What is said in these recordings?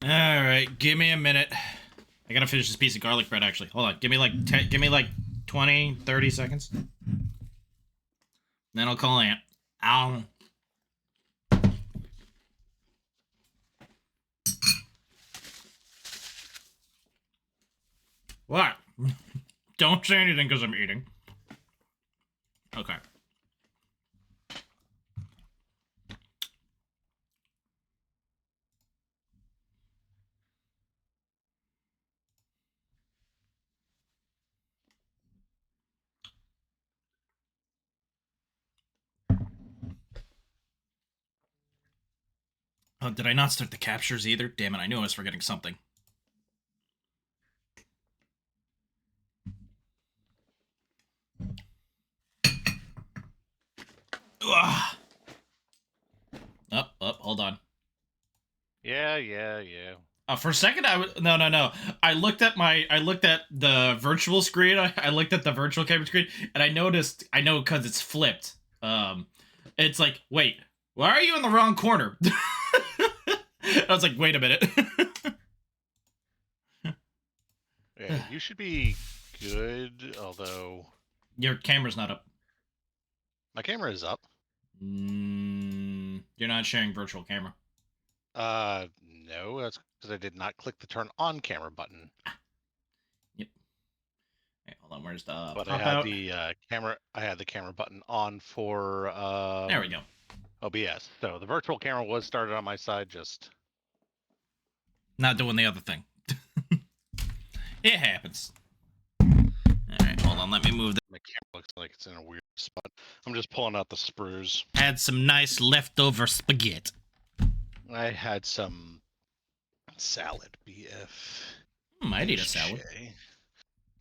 All right, give me a minute. I gotta finish this piece of garlic bread, actually. Hold on. Give me like 10, give me like 20, 30 seconds. Then I'll call Aunt. Ow. What? Don't say anything because I'm eating. Okay. Oh, did I not start the captures either? Damn it, I knew I was forgetting something. Ugh. Oh, hold on. Yeah. For a second, no. I looked at the virtual screen. I looked at the virtual camera screen, and I noticed. I know because it's flipped. It's like, wait, why are you in the wrong corner? I was like, wait a minute. Yeah, you should be good, although Your camera's not up. my camera is up. You're not sharing virtual camera. No, that's because I did not click the turn on camera button. Yep. Hey, hold on. Where's the But pop I had out? the camera. I had the camera button on for There we go. OBS. So the virtual camera was started on my side. Just Not doing the other thing. It happens. All right, hold on. Let me move. my camera looks like it's in a weird spot. I'm just pulling out the sprues. Had some nice leftover spaghetti. I had some salad, BF. I'd eat a salad.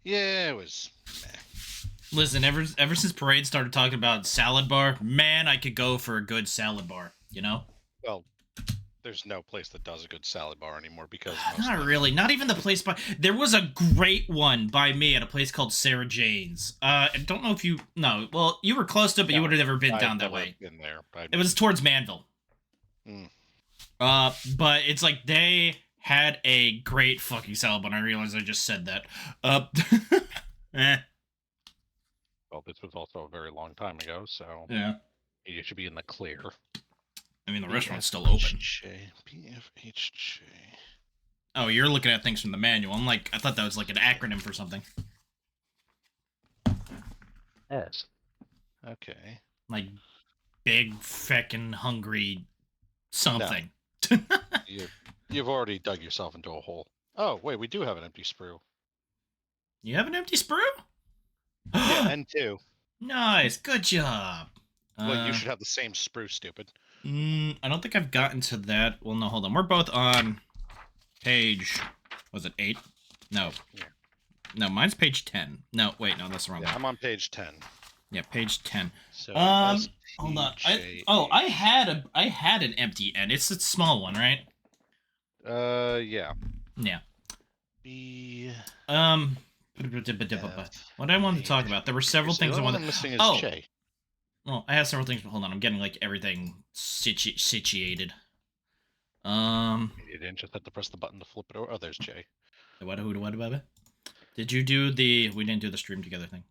Yeah, it was meh. Listen, ever since Parade started talking about salad bar, man, I could go for a good salad bar. You know? Well, there's no place that does a good salad bar anymore because Not really. Not even the place by. There was a great one by me at a place called Sarah Jane's. I don't know if you. No, well, you were close to it, but you would have never been down that way. Been there. It was towards Manville. Mm. But it's like they had a great fucking salad bar. I realized I just said that. Eh. Well, this was also a very long time ago, so Yeah. you should be in the clear. I mean, the restaurant's still open. BFHJ. Oh, you're looking at things from the manual. I'm like, I thought that was like an acronym for something. S. Okay. Like, big, feckin' hungry something. No. You've already dug yourself into a hole. Oh, wait, we do have an empty sprue. You have an empty sprue? Yeah, N2. Nice, good job. Well, you should have the same sprue, stupid. I don't think I've gotten to that. Well, no, hold on. We're both on page, was it 8? No. Yeah. No, mine's page 10. No, wait, no, that's the wrong one. I'm on page 10. Yeah, page 10. So hold on. I had an empty N. It's a small one, right? Yeah. Yeah. B. What I wanted to talk about. There were several things I wanted. I'm missing is J. Well, I have several things, but hold on. I'm getting like everything situated. You didn't just have to press the button to flip it over. Oh, there's J. What? Did you do the? We didn't do the stream together thing.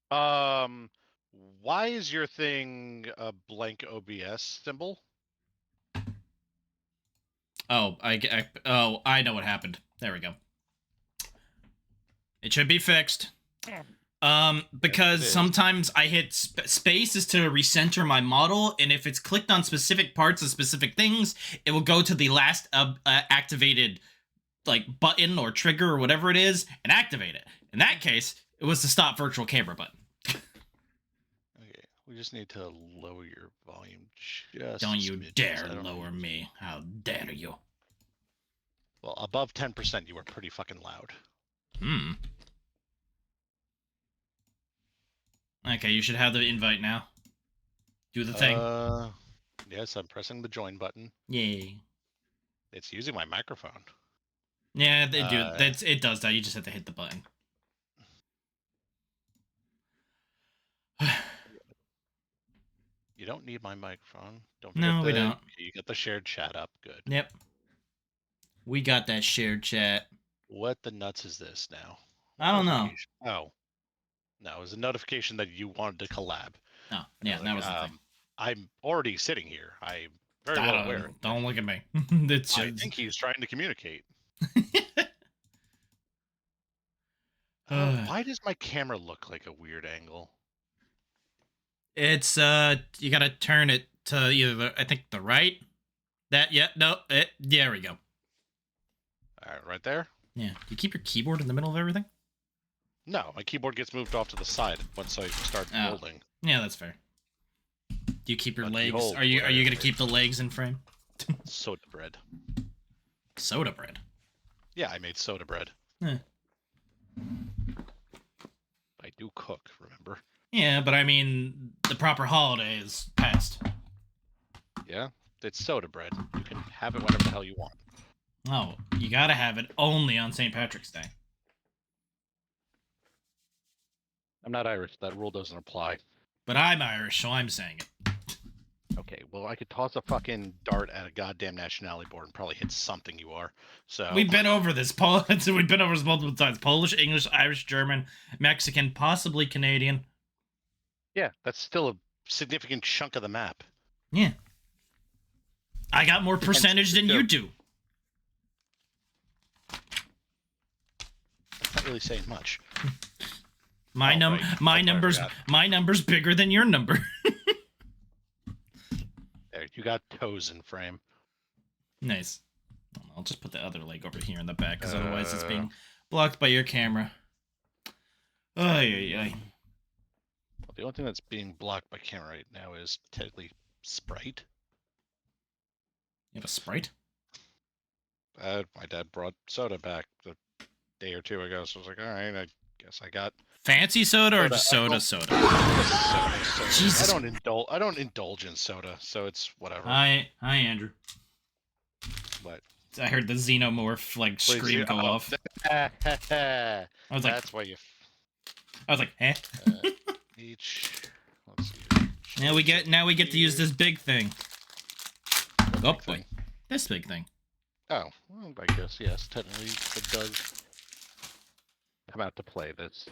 Why is your thing a blank OBS symbol? Oh, I know what happened. There we go. It should be fixed. Because sometimes I hit spaces to recenter my model, and if it's clicked on specific parts of specific things, it will go to the last activated like button or trigger or whatever it is and activate it. In that case, it was the stop virtual camera button. Okay, we just need to lower your volume just. Don't you dare lower me! How dare you! Well, above 10%, you were pretty fucking loud. Okay, you should have the invite now. Do the thing. Yes, I'm pressing the join button. Yay. It's using my microphone. Yeah, they do. It does that. You just have to hit the button. You don't need my microphone. Don't No, we don't. You get the shared chat up. Good. Yep. We got that shared chat. What the nuts is this now? I don't know. Notification. Oh. No, it was a notification that you wanted to collab. Oh, And I yeah, was that like, was the thing. I'm already sitting here. I'm very I well aware. don't look at me. It's I just... think he's trying to communicate. Why does my camera look like a weird angle? It's you gotta turn it to either I think the right. That no there we go. All right, right there. Yeah, do you keep your keyboard in the middle of everything? No, my keyboard gets moved off to the side once I start holding. Yeah, that's fair. Do you keep your But legs? behold, Are you what I gonna did. keep the legs in frame? Soda bread. Soda bread. Yeah, I made soda bread. Eh. I do cook, remember? Yeah, but I mean, the proper holiday is past. Yeah, it's soda bread. You can have it whenever the hell you want. Oh, you gotta have it only on St. Patrick's Day. I'm not Irish. That rule doesn't apply. But I'm Irish, so I'm saying it. Okay, well, I could toss a fucking dart at a goddamn nationality board and probably hit something you are. So We've been over this. We've been over this multiple times. Polish, English, Irish, German, Mexican, possibly Canadian. yeah, that's still a significant chunk of the map. Yeah. I got more percentage than you do. That's not really saying much. My number's bigger than your number. There, you got toes in frame. Nice. I'll just put the other leg over here in the back, because otherwise it's being blocked by your camera. Ay. Well, the only thing that's being blocked by camera right now is technically Sprite. You have a Sprite? My dad brought soda back a day or two ago, so I was like, all right, I guess I got Fancy soda or just soda? soda. Jesus. I don't indulge in soda, so it's whatever. Hi, Andrew. But I heard the xenomorph like scream go off. I was like, that's why you. I was like, eh. Each. Let's see. Now we get to use this big thing. Oh big boy, thing? this big thing. Oh, well, I guess yes. Technically, it does come out to play this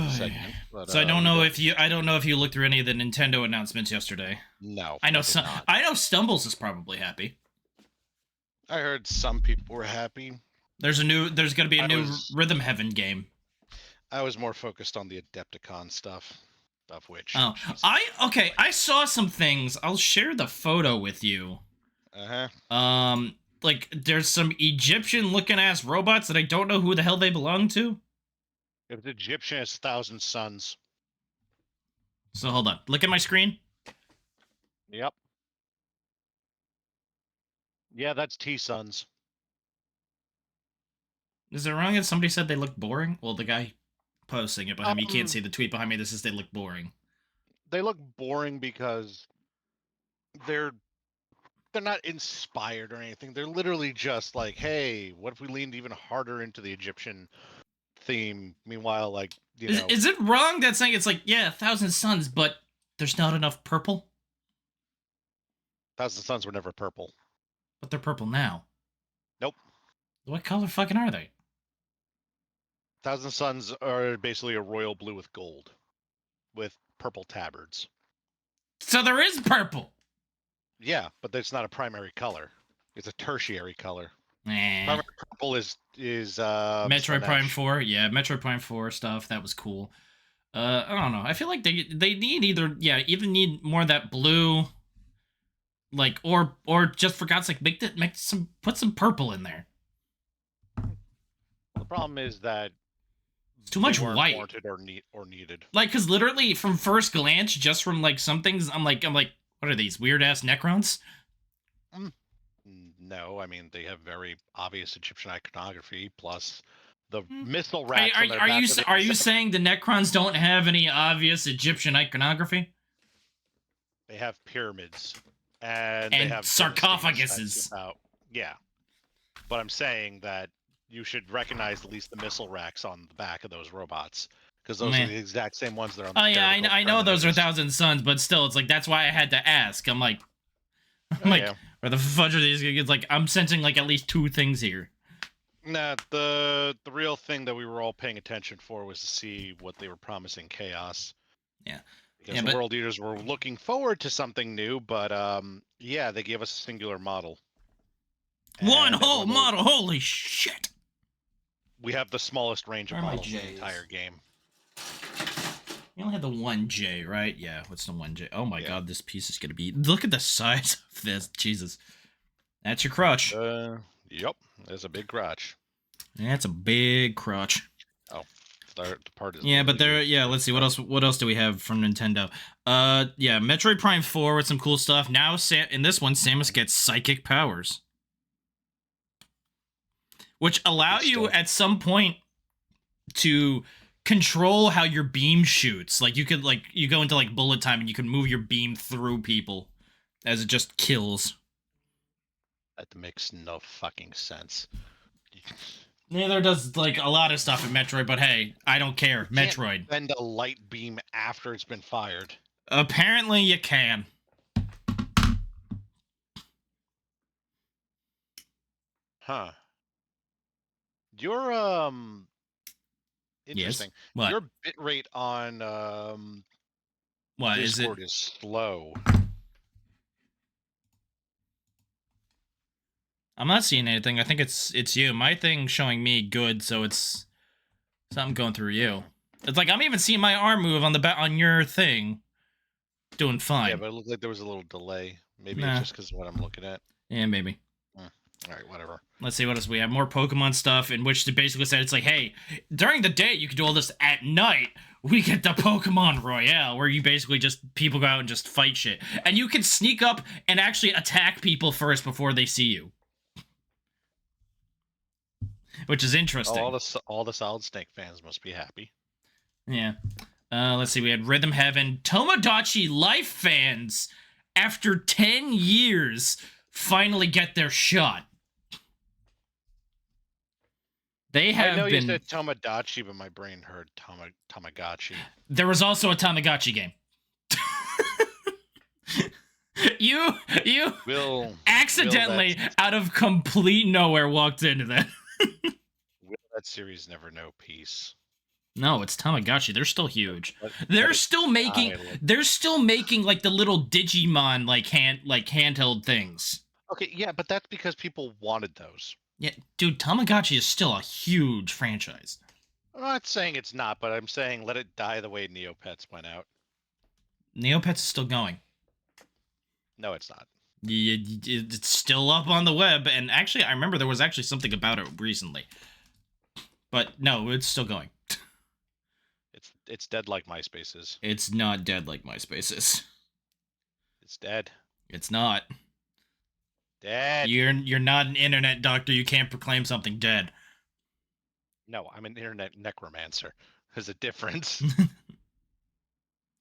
segment. But, So I don't know if you looked through any of the Nintendo announcements yesterday. No, I know did not. I know Stumbles is probably happy. I heard some people were happy. There's gonna be a new Rhythm Heaven game. I was more focused on the Adepticon stuff, of which. Oh, I saw some things. I'll share the photo with you. Like there's some Egyptian looking ass robots that I don't know who the hell they belong to. If it's Egyptian, it's 1,000 Suns. So hold on, look at my screen. Yep. Yeah, that's T-Suns. Is it wrong if somebody said they look boring? Well, the guy posting it behind me, you can't see the tweet behind me. This is they look boring. They look boring because they're not inspired or anything. They're literally just like, hey, what if we leaned even harder into the Egyptian theme? Meanwhile, like, is it wrong that saying it's like, yeah, 1,000 Suns, but there's not enough purple? 1,000 Suns were never purple. But they're purple now. Nope. What color fucking are they? 1,000 Suns are basically a royal blue with gold, with purple tabards. So there is purple. Yeah, but that's not a primary color. It's a tertiary color. Nah. Primary purple is Metroid Prime 4. Yeah, Metroid Prime 4 stuff. That was cool. I don't know. I feel like they need either need more of that blue, like or just for God's sake put some purple in there. The problem is that it's too much white. Warranted or needed. Like, because literally from first glance, just from like some things, I'm like, what are these weird ass Necrons? No, I mean they have very obvious Egyptian iconography plus the missile racks. Are you saying the Necrons don't have any obvious Egyptian iconography? They have pyramids and they have sarcophaguses. Yeah, but I'm saying that you should recognize at least the missile racks on the back of those robots, because those are the exact same ones that are on the I know those are 1,000 Suns, but still, it's like, that's why I had to ask. I'm like, Or the fudge are these? It's like I'm sensing like at least two things here. Nah, the real thing that we were all paying attention for was to see what they were promising Chaos. Yeah. Because Yeah, the but World Eaters were looking forward to something new, but yeah, they gave us a singular model. one And whole model. Holy shit! we have the smallest range of Where are my models in the Js? entire game. You only have the 1J, right? Yeah, what's the 1J? Oh my Yeah. god, this piece is gonna be... Look at the size of this. Jesus. That's your crotch. Yep, there's a big crotch. That's a big crotch. Oh, the part is... Yeah, really but there... big. Yeah, let's see. What else do we have from Nintendo? Yeah, Metroid Prime 4 with some cool stuff. Now, in this one, Samus gets psychic powers. Which allow you, at some point, to control how your beam shoots. Like, you could, like, you go into, like, bullet time and you can move your beam through people as it just kills. That makes no fucking sense. Neither does, like, a lot of stuff in Metroid, but hey, I don't care. Metroid. Send a light beam after it's been fired. Apparently you can. Huh. Your, interesting. Yes? What? Your bitrate on, What, Discord is slow. I'm not seeing anything. I think it's you. My thing's showing me good, so it's something going through you. It's like I'm even seeing my arm move on the on your thing. Doing fine. Yeah, but it looked like there was a little delay. Maybe Nah. it's just because of what I'm looking at. Yeah, maybe. All right, whatever. Let's see what else we have. More Pokemon stuff, in which they basically said it's like, hey, during the day you can do all this. At night we get the Pokemon Royale, where you basically just people go out and just fight shit, and you can sneak up and actually attack people first before they see you, which is interesting. All the Solid Snake fans must be happy. Yeah. Let's see. We had Rhythm Heaven. Tomodachi Life fans, after 10 years, finally get their shot. They have I know been... you said Tomodachi, but my brain heard Tamagotchi. There was also a Tamagotchi game. you accidentally, out of complete nowhere, walked into that. Will that series never know peace? No, it's Tamagotchi. They're still huge. They're still making like the little Digimon handheld things. Okay, yeah, but that's because people wanted those. Yeah, dude, Tamagotchi is still a huge franchise. I'm not saying it's not, but I'm saying let it die the way Neopets went out. Neopets is still going. No, it's not. It's still up on the web, and actually, I remember there was actually something about it recently. But no, it's still going. It's dead like MySpace is. It's not dead like MySpace is. It's dead. It's not. Dead. You're not an internet doctor. You can't proclaim something dead. No, I'm an internet necromancer. There's a difference.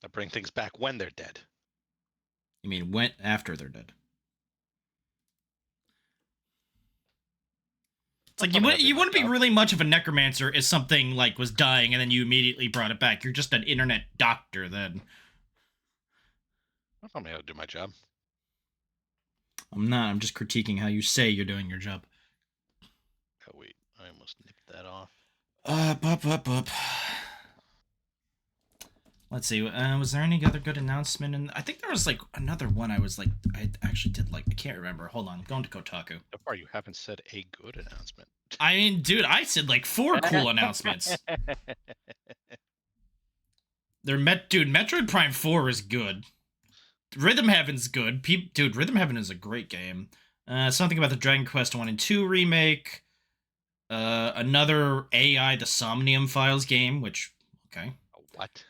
I bring things back when they're dead. You mean when after they're dead? It's like you wouldn't be really much of a necromancer if something like was dying and then you immediately brought it back. You're just an internet doctor then. Don't tell me how to do my job. I'm not. I'm just critiquing how you say you're doing your job. Oh wait, I almost nipped that off. Up. Let's see. Was there any other good announcement? And I think there was like another one. I actually did like. I can't remember. Hold on. Going to Kotaku. So far, you haven't said a good announcement. I mean, dude, I said like 4 cool announcements. Dude, Metroid Prime 4 is good. Rhythm Heaven's good. Dude, Rhythm Heaven is a great game. Something about the Dragon Quest 1 and 2 remake. Another AI The Somnium Files game, which okay. What?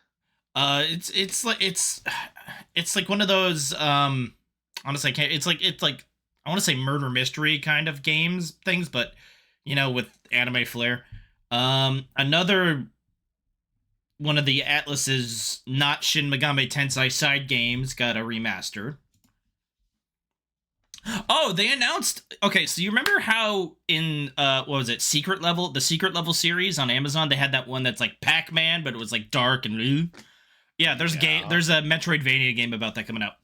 It's like one of those honestly it's like I want to say murder mystery kind of things, but you know, with anime flair. Another one of the Atlus's not Shin Megami Tensei side games got a remaster. Oh, they announced... Okay, so you remember how in, what was it, the Secret Level series on Amazon, they had that one that's like Pac-Man, but it was like dark and... Yeah, there's a Metroidvania game about that coming out.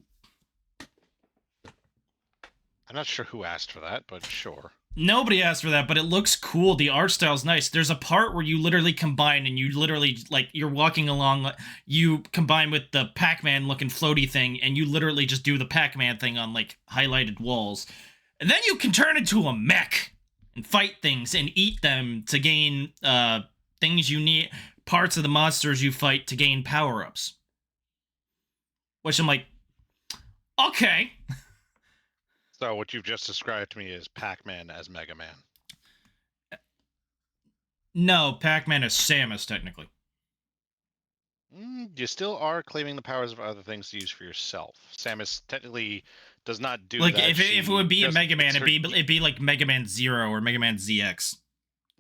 I'm not sure who asked for that, but sure. Nobody asked for that, but it looks cool. The art style's nice. There's a part where you literally combine, and you literally, like, you're walking along, you combine with the Pac-Man looking floaty thing, and you literally just do the Pac-Man thing on, like, highlighted walls. And then you can turn into a mech and fight things and eat them to gain things you need, parts of the monsters you fight to gain power-ups. Which I'm like, okay. So what you've just described to me is Pac-Man as Mega Man. No, Pac-Man is Samus, technically. You still are claiming the powers of other things to use for yourself. Samus technically does not do like, that. if it would be a Mega Man, her... it'd be like Mega Man Zero or Mega Man ZX.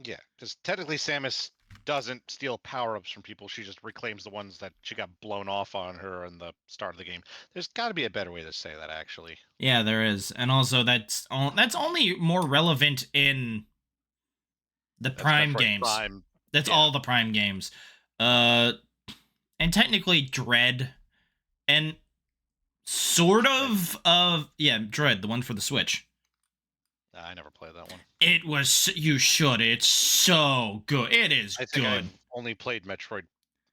Yeah, because technically Samus doesn't steal power-ups from people. She just reclaims the ones that she got blown off on her in the start of the game. There's got to be a better way to say that, actually. Yeah, there is, and also that's only more relevant in the Prime games. Prime. That's all the Prime games. And technically Dread, and sort of Dread, the one for the Switch. I never played that one. It was, you should. It's so good. It is I think good. I've only played Metroid.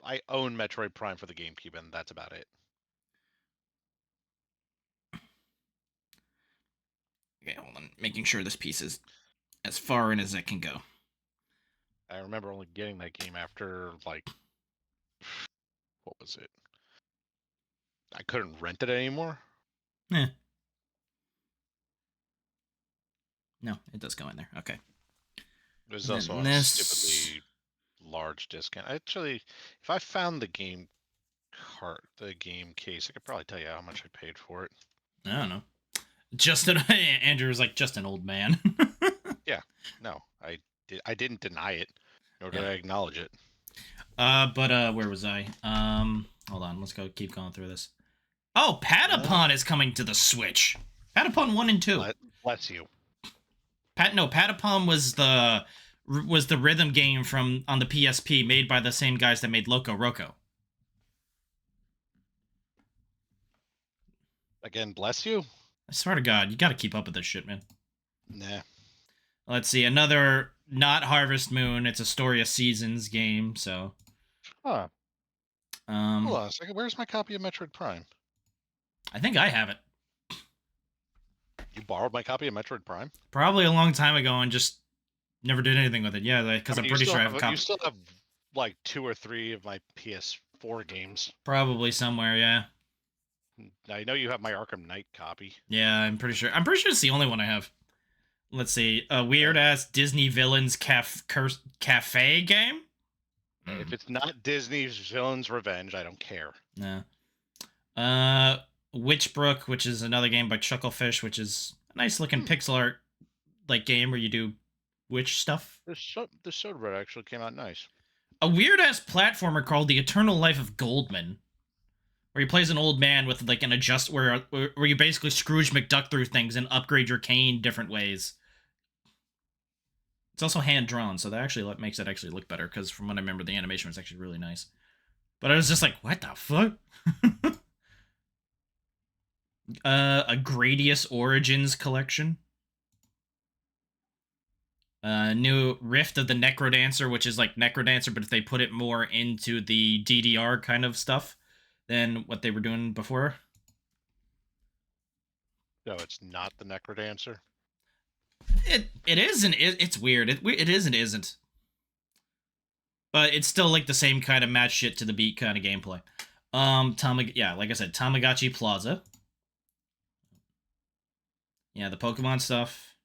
I own Metroid Prime for the GameCube, and that's about it. Okay, hold on. Making sure this piece is as far in as it can go. I remember only getting that game after, like, what was it? I couldn't rent it anymore. Eh. No, it does go in there. Okay. There's also a stupidly large discount. Actually, if I found the game case, I could probably tell you how much I paid for it. I don't know. Andrew was like, just an old man. Yeah, no, I didn't deny it, nor did I acknowledge it. But where was I? Hold on, let's keep going through this. Oh, Patapon is coming to the Switch. Patapon 1 and 2. Bless you. Patapon was the rhythm game on the PSP, made by the same guys that made Loco Roco. Again, bless you. I swear to God, you got to keep up with this shit, man. Nah. Let's see, another not Harvest Moon. It's a Story of Seasons game, so. Huh. Hold on a second. Where's my copy of Metroid Prime? I think I have it. You borrowed my copy of Metroid Prime? Probably a long time ago and just never did anything with it. Yeah, because I'm pretty sure I have a copy. You still have like 2 or 3 of my PS4 games. Probably somewhere, yeah. I know you have my Arkham Knight copy. Yeah, I'm pretty sure it's the only one I have. Let's see, a weird-ass Disney Villains cafe game? If it's not Disney's Villains Revenge, I don't care. Yeah. Witchbrook, which is another game by Chucklefish, which is a nice-looking pixel art like game where you do witch stuff. The Soderbergh actually came out nice. A weird-ass platformer called The Eternal Life of Goldman, where he plays an old man with like an where you basically Scrooge McDuck through things and upgrade your cane different ways. It's also hand-drawn, so that actually makes it actually look better, because from what I remember, the animation was actually really nice. But I was just like, what the fuck? A Gradius Origins collection. New Rift of the Necrodancer, which is like Necrodancer, but if they put it more into the DDR kind of stuff than what they were doing before. No, it's not the Necrodancer. It is and it's weird. It is and isn't. But it's still like the same kind of match shit to the beat kind of gameplay. Like I said, Tamagotchi Plaza. Yeah, the Pokemon stuff.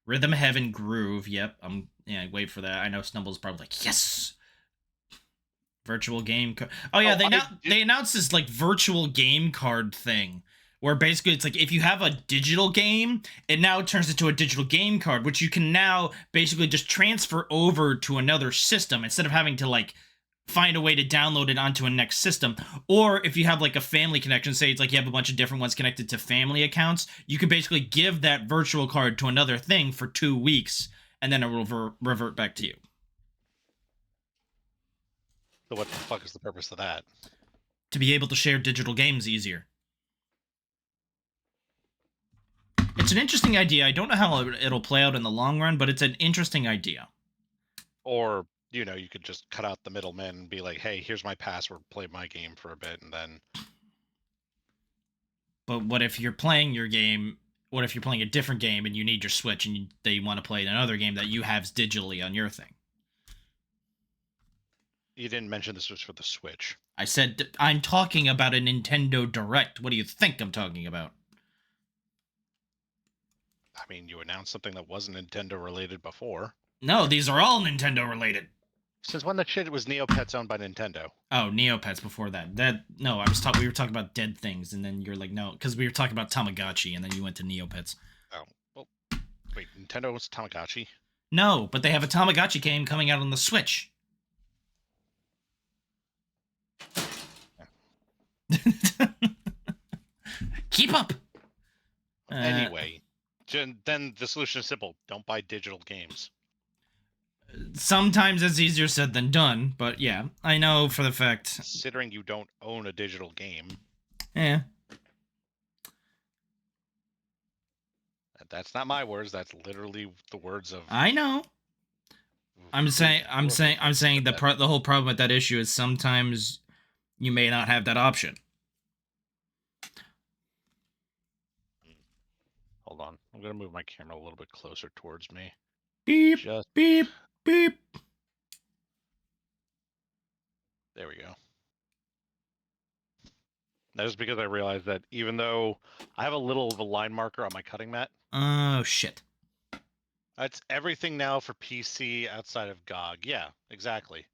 Rhythm Heaven Groove. Yep, wait for that. I know Snubble's probably like, yes. Virtual game. Oh yeah, they announced this like virtual game card thing, where basically it's like if you have a digital game, it now turns into a digital game card, which you can now basically just transfer over to another system instead of having to like find a way to download it onto a next system. Or if you have like a family connection, say it's like you have a bunch of different ones connected to family accounts, you can basically give that virtual card to another thing for 2 weeks, and then it will revert back to you. So what the fuck is the purpose of that? To be able to share digital games easier. It's an interesting idea. I don't know how it'll play out in the long run, but it's an interesting idea. Or, you know, you could just cut out the middleman and be like, hey, here's my password, play my game for a bit, and then... But what if you're playing your game? What if you're playing a different game and you need your Switch and they want to play another game that you have digitally on your thing? You didn't mention this was for the Switch. I said I'm talking about a Nintendo Direct. What do you think I'm talking about? I mean, you announced something that wasn't Nintendo related before. No, these are all Nintendo related. Since when the shit was Neopets owned by Nintendo? Oh, Neopets before that. No, we were talking about dead things, and then you're like, no, because we were talking about Tamagotchi, and then you went to Neopets. Oh, well, wait, Nintendo owns Tamagotchi? No, but they have a Tamagotchi game coming out on the Switch. Keep up. Anyway, then the solution is simple: don't buy digital games. Sometimes it's easier said than done, but yeah, I know for the fact. Considering you don't own a digital game. Yeah. That's not my words. That's literally the words of. I know. I'm saying the whole problem with that issue is sometimes you may not have that option. Hold on, I'm gonna move my camera a little bit closer towards me. Beep. Beep. Beep. There we go. That is because I realized that even though I have a little of a line marker on my cutting mat. Oh, shit. That's everything now for PC outside of GOG. Yeah, exactly.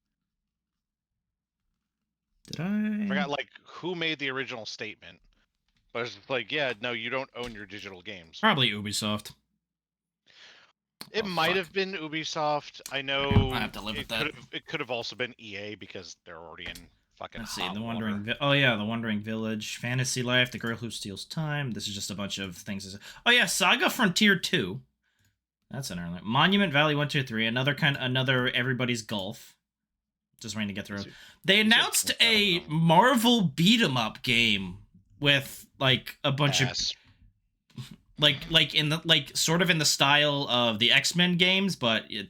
Did I forgot, like, who made the original statement. But it's like, yeah, no, you don't own your digital games. Probably Ubisoft. It might have been Ubisoft. I know I have to live with that. It could have also been EA because they're already in fucking. Let's see, The Wandering. The Wandering Village, Fantasy Life, The Girl Who Steals Time. This is just a bunch of things. Oh yeah, Saga Frontier 2. That's an early. Monument Valley 1, 2, 3. Another Everybody's Golf. Just waiting to get through. They announced a Marvel beat 'em up game with like a bunch of. Like in the sort of in the style of the X-Men games, but it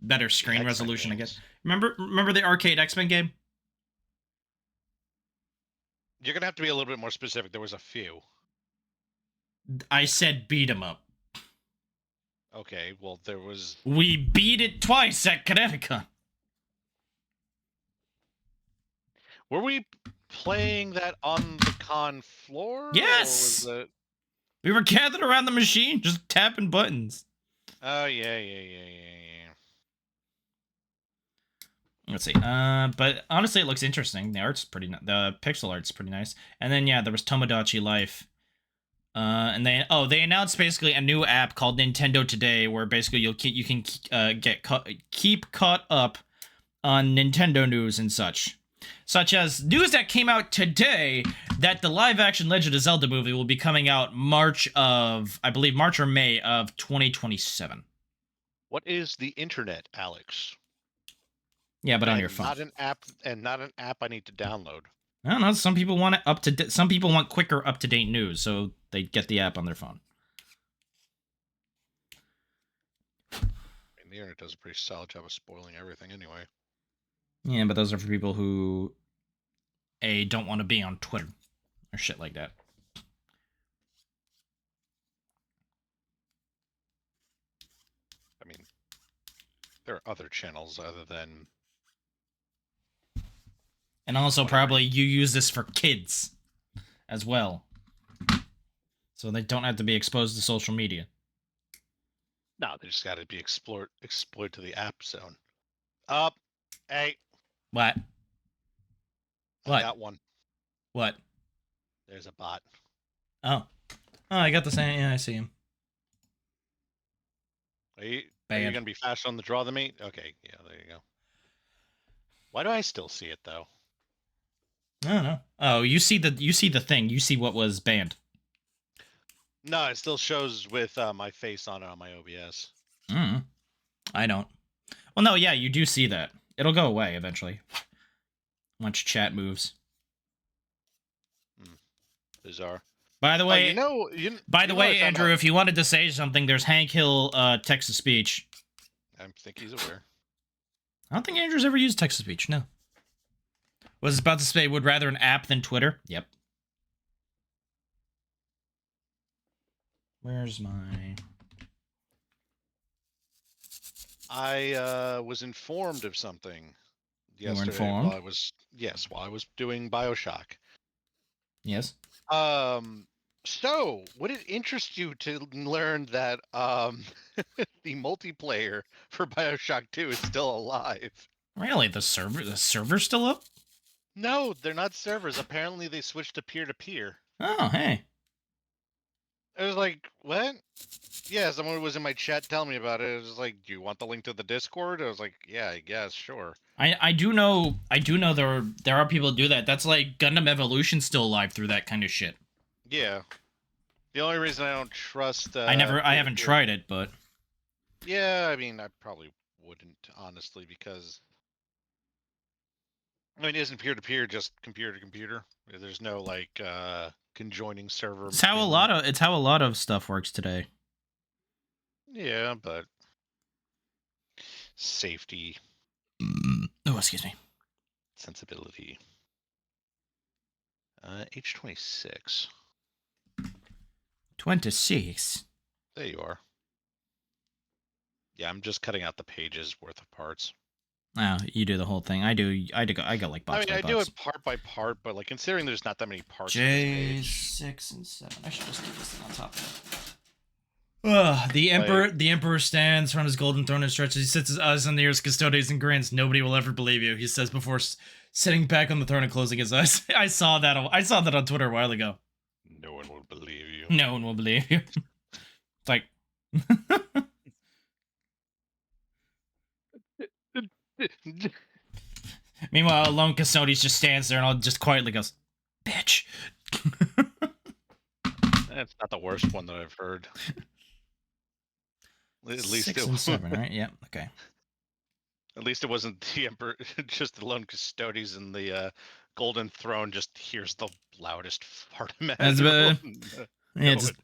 better screen resolution, I guess. Remember the arcade X-Men game? You're gonna have to be a little bit more specific. There was a few. I said beat 'em up. Okay, well there was. We beat it twice at Connecticut. Were we playing that on the con floor? Yes. Or was it... We were gathered around the machine, just tapping buttons. Oh yeah. Let's see. But honestly, it looks interesting. The pixel art's pretty nice. And then yeah, there was Tomodachi Life. And they announced basically a new app called Nintendo Today, where basically you can keep caught up on Nintendo news and such as news that came out today that the live-action Legend of Zelda movie will be coming out March or May of 2027. What is the internet, Alex? Yeah, but on your phone. Not an app I need to download. I don't know. Some people want some people want quicker, up-to-date news, so they get the app on their phone. I mean, the internet does a pretty solid job of spoiling everything anyway. Yeah, but those are for people who don't want to be on Twitter or shit like that. I mean, there are other channels other than. And also, probably you use this for kids as well, so they don't have to be exposed to social media. No, they just got to be explored to the app zone. Hey. What? I got one. What? There's a bot. Oh, I got the same. Yeah, I see him. Are you gonna be faster on the draw than me? Okay, yeah, there you go. Why do I still see it though? I don't know. Oh, you see the thing. You see what was banned. No, it still shows with my face on it on my OBS. I don't. Well, no, yeah, you do see that. It'll go away eventually. Once chat moves. Bizarre. By the way, Andrew, if you wanted to say something, there's Hank Hill text to speech. I think he's aware. I don't think Andrew's ever used text to speech. No. Was about to say would rather an app than Twitter. Yep. Where's my? I was informed of something yesterday. You were informed? While I was doing BioShock. Yes. So would it interest you to learn that the multiplayer for BioShock 2 is still alive? Really? The server's still up? No, they're not servers. Apparently they switched to peer-to-peer. Oh, hey. I was like, what? Yeah, someone was in my chat telling me about it. It was like, do you want the link to the Discord? I was like, yeah, I guess, sure. I do know there are people who do that. That's like Gundam Evolution's still alive through that kind of shit. Yeah. The only reason I don't trust I haven't tried it, but yeah, I mean, I probably wouldn't, honestly, because I mean, isn't peer-to-peer just computer to computer? There's no like conjoining server. It's how a lot of stuff works today. Yeah, but safety. Oh, excuse me. Sensibility. H26. 26. There you are. Yeah, I'm just cutting out the pages worth of parts. Oh, you do the whole thing. I got like box by box. I do it part by part, but like considering there's not that many parts. J6 and 7. I should just keep this thing on top of it. The emperor stands from his golden throne and stretches. He sits his eyes on the earth's custodians and grins. Nobody will ever believe you, he says before sitting back on the throne and closing his eyes. I saw that on Twitter a while ago. No one will believe you. No one will believe you. It's like. Meanwhile, lone custodian just stands there and all just quietly goes, "Bitch." That's not the worst one that I've heard. At least 6 and 7, right? Yeah. Okay. At least it wasn't the emperor, just the lone custodians in the golden throne. Just hears the loudest fart imaginable. Yeah, just.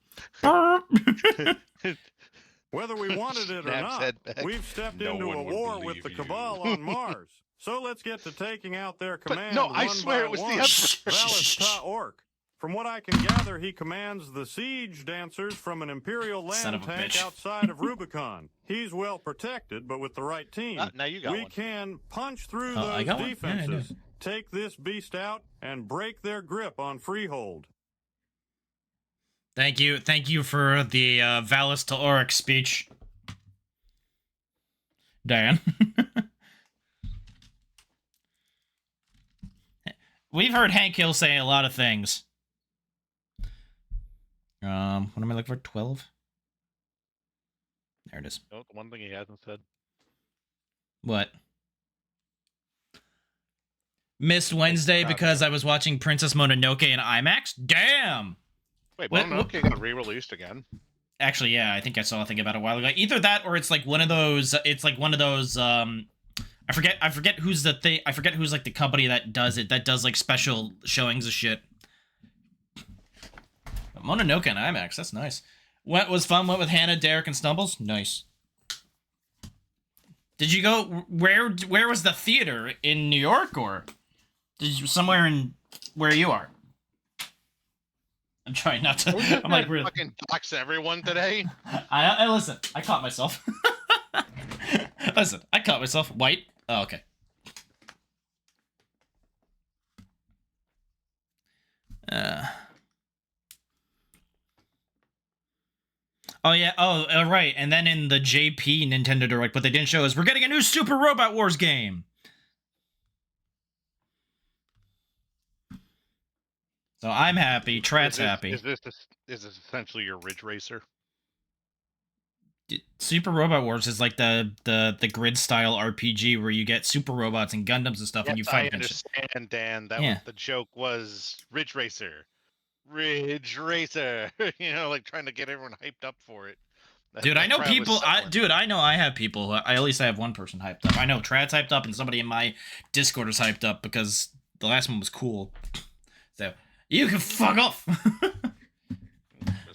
Whether we wanted it or not, we've stepped into a war with the Cabal on Mars. So let's get to taking out their command. No, I swear it was the Emperor. Valis Ta-Orc. From what I can gather, he commands the siege dancers from an Imperial land tank outside of Rubicon. He's well protected, but with the right team, now you got we can punch through those defenses, take this beast out, and break their grip on Freehold. Thank you for the Valis Ta-Orc speech, Dan. We've heard Hank Hill say a lot of things. What am I looking for? 12? There it is. Oh, the one thing he hasn't said. What? Missed Wednesday because I was watching Princess Mononoke in IMAX? Damn! Wait, Mononoke got re-released again? Actually, yeah, I think I saw a thing about it a while ago. Either that or it's like one of those, I forget who's the thing. I forget who's like the company that does it. That does like special showings of shit. But Mononoke and IMAX, that's nice. What was fun? Went with Hannah, Derek, and Stumbles. Nice. Did you go? Where was the theater in New York, or did you somewhere in where you are? I'm trying not to. I'm like really fucking dox everyone today. I listen. I caught myself. Listen, I caught myself. White. Oh, okay. Oh yeah. Oh, right. And then in the JP Nintendo Direct, what they didn't show is we're getting a new Super Robot Wars game. So I'm happy. Trat's happy. Is this essentially your Ridge Racer? Super Robot Wars is like the grid style RPG where you get super robots and Gundams and stuff, and you fight. I understand, Dan. That was the joke was Ridge Racer. Ridge Racer. You know, like trying to get everyone hyped up for it. Dude, I know people. I know I have people. At least I have one person hyped up. I know Trad's hyped up, and somebody in my Discord is hyped up because the last one was cool. So you can fuck off.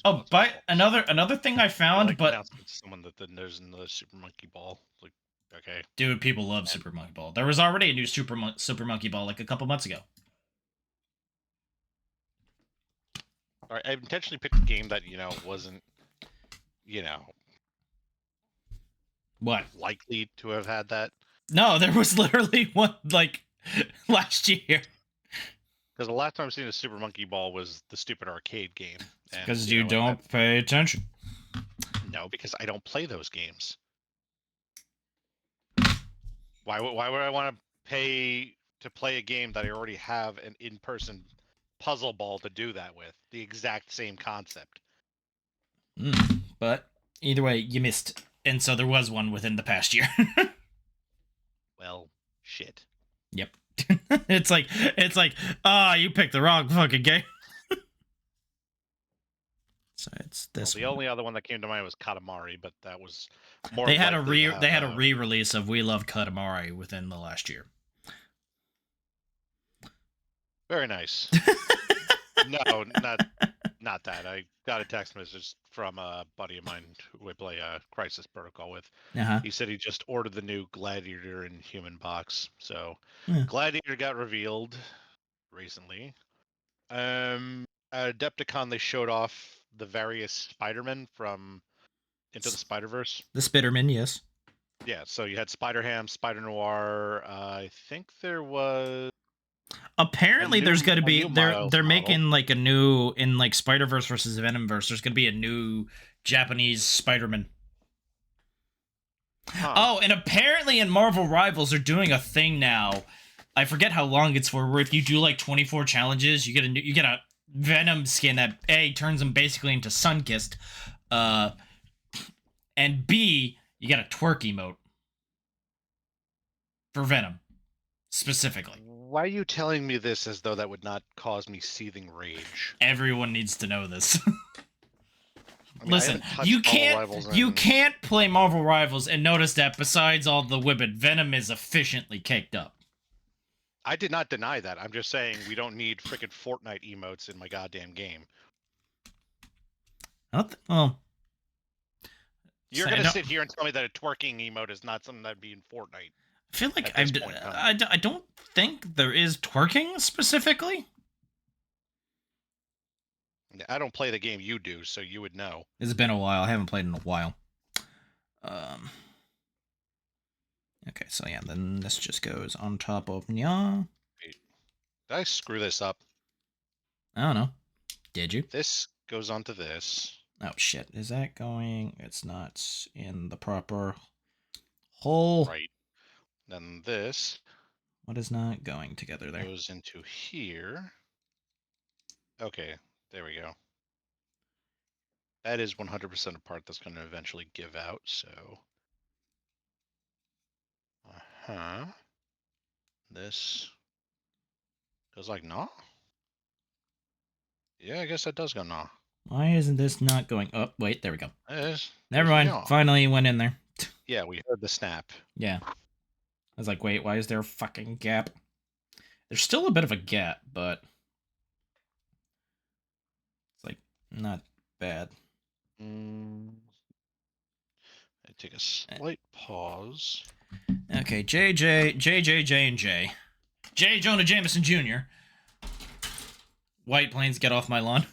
Oh, but another thing I found, but announcing to someone that then there's another Super Monkey Ball. Like, okay, dude, people love Super Monkey Ball. There was already a new Super Monkey Ball like a couple months ago. all right. I intentionally picked a game that wasn't, What? likely to have had that. No, there was literally one like last year. Because the last time I've seen a Super Monkey Ball was the stupid arcade game. Because you don't pay attention. No, because I don't play those games. Why would I want to pay to play a game that I already have an in-person puzzle ball to do that with? The exact same concept. But either way, you missed. And so there was one within the past year. Well, shit. Yep. it's like, you picked the wrong fucking game. So it's this. Well, the only other one that came to mind was Katamari, but that was more. They had a re-release of We Love Katamari within the last year. Very nice. No, not that. I got a text message from a buddy of mine who I play Crisis Protocol with. Uh-huh. He said he just ordered the new Gladiator and Human box. So Gladiator got revealed recently. At Adepticon, they showed off the various Spider-Men from Into the Spider-Verse. The Spider-Man, yes. Yeah, so you had Spider-Ham, Spider-Noir. I think there was. Apparently, there's going to be they're model. making like a new in like Spider-Verse versus Venomverse. There's going to be a new Japanese Spider-Man. Huh. Oh, and apparently in Marvel Rivals, they're doing a thing now. I forget how long it's for. Where if you do like 24 challenges, you get a Venom skin that A turns them basically into Sunkissed, and B you get a twerk emote for Venom specifically. Why are you telling me this as though that would not cause me seething rage? Everyone needs to know this. I mean, Listen, you can't play Marvel Rivals and notice that besides all the women, Venom is efficiently caked up. I did not deny that. I'm just saying we don't need freaking Fortnite emotes in my goddamn game. Well, you're gonna sit here and tell me that a twerking emote is not something that'd be in Fortnite. I feel like I don't think there is twerking specifically. I don't play the game you do, so you would know. It's been a while. I haven't played in a while. Okay, so yeah, then this just goes on top of Nya. Wait, did I screw this up? I don't know. Did you? This goes onto this. Oh shit! Is that going? It's not in the proper hole. Right. Then this. What is not going together there? Goes into here. Okay, there we go. That is 100% a part that's going to eventually give out, so. This goes like nah? Yeah, I guess that does go nah. Why isn't this not going up? Wait, there we go. Never mind. mind. Finally went in there. Yeah, we heard the snap. Yeah. I was like, wait, why is there a fucking gap? There's still a bit of a gap, but it's like not bad. I take a slight pause. Okay, J, and J. J. Jonah Jameson Jr. White Plains, get off my lawn.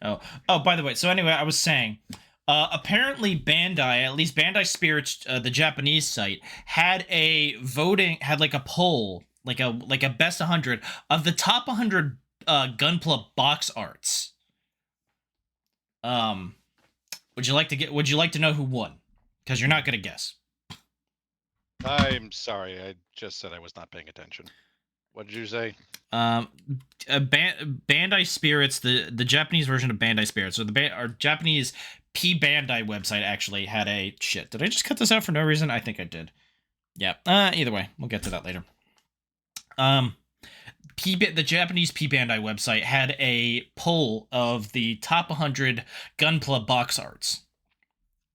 Oh, by the way, so anyway, I was saying, apparently Bandai, at least Bandai Spirits, the Japanese site, had like a poll, like a best 100 of the top 100 Gunpla box arts. Would you like to know who won? Because you're not gonna guess. I'm sorry, I just said I was not paying attention. What did you say? Bandai Spirits, the Japanese version of Bandai Spirits, or our Japanese P Bandai website actually had a shit. Did I just cut this out for no reason? I think I did. Yeah. Either way, we'll get to that later. The Japanese P Bandai website had a poll of the top 100 Gunpla box arts.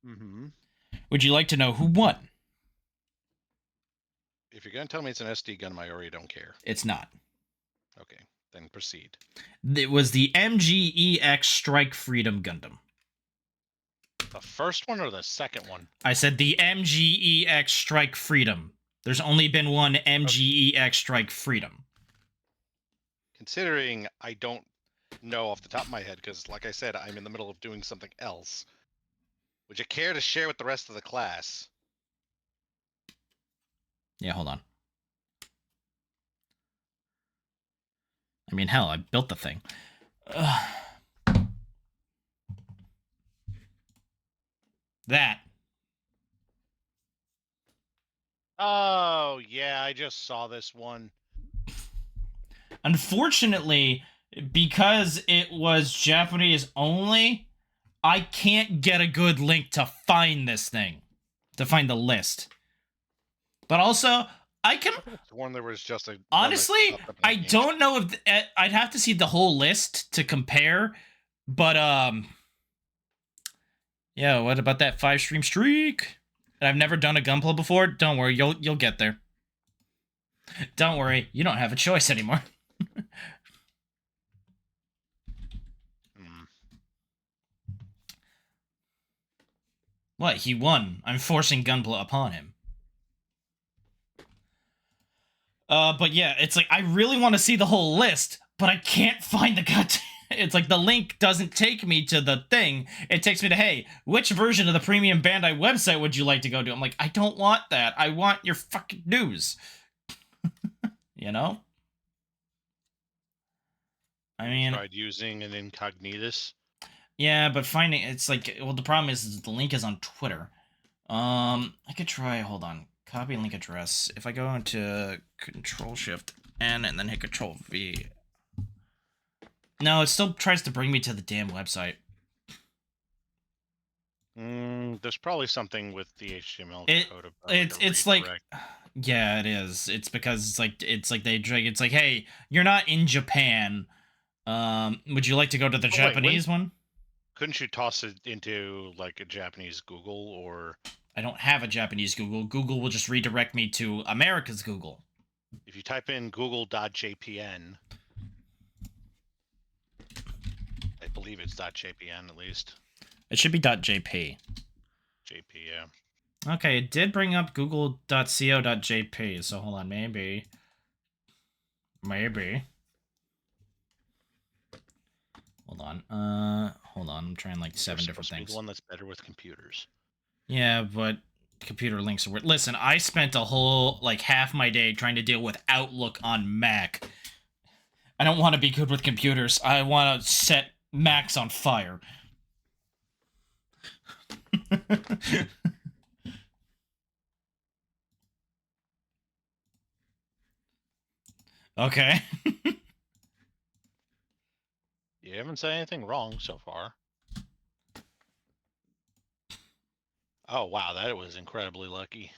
Mm-hmm. Would you like to know who won? If you're gonna tell me it's an SD Gundam, I already don't care. It's not. Okay. Then proceed. It was the MGEX Strike Freedom Gundam. The first one or the second one? I said the MGEX Strike Freedom. There's only been one MGEX Strike Freedom. Considering I don't know off the top of my head, because like I said, I'm in the middle of doing something else. Would you care to share with the rest of the class? Yeah, hold on. I mean, hell, I built the thing. That. Oh, yeah, I just saw this one. Unfortunately, because it was Japanese only, I can't get a good link to find this thing. To find the list. But also, I can... One there was just a... Honestly, I don't know if... I'd have to see the whole list to compare. But, yeah, what about that 5-stream streak? And I've never done a Gunpla before. Don't worry, you'll get there. Don't worry, you don't have a choice anymore. What? He won. I'm forcing Gunpla upon him. But yeah, it's like, I really want to see the whole list, but I can't find the goddamn... It's like the link doesn't take me to the thing. It takes me to, hey, which version of the Premium Bandai website would you like to go to? I'm like, I don't want that. I want your fucking news. You know? I mean... Tried using an incognitus. Yeah, but finding... It's like... Well, the problem is the link is on Twitter. I could try... Hold on. Copy link address. If I go into Control-Shift-N and then hit Control-V... No, it still tries to bring me to the damn website. There's probably something with the HTML code. It's like... Yeah, it is. It's because it's like they drag... It's like, hey, you're not in Japan. Would you like to go to the Japanese one? Couldn't you toss it into, like, a Japanese Google, or... I don't have a Japanese Google. Google will just redirect me to America's Google. If you type in google.jpn... I believe it's .jpn, at least. It should be .jp. JP, yeah. Okay, it did bring up google.co.jp, so hold on, maybe. Maybe. Hold on, I'm trying like 7 different things. The one that's better with computers. Yeah, but computer links are weird. Listen, I spent a whole, like, half my day trying to deal with Outlook on Mac. I don't want to be good with computers. I want to set Macs on fire. Okay. You haven't said anything wrong so far. Oh, wow, that was incredibly lucky.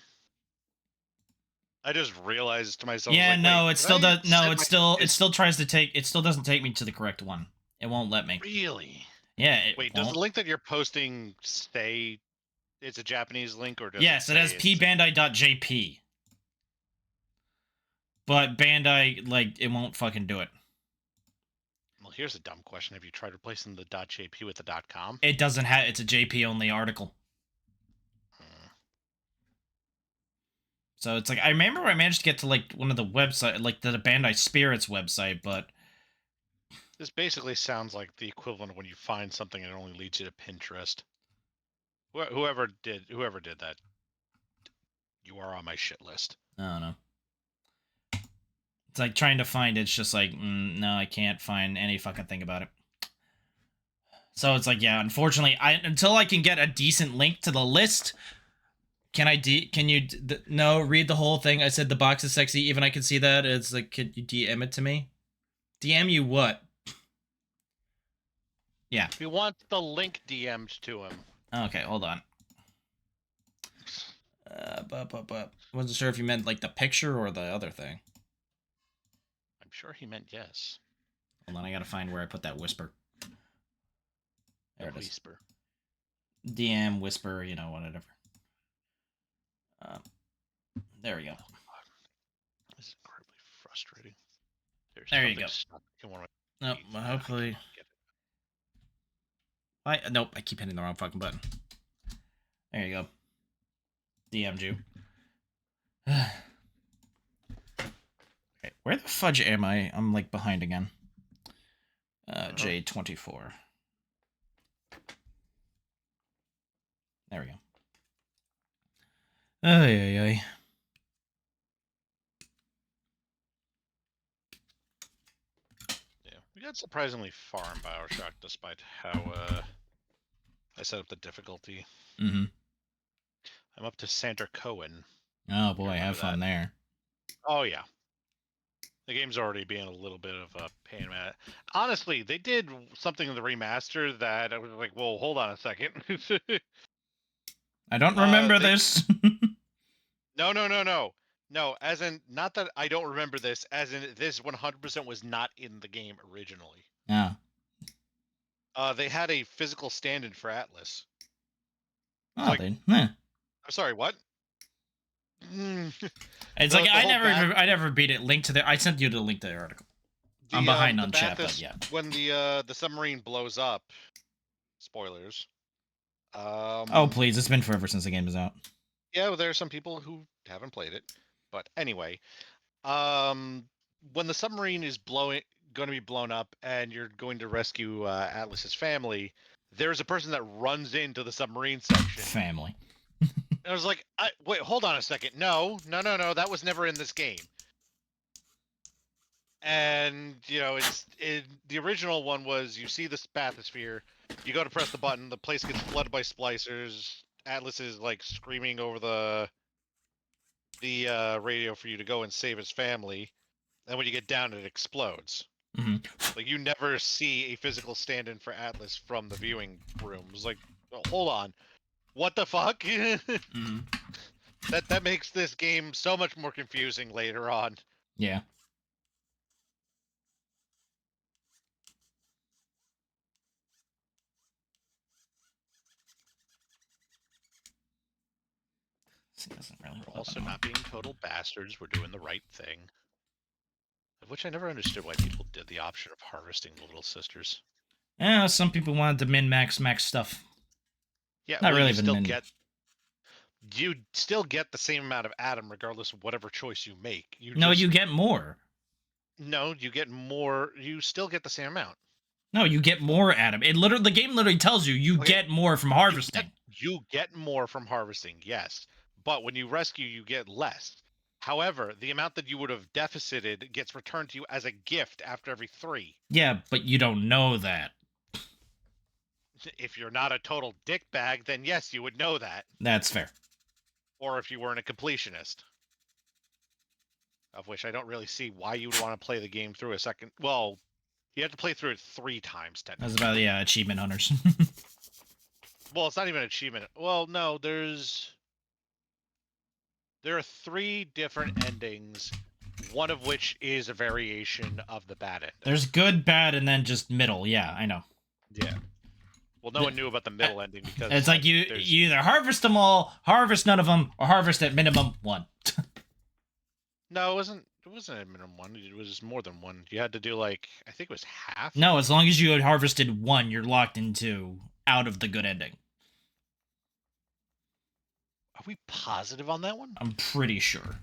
I just realized to myself... Yeah, like, no, it still does... No, it still tries to take... It still doesn't take me to the correct one. It won't let me. Really? Yeah, Wait, does the link that you're posting say it's a Japanese link, or does yes, it has pbandai.jp. But Bandai, like, it won't fucking do it. Well, here's a dumb question. Have you tried replacing the .jp with the .com? It doesn't have... It's a JP-only article. So it's like... I remember I managed to get to, like, one of the website... Like, the Bandai Spirits website, but... This basically sounds like the equivalent of when you find something and it only leads you to Pinterest. Whoever did that, you are on my shit list. I don't know. It's like trying to find it's just like, no, I can't find any fucking thing about it. So it's like, yeah, unfortunately, until I can get a decent link to the list, can you no, read the whole thing? I said the box is sexy, even I can see that. It's like, could you DM it to me? DM you what? Yeah. If you want the link DM'd to him. Okay, hold on. Wasn't sure if you meant like the picture or the other thing. I'm sure he meant yes. Hold on, I gotta find where I put that whisper. There it is. Whisper. DM, whisper, you know, whatever. There we go. This is incredibly frustrating. There's There you something go. stuck in one of my Nope, feeds. well, I hopefully... cannot get it. Nope, I keep hitting the wrong fucking button. There you go. DM'd you. Okay, where the fudge am I? I'm, like, behind again. J24. There we go. Ay, ay, ay. Yeah, we got surprisingly far in Bioshock, despite how I set up the difficulty. Mm-hmm. I'm up to Sandra Cohen. Oh boy, have fun there. Oh yeah. The game's already being a little bit of a pain, man. Honestly, they did something in the remaster that I was like, "Whoa, hold on a second." I don't remember this. No, as in, not that I don't remember this, as in this 100% was not in the game originally. Yeah. They had a physical stand-in for Atlas. Oh, like, I'm sorry, what? It's like I never beat it. Link to the. I sent you the link to the article. I'm behind on chat, but yeah. When the submarine blows up, spoilers. Oh please! It's been forever since the game is out. Yeah, well, there are some people who haven't played it, but anyway, when the submarine is going to be blown up, and you're going to rescue Atlas's family, there's a person that runs into the submarine section. Family. I was like, wait, hold on a second. No, that was never in this game. And the original one was you see this bathysphere, you go to press the button, the place gets flooded by splicers. Atlas is like screaming over the radio for you to go and save his family, and when you get down, it explodes. Mm-hmm. Like you never see a physical stand-in for Atlas from the viewing room. It's like, oh, hold on, what the fuck? Mm-hmm. That makes this game so much more confusing later on. Yeah. We're also not being total bastards. We're doing the right thing. Of which I never understood why people did the option of harvesting the little sisters. Yeah, some people wanted to max stuff. Yeah, not well, really. You still get the same amount of Adam regardless of whatever choice you make. You get more. No, you get more. You still get the same amount. No, you get more Adam. The game literally tells you get more from harvesting. You get more from harvesting, yes. But when you rescue, you get less. However, the amount that you would have deficited gets returned to you as a gift after every 3. Yeah, but you don't know that. If you're not a total dickbag, then yes, you would know that. That's fair. Or if you weren't a completionist. Of which I don't really see why you would want to play the game through a second. Well, you have to play through it 3 times, technically. That's about, achievement hunters. Well, it's not even achievement. Well, no, there are 3 different endings, one of which is a variation of the bad ending. There's good, bad, and then just middle. Yeah, I know. Yeah. Well, no one knew about the middle ending because it's like you either harvest them all, harvest none of them, or harvest at minimum 1. No, it wasn't a minimum 1. It was more than 1. You had to do I think it was half. No, as long as you had harvested 1, you're locked into out of the good ending. Are we positive on that one? I'm pretty sure.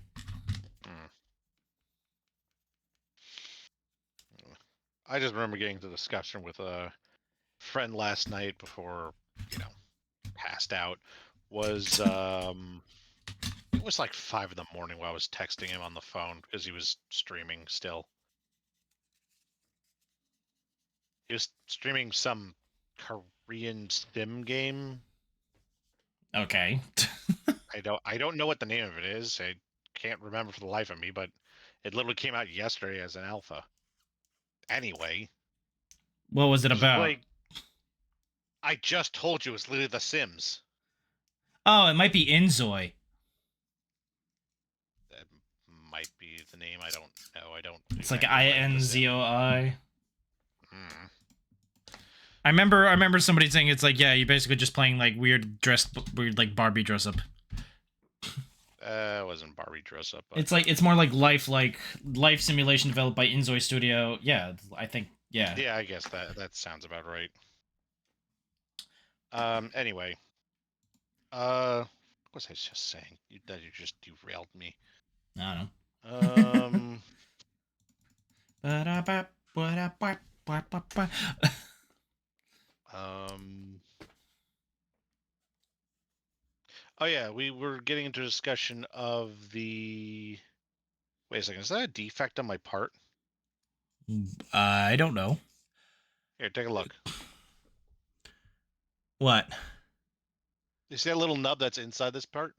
I just remember getting into the discussion with a friend last night before, passed out. Was it was like 5 in the morning while I was texting him on the phone because he was streaming still. He was streaming some Korean sim game. Okay. I don't know what the name of it is. I can't remember for the life of me, but it literally came out yesterday as an alpha. Anyway. What was it about? I just told you it's literally The Sims. Oh, it might be Inzoi. That might be the name. I don't know. It's like INZOI. Hmm. I remember somebody saying it's like, yeah, you're basically just playing like weird Barbie dress up. It wasn't Barbie dress up. But... It's more like life simulation developed by Inzoi Studio. Yeah, I think yeah. Yeah, I guess that sounds about right. Anyway. What was I just saying? You just derailed me. I don't know. Oh yeah, we were getting into a discussion of the. Wait a second, is that a defect on my part? I don't know. Here, take a look. What? You see that little nub that's inside this part?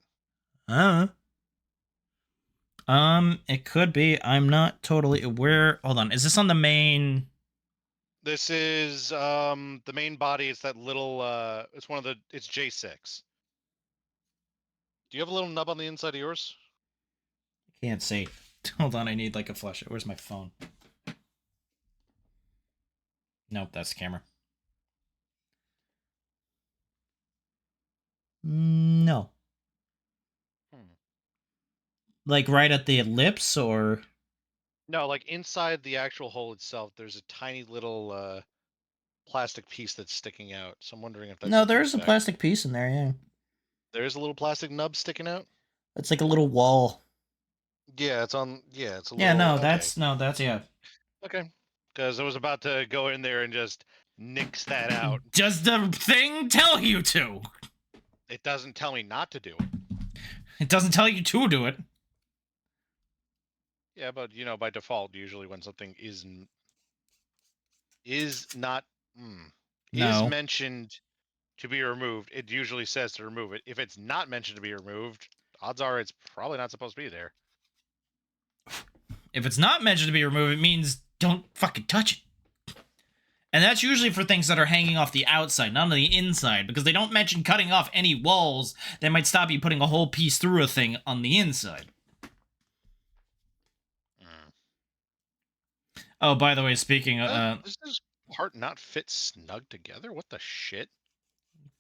It could be. I'm not totally aware. Hold on. Is this on the main? This is the main body. It's that little. It's one of the. It's J6. Do you have a little nub on the inside of yours? Can't see. Hold on. I need like a flashlight. Where's my phone? Nope, that's the camera. No. Like right at the lips, or? No, like inside the actual hole itself, there's a tiny little plastic piece that's sticking out. So I'm wondering if that's. No, there's a plastic piece in there. Yeah. There is a little plastic nub sticking out. It's like a little wall. Yeah, it's on. Yeah, it's a little. Yeah, no, okay. that's yeah. Okay, because I was about to go in there and just nix that out. Does the thing tell you to? It doesn't tell me not to do it. It doesn't tell you to do it. Yeah, but you know, by default, usually when something is not is mentioned to be removed, it usually says to remove it. If it's not mentioned to be removed, odds are it's probably not supposed to be there. If it's not mentioned to be removed, it means don't fucking touch it. And that's usually for things that are hanging off the outside, not on the inside, because they don't mention cutting off any walls that might stop you putting a whole piece through a thing on the inside. Oh, by the way, speaking of... does this part not fit snug together? What the shit?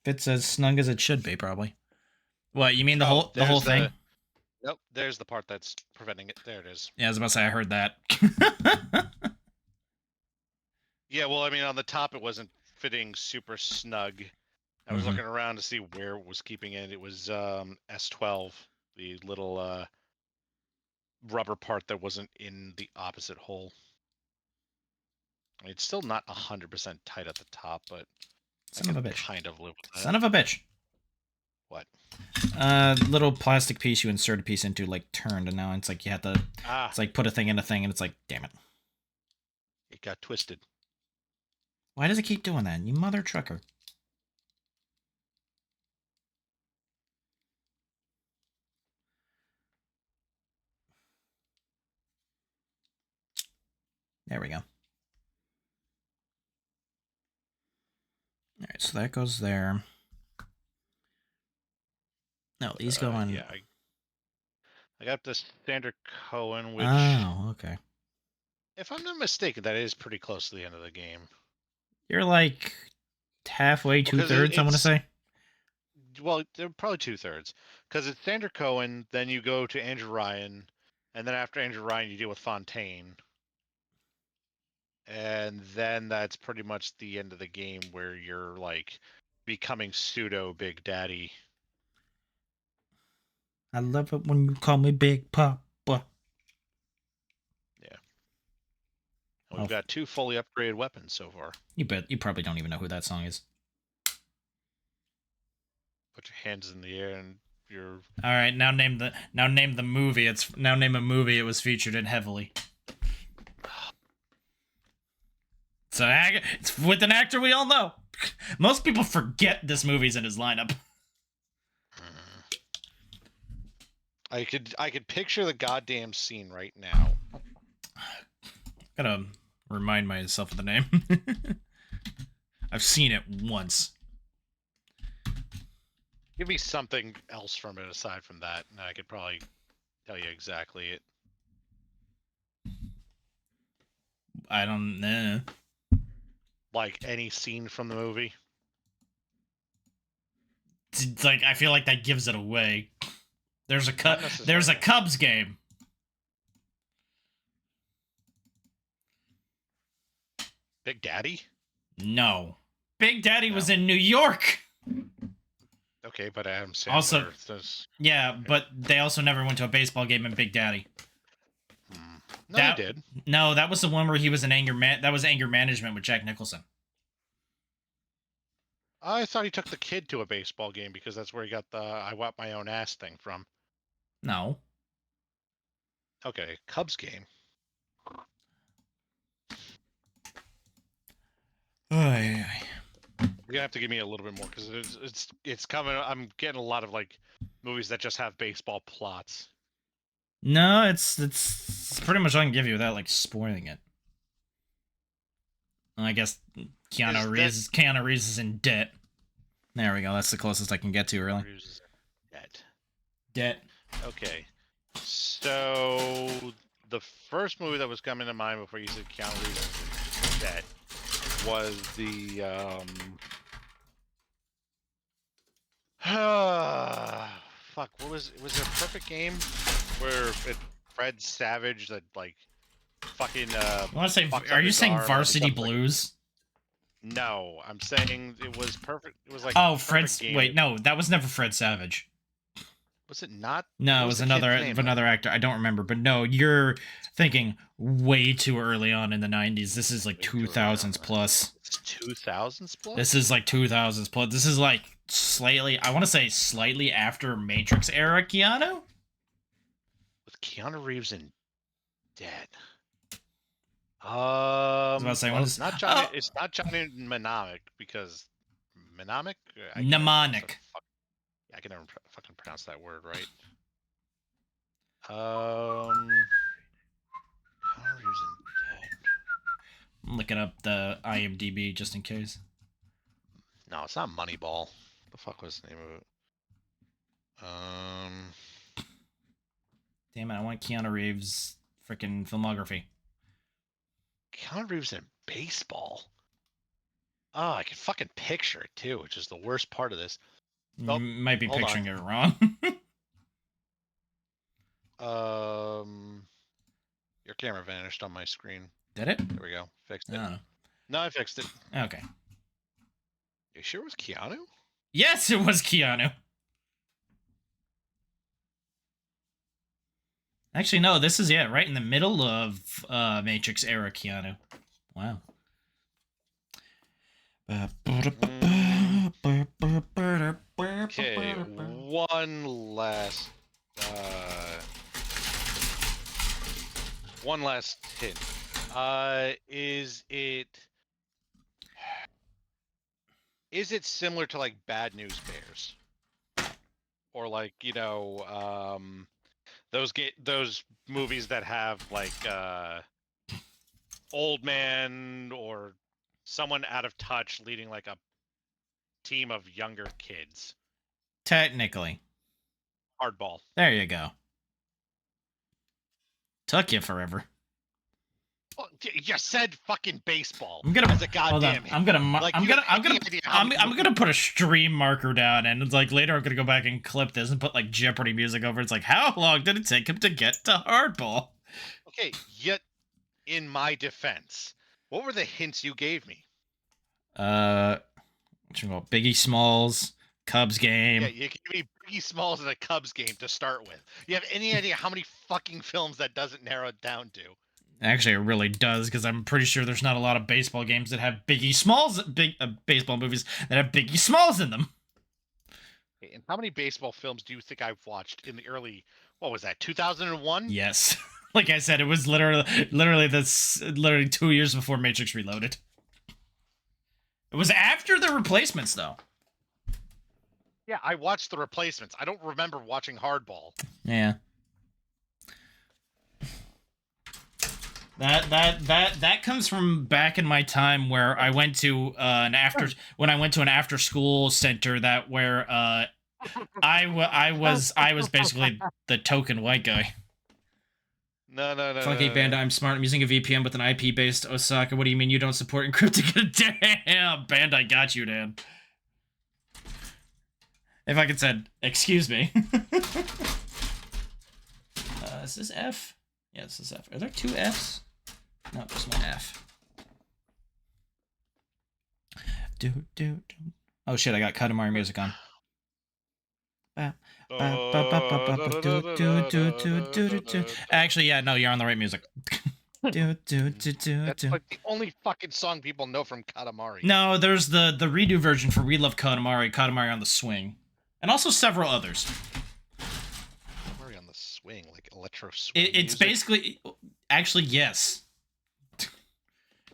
Fits as snug as it should be, probably. What, you mean the whole thing? Nope, there's the part that's preventing it. There it is. Yeah, I was about to say, I heard that. Yeah, well, I mean, on the top it wasn't fitting super snug. I was looking around to see where it was keeping it. It was S12, the little rubber part that wasn't in the opposite hole. I mean, it's still not 100% tight at the top, but Son of a bitch. Kind of live with that. Son of a bitch. What? Little plastic piece you insert a piece into, like, turned, and now it's like you have to... It's like put a thing in a thing, and it's like, damn it. It got twisted. Why does it keep doing that? You mother trucker. There we go. Alright, so that goes there. No, these go on... Yeah, I got the standard Cohen, which... Oh, okay. If I'm not mistaken, that is pretty close to the end of the game. You're like halfway, 2/3, I want to say. Well, they're probably 2/3. Because it's standard Cohen, then you go to Andrew Ryan, and then after Andrew Ryan, you deal with Fontaine. And then that's pretty much the end of the game where you're, like, becoming pseudo Big Daddy. I love it when you call me Big Papa. Yeah. And we've got 2 fully upgraded weapons so far. You probably don't even know who that song is. Put your hands in the air and you're... All right, now name the movie. Name a movie it was featured in heavily. So it's with an actor we all know. Most people forget this movie's in his lineup. I could picture the goddamn scene right now. Gotta remind myself of the name. I've seen it once. Give me something else from it aside from that, and I could probably tell you exactly it. I don't know. Like any scene from the movie? It's like, I feel like that gives it away. There's a Not there's a necessarily. Cubs game. Big Daddy? No. Big Daddy was No. in New York. Okay, but Adam Sandler Also- does. Yeah, but they also never went to a baseball game in Big Daddy. No, That- they did. No, that was the one where he was an that was anger management with Jack Nicholson. I thought he took the kid to a baseball game because that's where he got the "I wipe my own ass" thing from. No. Okay, Cubs game. Ay. You're gonna have to give me a little bit more because it's coming. I'm getting a lot of like movies that just have baseball plots. No, it's pretty much all I can give you without like spoiling it. I guess Keanu Reeves is in debt. There we go. That's the closest I can get to, really. Dead. Debt. Okay, so the first movie that was coming to mind before you said Keanu Reeves is dead was the fuck, what was it? Was there a Perfect Game where Fred Savage that like fucking I want to say, fucks are up you his saying arm and Varsity becomes, like- Blues? No, I'm saying it was perfect. It was like Oh, Perfect Game. Wait, no, that was never Fred Savage. Was it not? No, What it was the kid's name, though? another actor. I don't remember, but no, you're thinking way too early on in the 90s. This is like Way too early 2000s on. plus. It's 2000s plus. This is like 2000s plus. This is like slightly, I want to say slightly after Matrix era Keanu. With Keanu Reeves in Dead. about to say, well, when it's is- not Johnny. oh. It's not Johnny Mnemonic because Mnemonic. Mnemonic. I can never fucking pronounce that word right. Keanu Reeves in Dead. I'm looking up the IMDb just in case. No, it's not Moneyball. The fuck was the name of it? Damn it, I want Keanu Reeves' freaking filmography. Keanu Reeves in baseball. Oh, I can fucking picture it too, which is the worst part of this. You Oh, might be hold picturing it wrong. Your camera vanished on my screen. Did it? There we go. Fixed I it. don't know. No, I fixed it. Okay. You sure it was Keanu? Yes, it was Keanu. Actually, no, this is right in the middle of Matrix era Keanu. Wow. Okay, one last hint. Is it similar to like Bad News Bears? Or like, those movies that have like old man or someone out of touch leading like a team of younger kids. Technically. Hardball. There you go. Took you forever. Well, you said fucking baseball. I'm gonna as a hold on. goddamn hint. I'm gonna Like, you have any idea how many I'm gonna put a stream marker down, and it's like later I'm gonna go back and clip this and put like Jeopardy music over. It's like, how long did it take him to get to hardball? Okay, yet in my defense, what were the hints you gave me? What you call it? Biggie Smalls, Cubs game. Yeah, you gave me Biggie Smalls in a Cubs game to start with. You have any idea how many fucking films that doesn't narrow it down to? Actually, it really does, because I'm pretty sure there's not a lot of baseball games that have Biggie Smalls, baseball movies that have Biggie Smalls in them. Okay, and how many baseball films do you think I've watched in the early, what was that, 2001? Yes. Like I said, it was literally 2 years before Matrix Reloaded. It was after The Replacements, though. Yeah, I watched The Replacements. I don't remember watching Hardball. Yeah. That comes from back in my time where I went to an after school center where I was basically the token white guy. No. Fuck you, Banda. I'm smart. I'm using a VPN with an IP-based Osaka. What do you mean you don't support encrypted? Damn, Banda, I got you, Dan. If I could said, excuse me. Is this F? Yeah, this is F. Are there 2 Fs? No, just 1 F. Oh shit, I got Katamari music on. Actually, yeah, no, you're on the right music. That's like the only fucking song people know from Katamari. No, there's the redo version for We Love Katamari, Katamari on the Swing. And also several others. Katamari on the Swing, like electro swing It's music? basically... Actually, yes.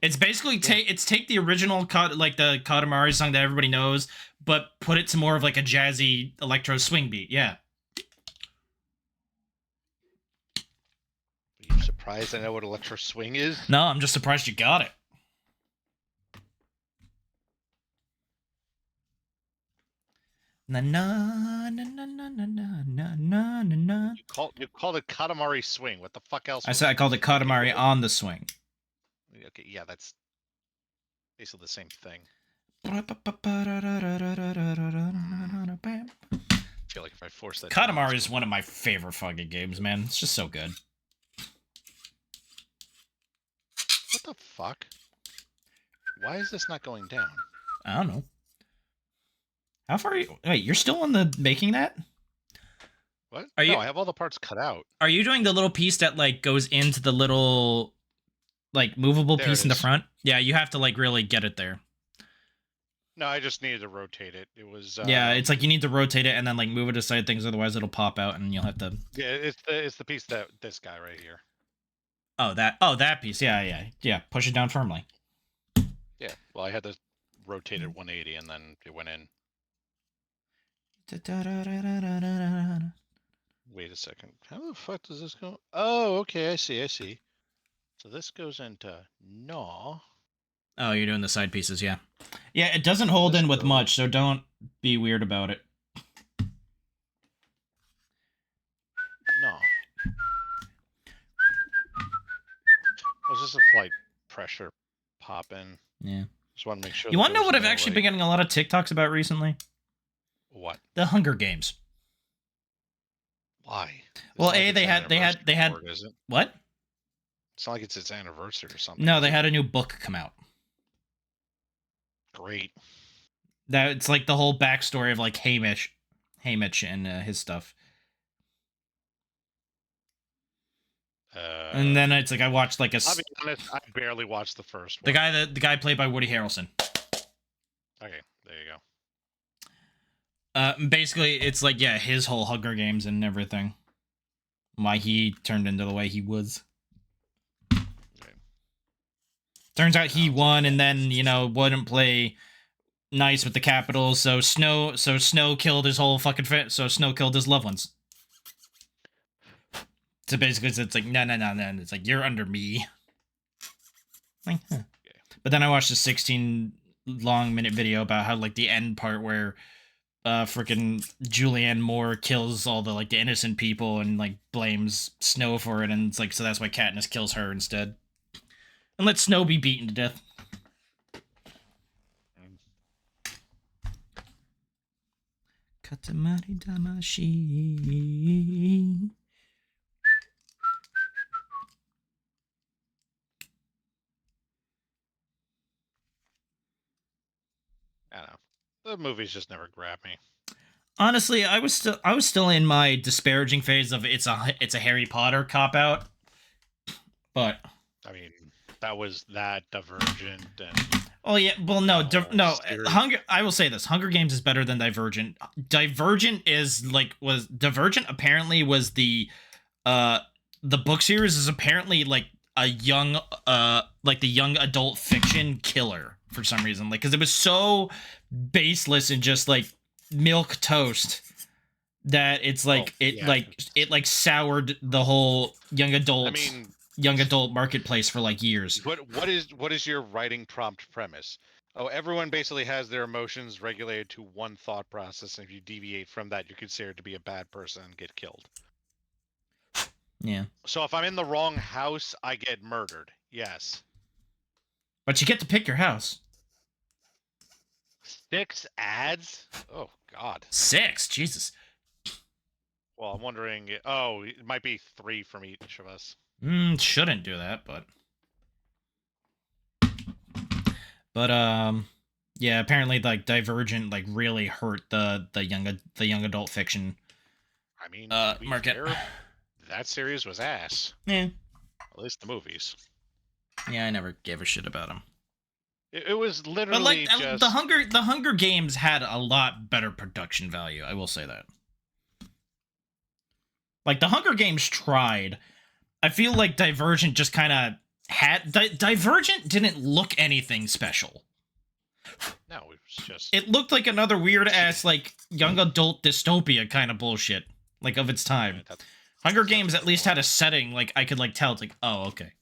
It's basically take the original like the Katamari song that everybody knows, but put it to more of like a jazzy electro swing beat. Yeah. Are you surprised I know what electro swing is? No, I'm just surprised you got it. Na na na na na na na na na na. You called it Katamari Swing. What the fuck else? I said I called it Katamari on the Swing. Okay, yeah, that's basically the same thing. I feel like if I force that... Katamari is one of my favorite fucking games, man. It's just so good. What the fuck? Why is this not going down? I don't know. How far are you? Wait, you're still on the making that? What? Are you? No, I have all the parts cut out. Are you doing the little piece that like goes into the little like movable piece in the front? Yeah, you have to like really get it there. No, I just needed to rotate it. It was yeah, it's like you need to rotate it and then like move it aside things, otherwise it'll pop out and you'll have to. Yeah, it's the piece that this guy right here. Oh, that piece. Yeah. Push it down firmly. Yeah. Well, I had to rotate it 180 and then it went in. Wait a second. How the fuck does this go? Oh, okay. I see. So this goes into gnaw. Oh, you're doing the side pieces, yeah. Yeah, it doesn't hold in with much, so don't be weird about it. No. Was just a slight pressure pop in. Yeah. Just want to make sure. You want to know what I've actually been getting a lot of TikToks about recently? What? The Hunger Games. Why? Well, they had Is it? What? It's not like it's its anniversary or something. No, they had a new book come out. Great. That it's like the whole backstory of like Hamish and his stuff. And then it's like I watched like a. I'll be honest, I barely watched the first one. The guy played by Woody Harrelson. Okay, there you go. Basically, it's like his whole Hunger Games and everything. Why he turned into the way he was. Okay. Turns out he won, and then wouldn't play nice with the Capitals. So Snow killed his whole fucking. So Snow killed his loved ones. So basically, it's like no. It's like you're under me. Like, huh. Okay. But then I watched a 16-minute video about how like the end part where freaking Julianne Moore kills all the like the innocent people and like blames Snow for it, and it's like so that's why Katniss kills her instead, and let Snow be beaten to death. Katamari Damashi. I don't know. The movies just never grabbed me. Honestly, I was still in my disparaging phase of it's a Harry Potter cop-out. But I mean, that was that Divergent and oh yeah, well no, I will say this. Hunger Games is better than Divergent. Divergent apparently was the book series is apparently like a young like the young adult fiction killer for some reason, like because it was so baseless and just like milk toast that it's like it soured the whole young adult marketplace for like years. What is your writing prompt premise? Oh, everyone basically has their emotions regulated to one thought process, and if you deviate from that, you're considered to be a bad person and get killed. Yeah. So if I'm in the wrong house, I get murdered. Yes. But you get to pick your house. 6 ads? Oh God. 6? Jesus. Well, I'm wondering. Oh, it might be 3 from each of us. Shouldn't do that, but yeah. Apparently, like Divergent, like really hurt the young adult fiction. I mean, to be market. fair, that series was ass. Yeah. At least the movies. Yeah, I never gave a shit about them. It was literally But like just the Hunger Games had a lot better production value. I will say that. Like the Hunger Games tried. I feel like Divergent just kind of had Divergent didn't look anything special. No, it was just. It looked like another weird ass like young adult dystopia kind of bullshit, like of its time. Yeah, Hunger Games at least had a setting like I could like tell. It's like, oh, okay.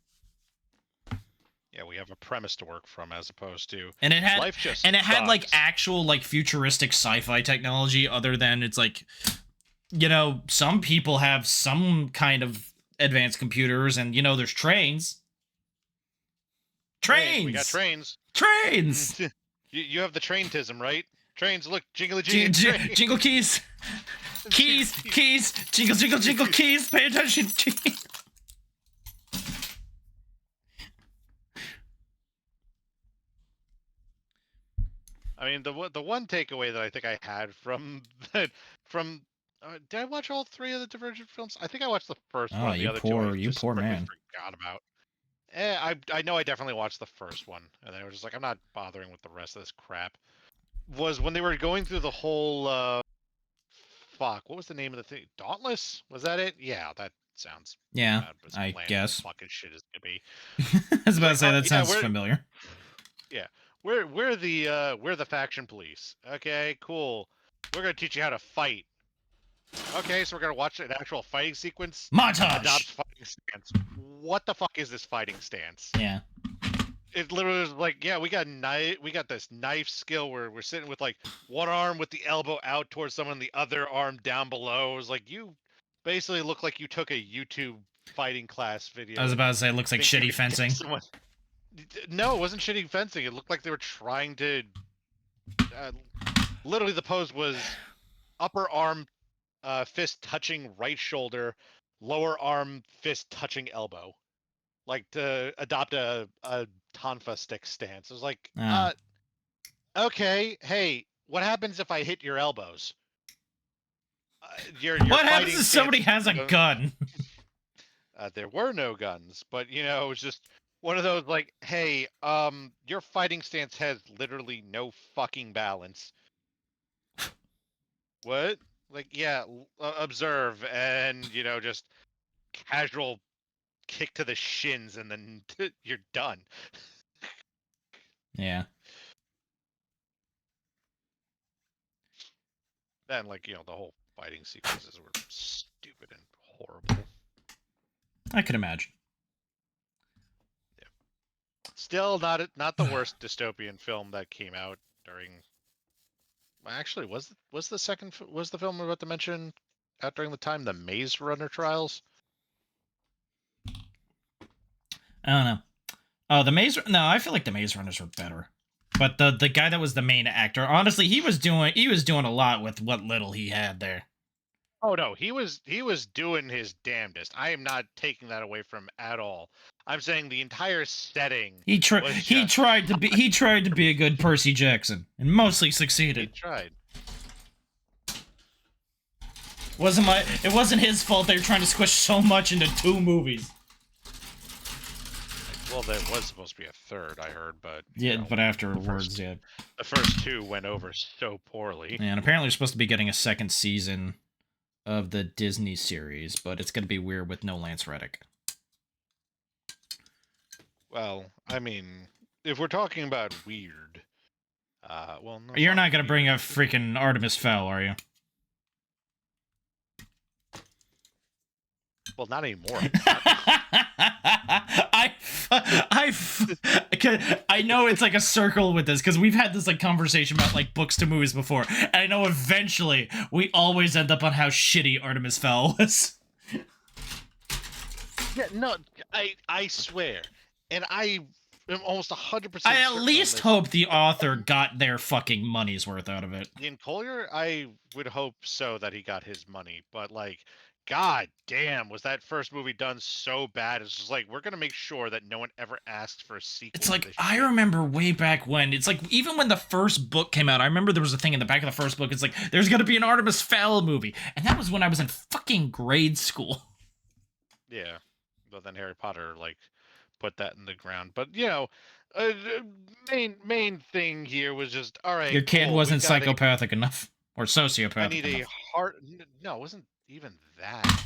Yeah, we have a premise to work from as opposed to And it had life just had like sucks. actual like futuristic sci-fi technology other than it's like, you know, some people have some kind of advanced computers and, you know, there's trains. Hey, we got trains. Trains! You have the traintism, right? Trains, look, jingly jingle. Jingle keys. Keys, keys, jingle, jingle, jingle, keys. Pay attention. I mean, the one takeaway that I think I had from did I watch all 3 of the Divergent films? I think I watched the first one. The other 2 I just poor quickly man. forgot about. I know I definitely watched the first one, and then I was just like, I'm not bothering with the rest of this crap. Was when they were going through the whole fuck, what was the name of the thing? Dauntless? Was that it? Yeah, that sounds Yeah, as I bland guess. fucking shit as it could be. I was about to say that sounds familiar. Yeah, we're the faction police. Okay, cool. We're gonna teach you how to fight. Okay, so we're gonna watch an actual fighting sequence. Montage. Adopt fighting stance. What the fuck is this fighting stance? Yeah. It literally was like, yeah, we got this knife skill where we're sitting with like one arm with the elbow out towards someone, the other arm down below. It was like you basically look like you took a YouTube fighting class video. I was about to say it looks like shitty fencing. No, it wasn't shitty fencing. It looked like they were trying to. Literally, the pose was upper arm, fist touching right shoulder, lower arm, fist touching elbow, like to adopt a tonfa stick stance. It was like, okay, hey, what happens if I hit your elbows? What happens if somebody has a gun? There were no guns, but you know, it was just one of those like, hey, your fighting stance has literally no fucking balance. What? Like, yeah, observe and, you know, just casual kick to the shins and then you're done. Yeah. Then, like, you know, the whole fighting sequences were stupid and horrible. I could imagine. Yeah. Still not the worst dystopian film that came out during. Actually, was the film I'm about to mention out during the time the Maze Runner trials? I don't know. Oh, No, I feel like the Maze Runners were better. But the guy that was the main actor, honestly, he was doing a lot with what little he had there. Oh no, he was doing his damnedest. I am not taking that away from him at all. I'm saying the entire setting. He tried to be a good Percy Jackson and mostly succeeded. He tried. It wasn't his fault they were trying to squish so much into 2 movies. Well, there was supposed to be a third, I heard, but yeah, but afterwards, yeah, the first 2 went over so poorly. Yeah, and apparently, we're supposed to be getting a 2nd season of the Disney series, but it's gonna be weird with no Lance Reddick. Well, I mean, if we're talking about weird, well, no, you're not gonna bring up freaking Artemis Fowl, are you? Well, not anymore. I know it's like a circle with this because we've had this like conversation about like books to movies before, and I know eventually we always end up on how shitty Artemis Fowl was. Yeah, no, I swear, and I I'm almost 100%. I at least hope the author got their fucking money's worth out of it. Ian Collier, I would hope so that he got his money, but like, god damn, was that first movie done so bad? It's just like, we're gonna make sure that no one ever asks for a sequel. It's like, I remember way back when, it's like, even when the first book came out, I remember there was a thing in the back of the first book, it's like, there's gonna be an Artemis Fowl movie, and that was when I was in fucking grade school. Yeah, but then Harry Potter, like, put that in the ground. But, you know, main thing here was just, all right, Your kid cool, wasn't psychopathic enough, or sociopathic I need enough. no, it wasn't even that.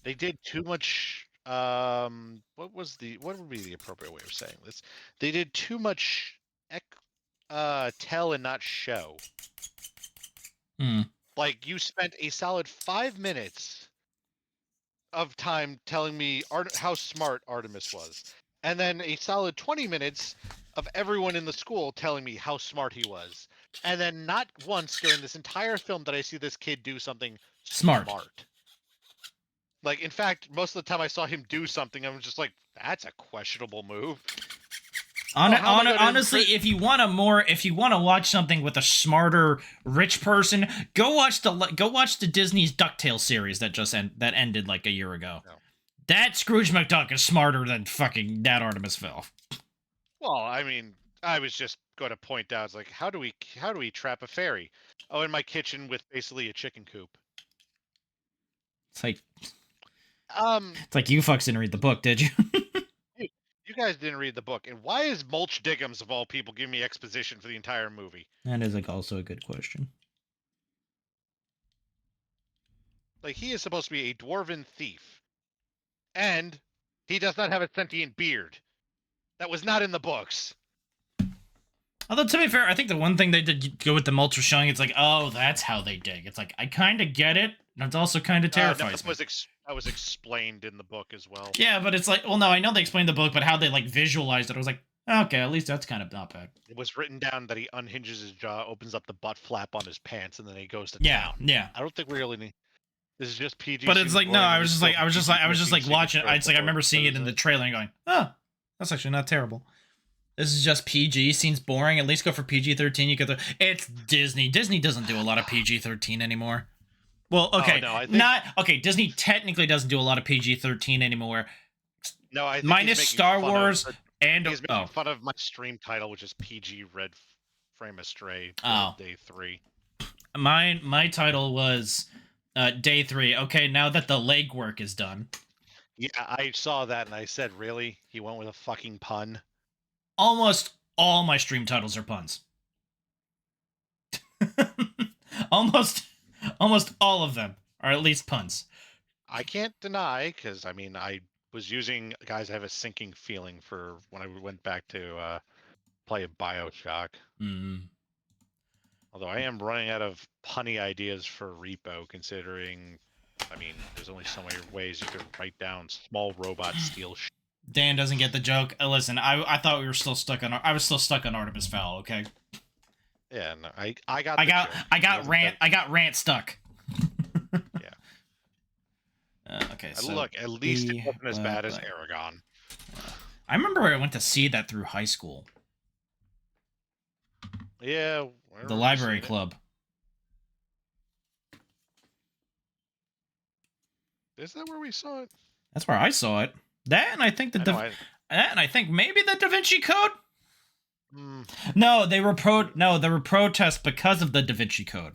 They did too much, what would be the appropriate way of saying this? They did too much, tell and not show. Like, you spent a solid 5 minutes of time telling me how smart Artemis was, and then a solid 20 minutes of everyone in the school telling me how smart he was, and then not once during this entire film did I see this kid do something smart. Like, in fact, most of the time I saw him do something, I was just like, that's a questionable move. Honestly, if you want to watch something with a smarter rich person, go watch the Disney's DuckTales series that ended like a year ago. No. That Scrooge McDuck is smarter than fucking that Artemis Fowl. Well, I mean, I was just going to point out, it's like, how do we trap a fairy? Oh, in my kitchen with basically a chicken coop. It's like you fucks didn't read the book, did you? You guys didn't read the book, and why is Mulch Diggums of all people giving me exposition for the entire movie? That is like also a good question. Like, he is supposed to be a dwarven thief, and he does not have a sentient beard. That was not in the books. Although, to be fair, I think the one thing they did go with the Mulch was showing, it's like, oh, that's how they dig. It's like, I kind of get it, and it's also kind of terrifies me. That was explained in the book as well. Yeah, but it's like, well, no, I know they explained the book, but how they, like, visualized it, I was like, okay, at least that's kind of not bad. It was written down that he unhinges his jaw, opens up the butt flap on his pants, and then he goes to town. Yeah. I don't think we really need... This is just PG. But it's like, no, I was just like watching it. It's like, I remember seeing it in the trailer and going, oh, that's actually not terrible. This is just PG. Seems boring. At least go for PG-13. You get it's Disney. Disney doesn't do a lot of PG-13 anymore. Well, okay, Disney technically doesn't do a lot of PG-13 anymore. No, I think minus Star Wars and he's making fun of my stream title, which is PG Red Frame Astray. Day 3. My title was Day 3. Okay, now that the legwork is done. Yeah, I saw that and I said, really? He went with a fucking pun. Almost all my stream titles are puns. Almost all of them are at least puns. I can't deny, because, I mean, I was using, guys, I have a sinking feeling for when I went back to play a BioShock. Although I am running out of punny ideas for Repo, considering, I mean, there's only so many ways you could write down small robots steal shit. Dan doesn't get the joke. Listen, I thought we were still stuck on. I was still stuck on Artemis Fowl. Okay. Yeah, no, I got rant stuck. Yeah. Okay. So look, at least it wasn't as bad as Aragon. I remember I went to see that through high school. Yeah. The library club. Is that where we saw it? That's where I saw it. That and I think I think maybe the Da Vinci Code. No, there were protests because of the Da Vinci Code.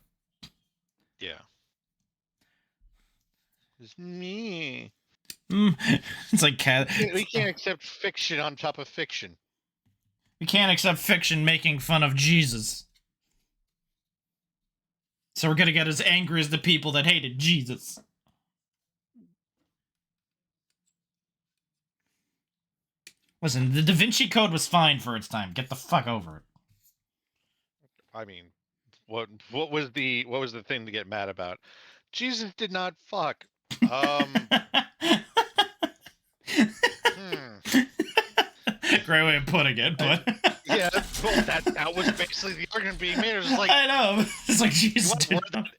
Yeah. It's me. It's like we can't accept fiction on top of fiction. We can't accept fiction making fun of Jesus. So we're gonna get as angry as the people that hated Jesus. Listen, the Da Vinci Code was fine for its time. Get the fuck over it. I mean, what was the thing to get mad about? Jesus did not fuck. Great way of putting it, but yeah, well, that was basically the argument being made. It was like, I know, it's like Jesus did not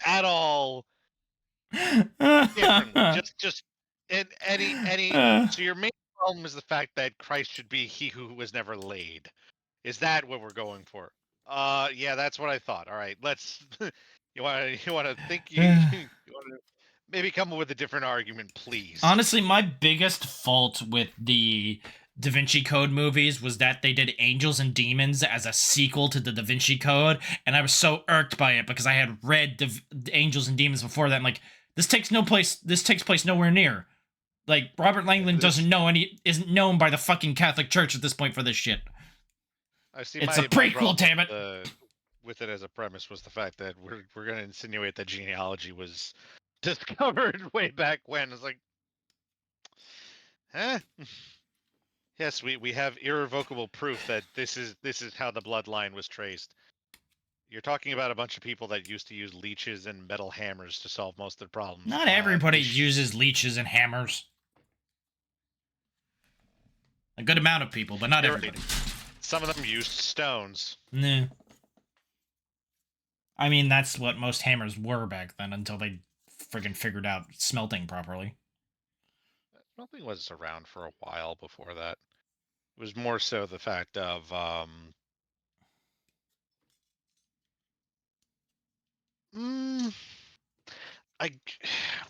at all different. just in any. So your main realm is the fact that Christ should be he who was never laid. Is that what we're going for? Yeah, that's what I thought. All right, let's. you want to think you want to maybe come up with a different argument, please. Honestly, my biggest fault with the Da Vinci Code movies was that they did Angels and Demons as a sequel to the Da Vinci Code, and I was so irked by it because I had read Angels and Demons before that. I'm like, this takes place nowhere near. Like, Robert Langland isn't known by the fucking Catholic Church at this point for this shit. I see. It's a prequel, damn it. With it as a premise was the fact that we're going to insinuate that genealogy was discovered way back when. It's like, huh? Yes, we have irrevocable proof that this is how the bloodline was traced. You're talking about a bunch of people that used to use leeches and metal hammers to solve most of their problems. Not everybody uses leeches and hammers. A good amount of people, but not everybody. Right. Some of them used stones. Nah. I mean, that's what most hammers were back then until they friggin' figured out smelting properly. Smelting was around for a while before that. It was more so the fact of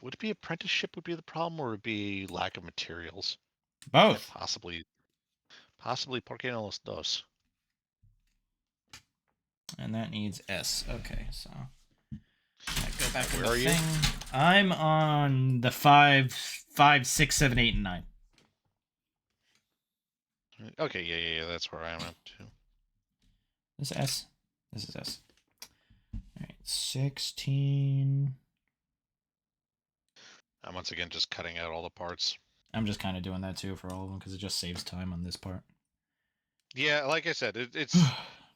would it be apprenticeship would be the problem, or would it be lack of materials? Both. Possibly ¿por qué no los dos? And that needs S. Okay, so I go back to Where the are you? thing. I'm on the 5, 6, 7, 8, and 9. Okay, yeah, that's where I am at too. This is S. This is S. Alright, 16. I'm once again just cutting out all the parts. I'm just kind of doing that too for all of them because it just saves time on this part. Yeah, like I said, it's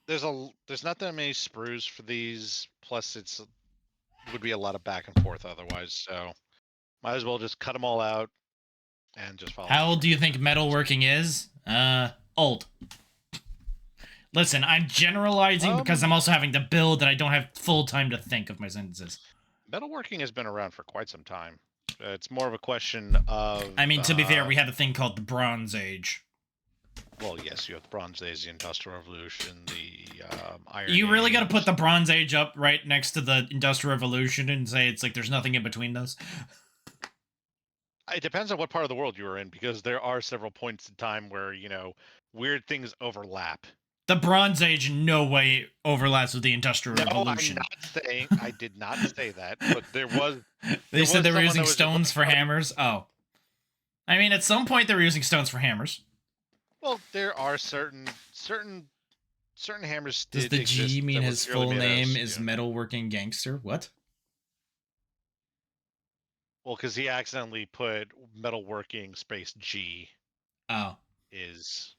there's not that many sprues for these. Plus, would be a lot of back and forth otherwise. So, might as well just cut them all out and just follow. How old do you think metalworking is? Old. Listen, I'm generalizing because I'm also having to build and I don't have full time to think of my sentences. Metalworking has been around for quite some time. It's more of a question of... I mean, to be fair, we had a thing called the Bronze Age. Well, yes, you have the Bronze Age, the Industrial Revolution, the Iron You really Age. got to put the Bronze Age up right next to the Industrial Revolution and say it's like there's nothing in between those? It depends on what part of the world you are in, because there are several points in time where, weird things overlap. The Bronze Age in no way overlaps with the Industrial Revolution. I did not say that, but there was... They said they were using stones for hammers? Oh. I mean, at some point they were using stones for hammers. Well, there are certain hammers. Does the G mean his full name is Metalworking Gangster? What? Well, because he accidentally put metalworking space G. Oh. Is.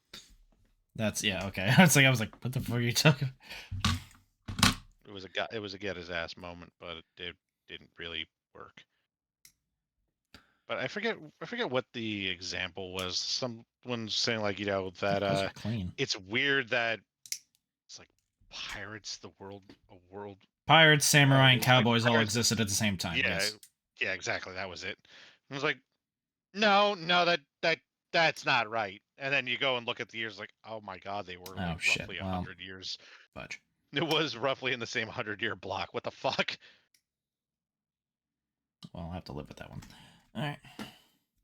That's okay. I was like, what the fuck are you talking about? It was a get his ass moment, but it didn't really work. But I forget what the example was. Someone's saying like, that it's weird that it's like pirates, a world. Pirates, samurai, and cowboys all existed at the same time. Yeah, yes. Yeah, exactly. That was it. I was like, no, that's not right. And then you go and look at the years, like, oh my god, they were roughly 100 years. Fudge. It was roughly in the same 100-year block. What the fuck? Well, I'll have to live with that one. All right.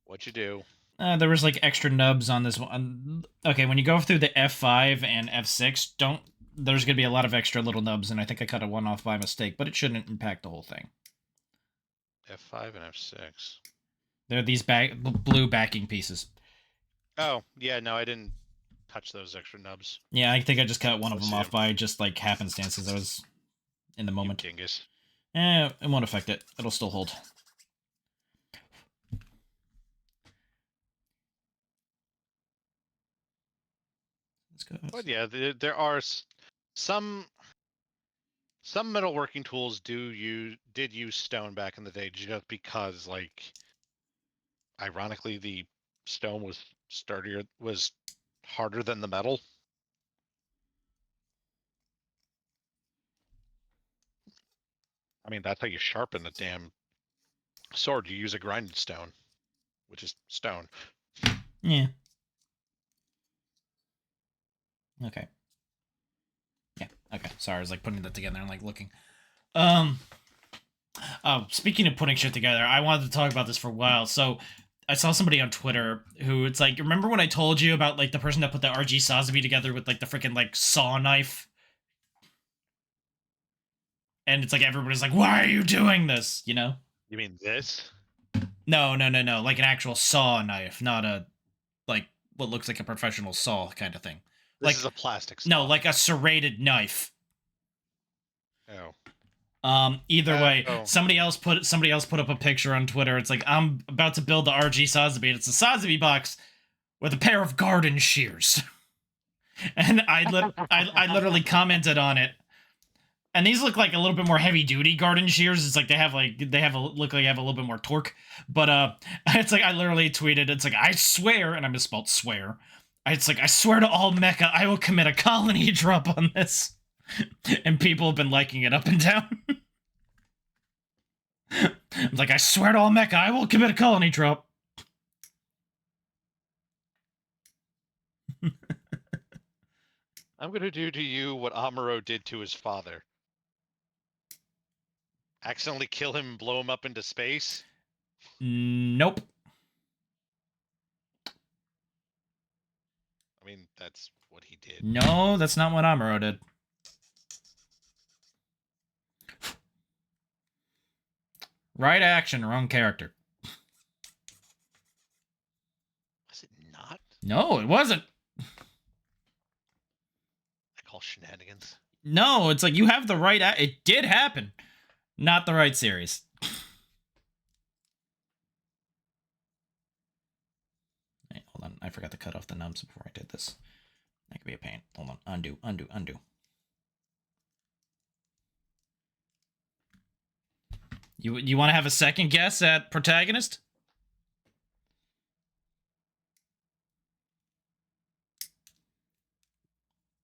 What'd you do? There was like extra nubs on this one. Okay, when you go through the F5 and F6, there's gonna be a lot of extra little nubs, and I think I cut one off by mistake, but it shouldn't impact the whole thing. F5 and F6. They're these blue backing pieces. Oh, yeah, no, I didn't touch those extra nubs. Yeah, I think I just cut one of them off by just like happenstance as I was in the moment. You dingus. It won't affect it. It'll still hold. Let's go. But yeah, there are some metalworking tools did use stone back in the day, just because, like, ironically, the stone was harder than the metal. I mean, that's how you sharpen a damn sword. You use a grinding stone, which is stone. Yeah. Okay. Yeah. Okay. Sorry, I was like putting that together and like looking. Oh, speaking of putting shit together, I wanted to talk about this for a while. So I saw somebody on Twitter who it's like, remember when I told you about like the person that put the RG Sazabi together with like the freaking like saw knife? And it's like everybody's like, why are you doing this? You know? You mean this? No. Like an actual saw knife, not a like what looks like a professional saw kind of thing. This Like is a plastic saw. no, like a serrated knife. Oh. Either way, oh. somebody else put up a picture on Twitter. It's like, I'm about to build the RG Sazabi, and it's a Sazabi box with a pair of garden shears. And I literally commented on it. And these look like a little bit more heavy duty garden shears. It's like they have a little bit more torque. But it's like I literally tweeted, it's like, I swear, and I misspelled swear. It's like, I swear to all Mecha, I will commit a colony drop on this. And people have been liking it up and down. I'm like, I swear to all Mecha, I will commit a colony drop. I'm gonna do to you what Amuro did to his father. Accidentally kill him and blow him up into space? Nope. I mean, that's what he did. No, that's not what Amuro did. Right action, wrong character. Was it not? No, it wasn't. I call shenanigans. No, it's like you have the right... It did happen. Not the right series. Wait, hold on. I forgot to cut off the nubs before I did this. That could be a pain. Hold on. Undo. You want to have a second guess at protagonist?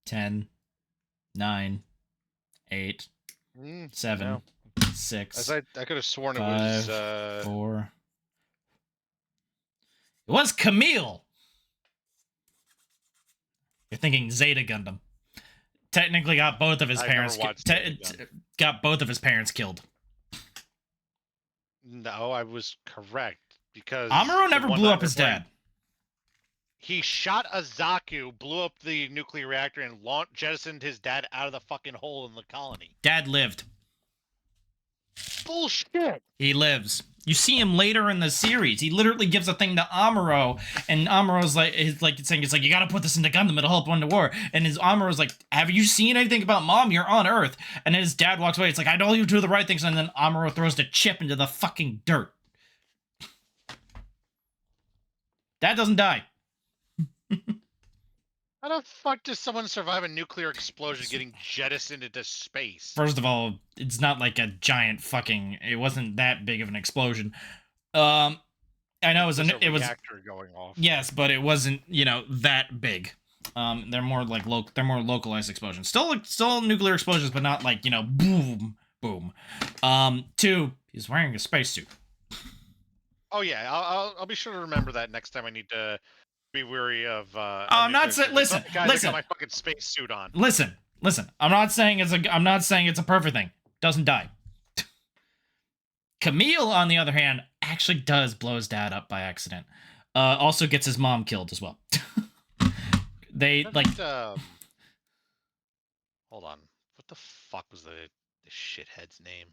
Ten, 9, 8, 7, no. 6. I could have sworn 5, it was 4. It was Camille. You're thinking Zeta Gundam. Technically, got both of his parents. Got both of his parents killed. No, I was correct because Amuro never blew up his dad. He shot a Zaku, blew up the nuclear reactor, and jettisoned his dad out of the fucking hole in the colony. Dad lived. Bullshit. He lives. You see him later in the series. He literally gives a thing to Amuro, and Amuro's like, saying, it's like, you gotta put this into Gundam, it'll help win the war. And his Amuro's like, have you seen anything about Mom? You're on Earth. And then his dad walks away. It's like, I know you do the right things. And then Amuro throws the chip into the fucking dirt. Dad doesn't die. How the fuck does someone survive a nuclear explosion getting jettisoned into space? First of all, it's not like a giant fucking... It wasn't that big of an explosion. I know it was a reactor going off. Yes, but it wasn't, that big. They're more like localized explosions. Still nuclear explosions, but not like, boom, boom. 2, he's wearing a spacesuit. Oh yeah, I'll be sure to remember that next time I need to be weary of. I'm not saying. Listen. Got my fucking spacesuit on. Listen. I'm not saying it's a perfect thing. Doesn't die. Camille, on the other hand, actually does blow his dad up by accident. Also gets his mom killed as well. Hold on. What the fuck was the shithead's name?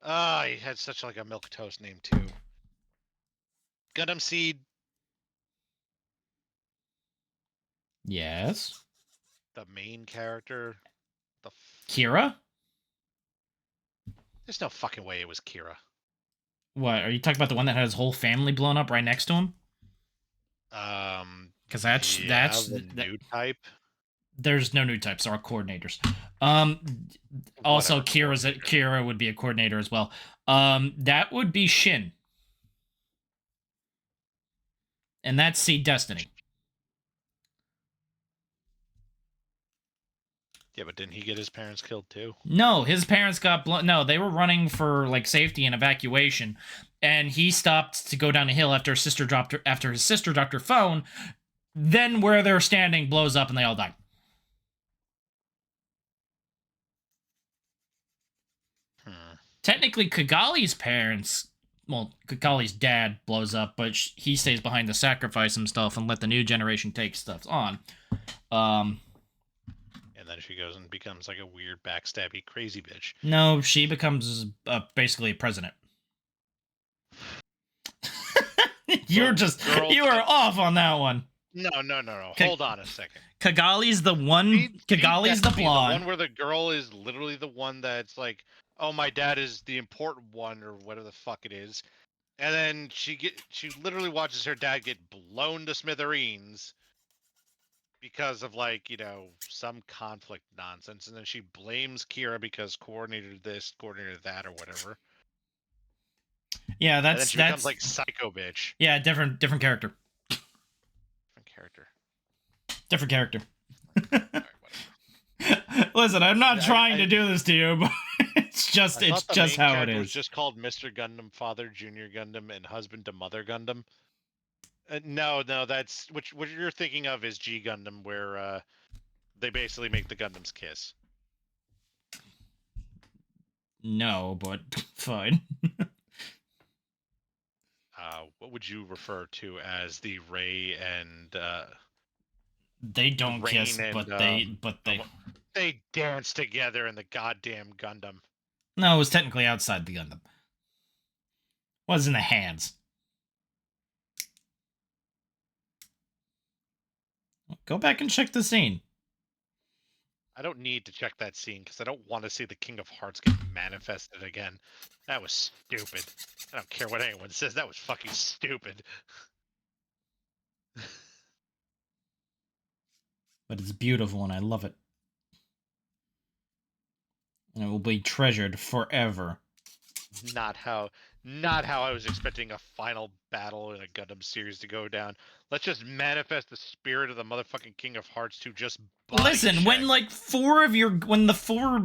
He had such like a milquetoast name too. Gundam Seed. Yes. The main character. Kira? There's no fucking way it was Kira. What, are you talking about the one that had his whole family blown up right next to him? Because that's the new type. There's no new types. There are coordinators. Also, Kira would be a coordinator as well. That would be Shin, and that's Seed Destiny. Yeah, but didn't he get his parents killed too? No, his parents got blown. No, they were running for like safety and evacuation, and he stopped to go down a hill after his sister dropped her phone. Then where they're standing blows up and they all die. Technically, Kigali's parents, well, Kigali's dad blows up, but he stays behind to sacrifice himself and let the new generation take stuff on. And then she goes and becomes like a weird backstabby crazy bitch. No, she becomes basically a president. You are off on that one. No. Hold on a second. Kigali's the one. Kigali's the blonde. The one where the girl is literally the one that's like, oh, my dad is the important one, or whatever the fuck it is. And then she literally watches her dad get blown to smithereens because of, like, you know, some conflict nonsense, and then she blames Kira because coordinated this, coordinated that, or whatever. Yeah, and then she becomes like psycho bitch. Yeah, different character. Different character. Right, Listen, I'm not trying to do this to you, but it's just how it is. It was just called Mr. Gundam, Father, Junior Gundam, and Husband to Mother Gundam. No, that's what you're thinking of is G Gundam, where they basically make the Gundams kiss. No, but fine. What would you refer to as the Rey and? They don't kiss, but they dance together in the goddamn Gundam. No, it was technically outside the Gundam. It was in the hands. Go back and check the scene. I don't need to check that scene because I don't want to see the King of Hearts get manifested again. That was stupid. I don't care what anyone says. That was fucking stupid. But it's beautiful and I love it. And it will be treasured forever. Not how I was expecting a final battle in a Gundam series to go down. Let's just manifest the spirit of the motherfucking King of Hearts to just listen, check. When like 5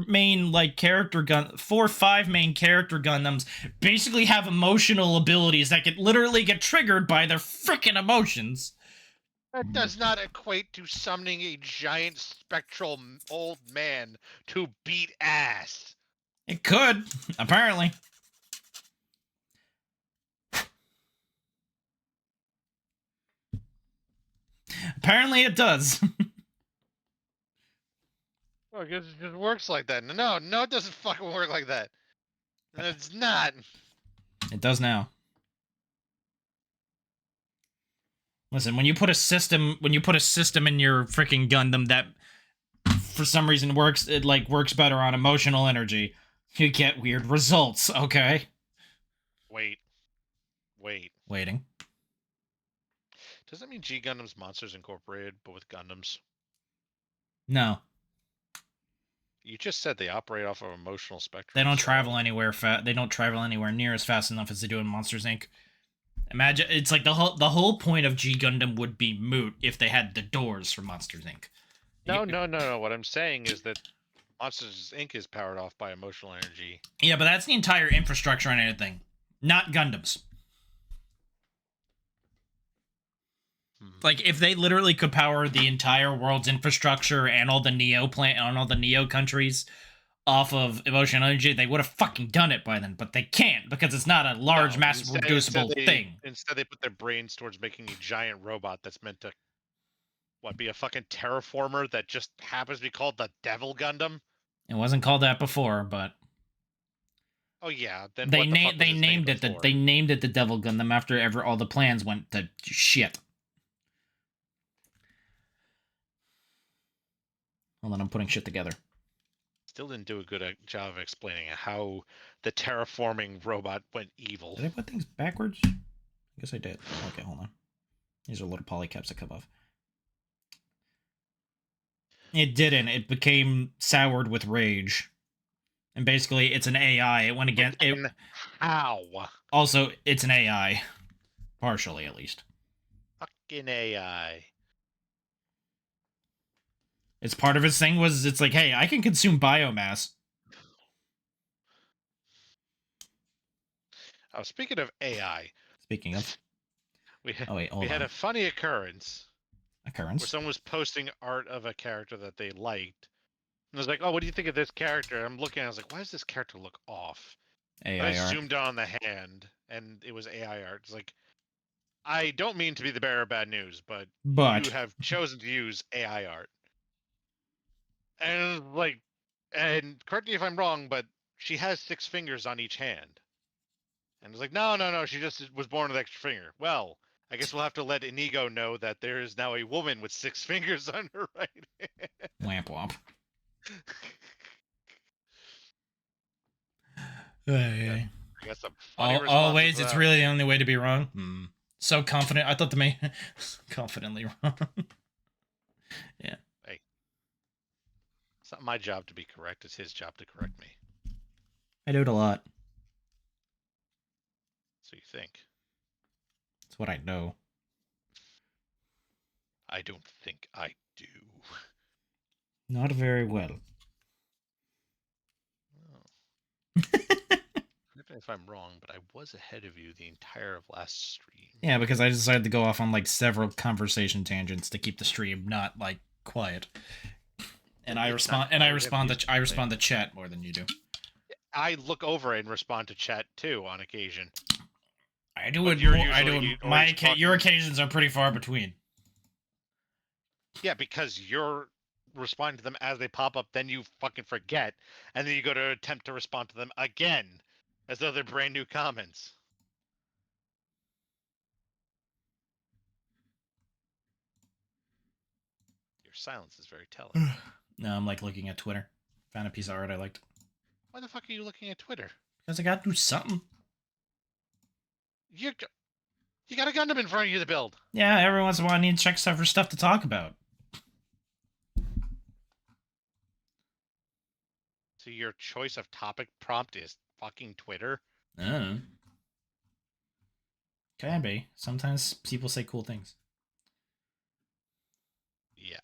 main character Gundams basically have emotional abilities that could literally get triggered by their freaking emotions. That does not equate to summoning a giant spectral old man to beat ass. It could, apparently. Apparently it does. Well, I guess it just works like that. No, it doesn't fucking work like that. It's not. It does now. Listen, when you put a system in your freaking Gundam that for some reason works better on emotional energy, you get weird results, okay? Waiting. Does that mean G Gundam's Monsters Incorporated, but with Gundams? No. You just said they operate off of emotional spectrum. They don't travel anywhere they don't travel anywhere near as fast enough as they do in Monsters Inc. Imagine it's like the whole point of G Gundam would be moot if they had the doors for Monsters Inc. No. What I'm saying is that Monsters Inc. is powered off by emotional energy. Yeah, but that's the entire infrastructure and everything, not Gundams. Like if they literally could power the entire world's infrastructure and all the Neo countries off of emotional energy, they would have fucking done it by then, but they can't because it's not a large, mass reproducible thing. Instead, they put their brains towards making a giant robot that's meant to, be a fucking terraformer that just happens to be called the Devil Gundam? It wasn't called that before, but... Oh yeah, then they named it the Devil Gundam after all the plans went to shit. Hold on, I'm putting shit together. Still didn't do a good job of explaining how the terraforming robot went evil. Did I put things backwards? I guess I did. Okay, hold on. These are little polycaps that come off. It didn't. It became soured with rage. And basically, it's an AI. It went against... How? Also, it's an AI. Partially, at least. Fucking AI. It's part of his thing was, it's like, hey, I can consume biomass. Oh, speaking of AI. Speaking of. We had a funny occurrence. occurrence. someone was posting art of a character that they liked. And I was like, oh, what do you think of this character? I'm looking, I was like, why does this character look off? But I AI art. zoomed on the hand, and it was AI art. It's like, I don't mean to be the bearer of bad news, but you have chosen to use AI art. And like, and correct me if I'm wrong, but she has 6 fingers on each hand. And it's like, no, she just was born with extra finger. Well, I guess we'll have to let Inigo know that there is now a woman with 6 fingers on her right hand. Wamp womp. Hey. I guess a funny response. Always, it's really the only way to be wrong. So confident. I thought the main confidently wrong. Yeah. Hey, it's not my job to be correct. It's his job to correct me. I do it a lot. So you think? That's what I know. I don't think I do. Not very well. If I'm wrong, but I was ahead of you the entire of last stream. Yeah, because I decided to go off on like several conversation tangents to keep the stream not like quiet. And I respond to chat more than you do. I look over and respond to chat too on occasion. I do it more. Your occasions are pretty far between. Yeah, because you're responding to them as they pop up, then you fucking forget, and then you go to attempt to respond to them again, as though they're brand new comments. Your silence is very telling. No, I'm like looking at Twitter. Found a piece of art I liked. Why the fuck are you looking at Twitter? Because I gotta do something. You got a Gundam in front of you to build. Yeah, every once in a while I need to check stuff for stuff to talk about. So your choice of topic prompt is fucking Twitter? Can be. Sometimes people say cool things. Yeah.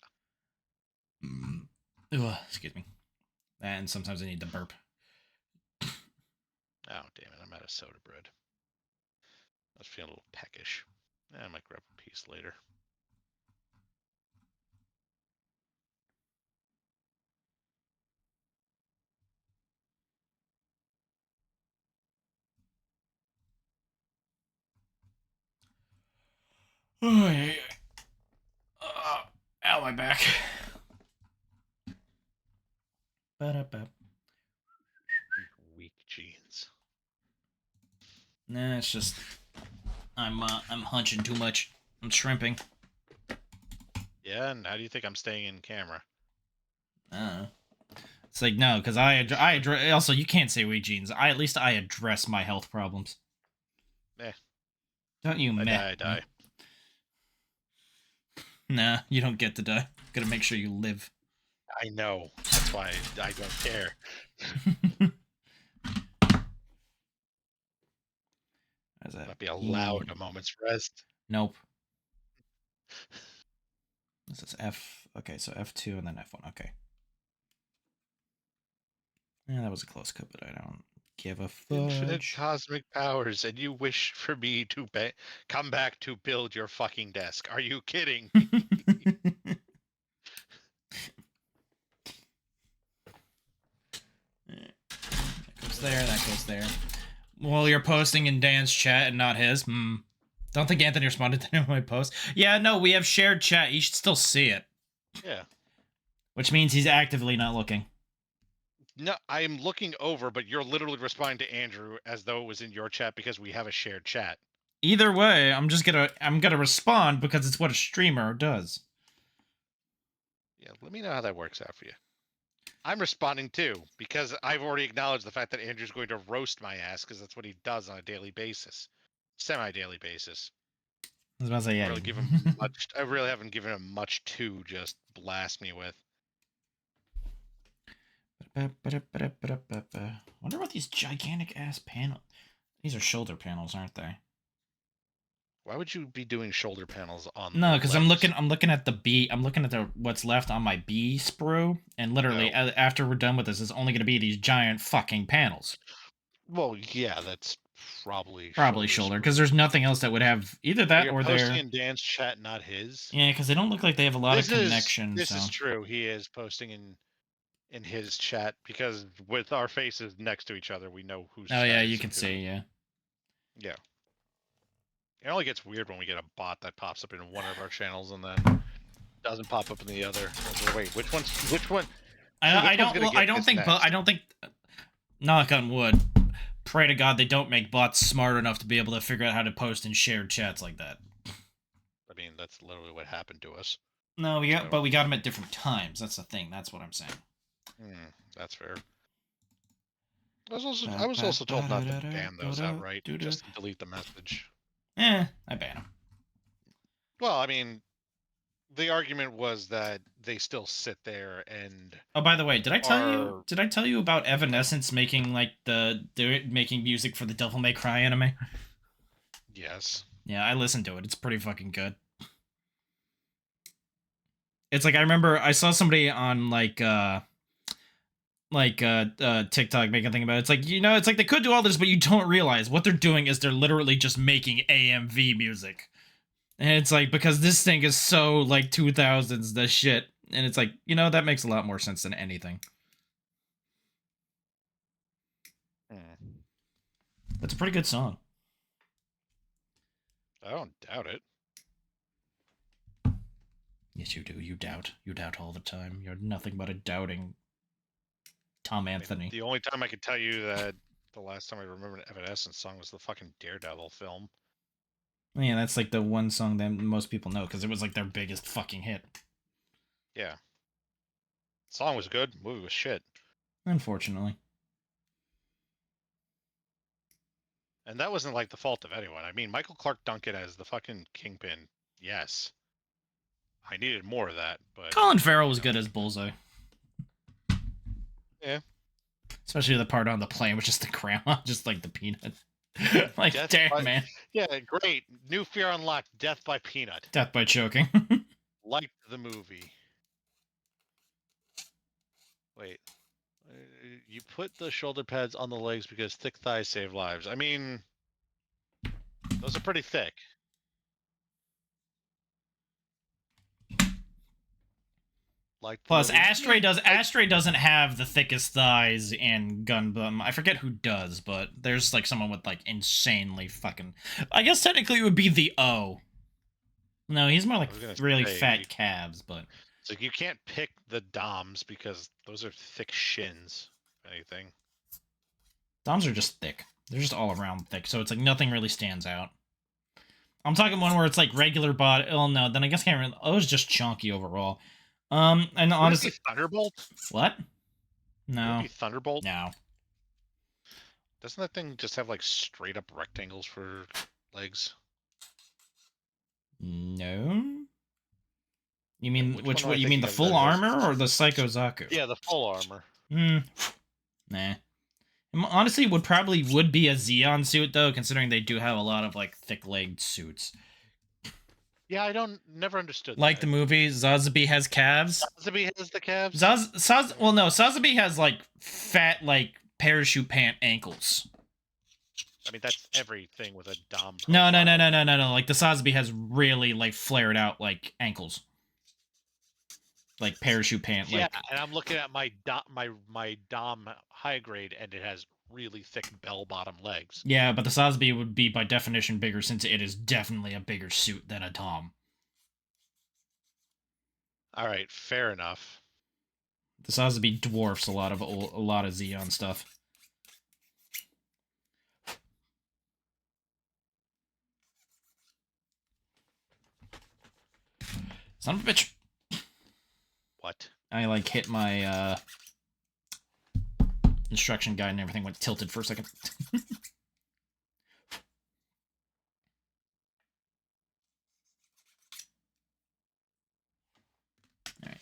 Ugh, excuse me. And sometimes I need to burp. Oh, damn it. I'm out of soda bread. I was feeling a little peckish. I might grab a piece later. Oh, yeah. Ow, my back. Weak jeans. Nah, it's just I'm hunching too much. I'm shrimping. Yeah, and how do you think I'm staying in camera? It's like no, because also you can't say weak jeans. At least I address my health problems. Don't you, I die. Nah, you don't get to die. Gotta make sure you live. I know. That's why I don't care. Might be allowed a moment's rest. Nope. This is F. Okay, so F2 and then F1. Okay. Yeah, that was a close cut, but I don't give a fuck. Infinite cosmic powers, and you wish for me to come back to build your fucking desk. Are you kidding me? That goes there, that goes there. Well, you're posting in Dan's chat and not his. Don't think Anthony responded to any of my posts. Yeah, no, we have shared chat. You should still see it. Yeah. Which means he's actively not looking. No, I'm looking over, but you're literally responding to Andrew as though it was in your chat because we have a shared chat. Either way, I'm gonna respond because it's what a streamer does. Yeah, let me know how that works out for you. I'm responding too because I've already acknowledged the fact that Andrew's going to roast my ass because that's what he does on a daily basis, semi-daily basis. I was about to say, yeah. I really haven't given him much to just blast me with. Wonder what these gigantic ass panels. These are shoulder panels, aren't they? Why would you be doing shoulder panels on? No, because I'm looking at the B. I'm looking at what's left on my B sprue, and literally after we're done with this, it's only going to be these giant fucking panels. Well, yeah, that's probably shoulder, because there's nothing else that would have either that or posting their. in Dan's chat, not his. Yeah, because they don't look like they have a lot of connections. This is true. He is posting in his chat because with our faces next to each other, we know who's. Oh yeah, you can see. Yeah. Yeah. It only gets weird when we get a bot that pops up in one of our channels and then doesn't pop up in the other. Wait, which one? I don't think. Knock on wood. Pray to God they don't make bots smart enough to be able to figure out how to post in shared chats like that. I mean, that's literally what happened to us. No, we got them at different times. That's the thing. That's what I'm saying. That's fair. I was also told not to ban those outright, just to delete the message. I ban them. Well, I mean, the argument was that they still sit there and. Oh, by the way, did I tell you about Evanescence making making music for the Devil May Cry anime? Yes. Yeah, I listened to it. It's pretty fucking good. It's like I remember I saw somebody on TikTok making a thing about it. It's like, it's like they could do all this, but you don't realize what they're doing is they're literally just making AMV music. And it's like, because this thing is so like 2000s, the shit. And it's like, that makes a lot more sense than anything. That's a pretty good song. I don't doubt it. Yes, you do. You doubt. You doubt all the time. You're nothing but a doubting Tom Anthony. The only time I could tell you that the last time I remember an Evanescence song was the fucking Daredevil film. Yeah, that's like the one song that most people know because it was like their biggest fucking hit. Yeah. The song was good. The movie was shit. Unfortunately. And that wasn't like the fault of anyone. I mean, Michael Clark Duncan as the fucking Kingpin. Yes. I needed more of that, but Colin Farrell was good as Bullseye. Yeah. Especially the part on the plane with just the grandma, just like the peanut. Like, damn, man. Yeah, great. New fear unlocked. Death by peanut. Death by choking. Liked the movie. Wait. You put the shoulder pads on the legs because thick thighs save lives. I mean, those are pretty thick. Plus, Astray doesn't have the thickest thighs in GUNPLA. I forget who does, but there's like someone with like insanely fucking. I guess technically it would be the O. No, he's more like really fat calves, but it's like you can't pick the DOMs because those are thick shins. If anything, DOMs are just thick. They're just all around thick, so it's like nothing really stands out. I'm talking one where it's like regular body. Oh no, then I guess can't really. Oh, it's just chunky overall. And honestly, Thunderbolt. What? No. Would it be Thunderbolt. No. Doesn't that thing just have like straight up rectangles for legs? No. You mean which one? You mean the full armor or the Psycho Zaku? Yeah, the full armor. Nah. Honestly, would be a Zeon suit though, considering they do have a lot of like thick-legged suits. Yeah, I never understood. Like the movie, Sazabi has calves. Sazabi has the calves. Sazabi has like fat, like parachute pant ankles. I mean, that's everything with a Dom. No. Like the Sazabi has really like flared out like ankles, like parachute pant. Yeah, like... and I'm looking at my Dom high grade, and it has really thick bell bottom legs. Yeah, but the Sazabi would be by definition bigger since it is definitely a bigger suit than a Dom. All right, fair enough. The Sazabi dwarfs a lot of Zeon stuff. Son of a bitch. What? I like hit my instruction guide and everything went tilted for a second. Alright.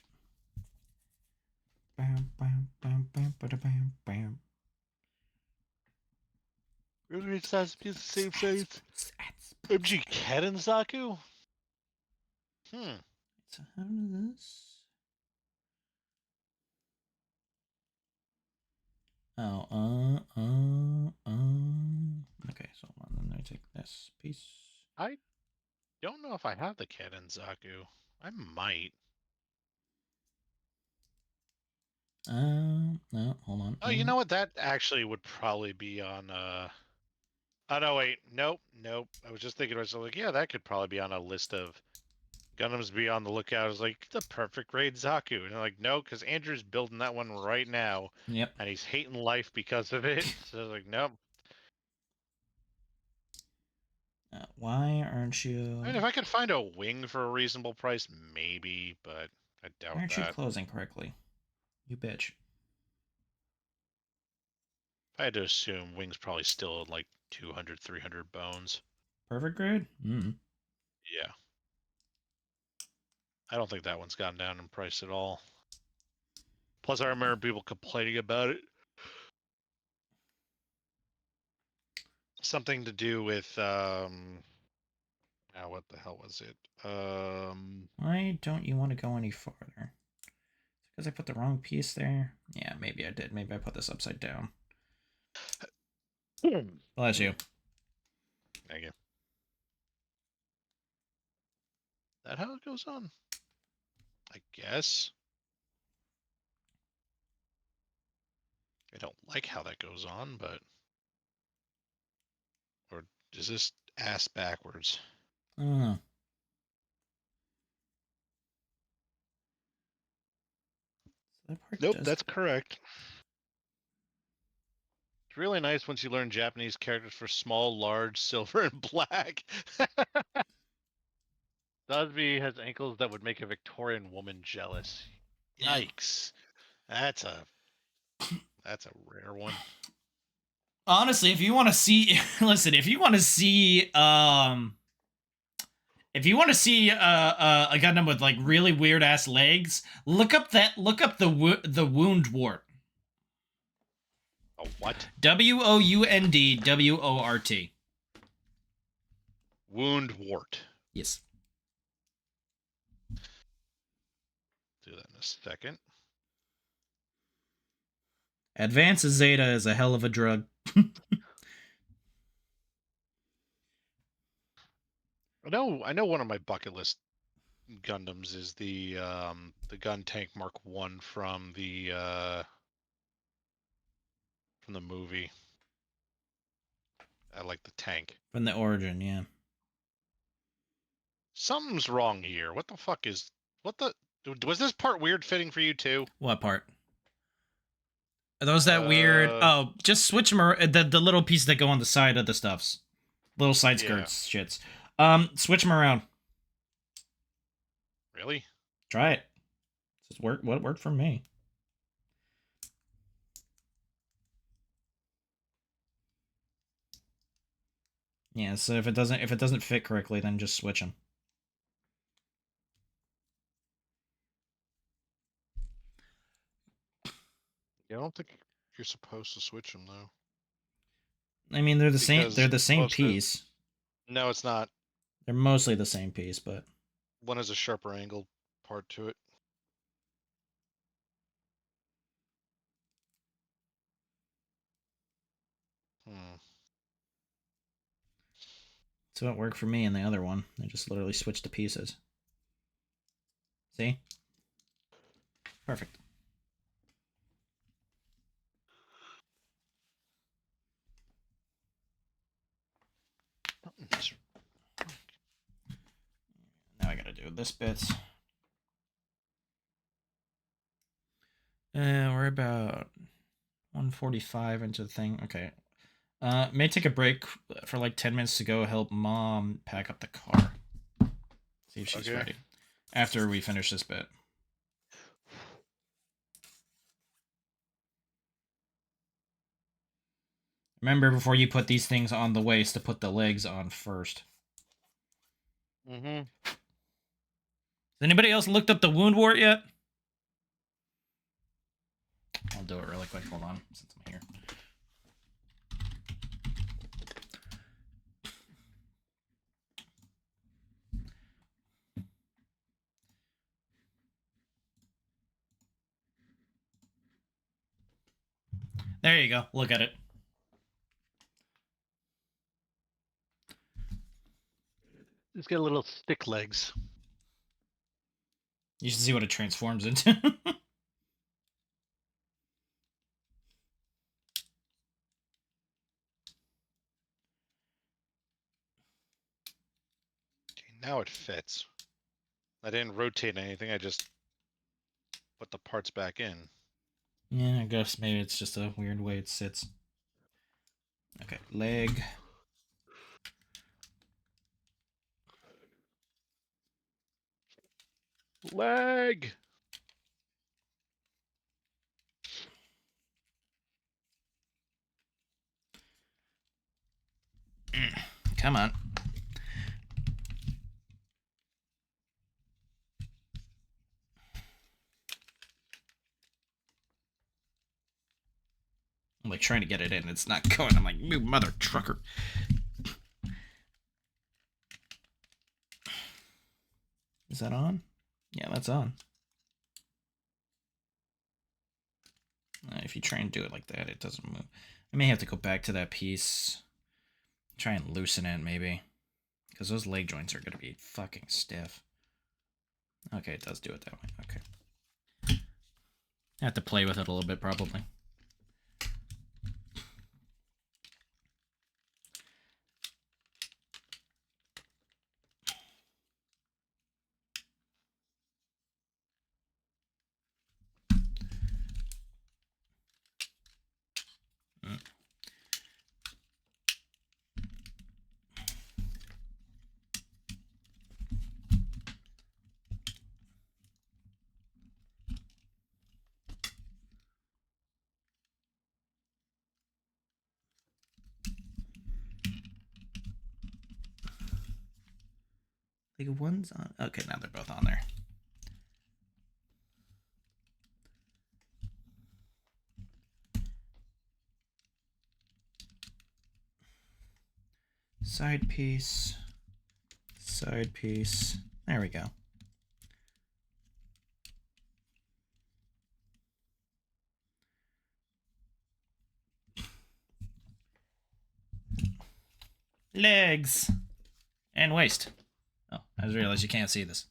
Bam, bam, bam, bam, bam, bam. Really, it has to be the same size. MG Ken and Zaku? So how does this? Oh, okay, this piece. I don't know if I have the Cannon Zaku. I might. No, hold on. Oh, you know what? That actually would probably be on. Oh no, wait, nope. I was just thinking to myself, like, yeah, that could probably be on a list of Gundams be on the lookout. I was like, the perfect raid Zaku, and I'm like, no, because Andrew's building that one right now. Yep. And he's hating life because of it. So I was like, nope. Why aren't you? I mean, if I could find a wing for a reasonable price, maybe, but I doubt Why aren't that. you closing correctly? You bitch. I had to assume wing's probably still like 200, 300 bones. Perfect grade? Yeah. I don't think that one's gone down in price at all. Plus, I remember people complaining about it. Something to do with now what the hell was it? Why don't you want to go any farther? Because I put the wrong piece there? Yeah, maybe I did. Maybe I put this upside down. Bless you. Thank you. That how it goes on? I guess. I don't like how that goes on, but or is this ass backwards? I don't know. Nope, that's correct. It's really nice once you learn Japanese characters for small, large, silver, and black. Dosby has ankles that would make a Victorian woman jealous. Yikes. That's a rare one. Honestly, if you want to see listen, if you want to see a Gundam with like really weird ass legs, look up the wound wart. A what? WOUNDWORT. Wound wart. Yes. Do that in a second. Advanced Zeta is a hell of a drug. I know one of my bucket list Gundams is the gun tank Mark I from the movie. I like the tank. From the origin, yeah. Something's wrong here. What the fuck is was this part weird fitting for you too? What part? Are those that weird? Oh, just switch them around. The little pieces that go on the side of the stuffs. Little side skirts, shits. Switch them around. Really? Try it. Just work. What worked for me? Yeah. So if it doesn't fit correctly, then just switch them. Yeah, I don't think you're supposed to switch them though. I mean, they're the same. They're the same piece. No, it's not. They're mostly the same piece, but one has a sharper angled part to it. So it worked for me in the other one. I just literally switched the pieces. See? Perfect. Now I gotta do this bit. We're about 1:45 into the thing. Okay. May take a break for like 10 minutes to go help Mom pack up the car. See if she's ready. After we finish this bit. Remember, before you put these things on the waist, to put the legs on first. Mm-hmm. Has anybody else looked up the wound wart yet? I'll do it really quick. Hold on, since I'm here. There you go. Look at it. It's got little stick legs. You should see what it transforms into. Now it fits. I didn't rotate anything, I just put the parts back in. Yeah, I guess maybe it's just a weird way it sits. Okay, leg. Leg! Come on. I'm like trying to get it in. It's not going. I'm like, move, mother trucker. Is that on? Yeah, that's on. If you try and do it like that, it doesn't move. I may have to go back to that piece. Try and loosen it, maybe. Because those leg joints are going to be fucking stiff. Okay, it does do it that way. Okay. I have to play with it a little bit, probably. Like one's on. Okay, now they're both on there. Side piece. Side piece. There we go. Legs. And waist. Oh, I just realized you can't see this.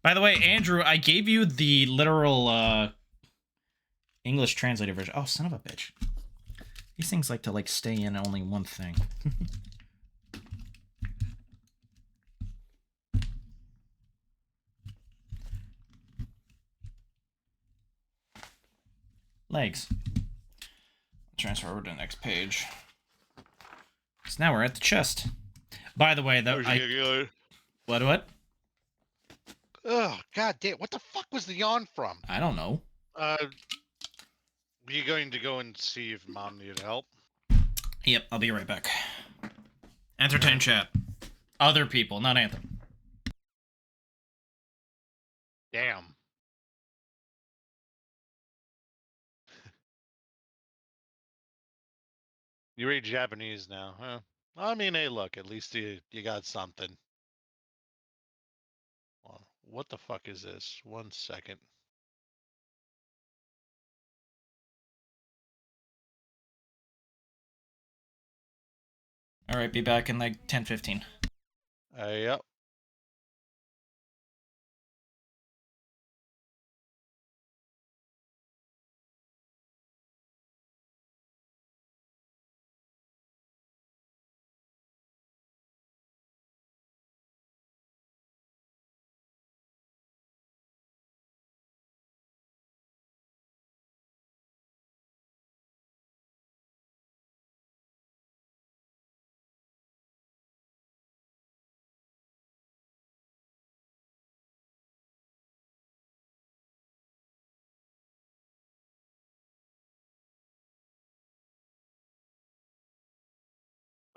By the way, Andrew, I gave you the literal English translated version. Oh, son of a bitch. These things like to stay in only one thing. Legs. Transfer over to the next page. So now we're at the chest. By the way, though, What? Oh, god damn. What the fuck was the yawn from? I don't know. Are you going to go and see if Mom needed help? Yep, I'll be right back. Entertain chat. Other people, not Anthem. Damn. You read Japanese now, huh? I mean, hey, look, at least you got something. What the fuck is this? 1 second. Alright, be back in like 10-15. Yep.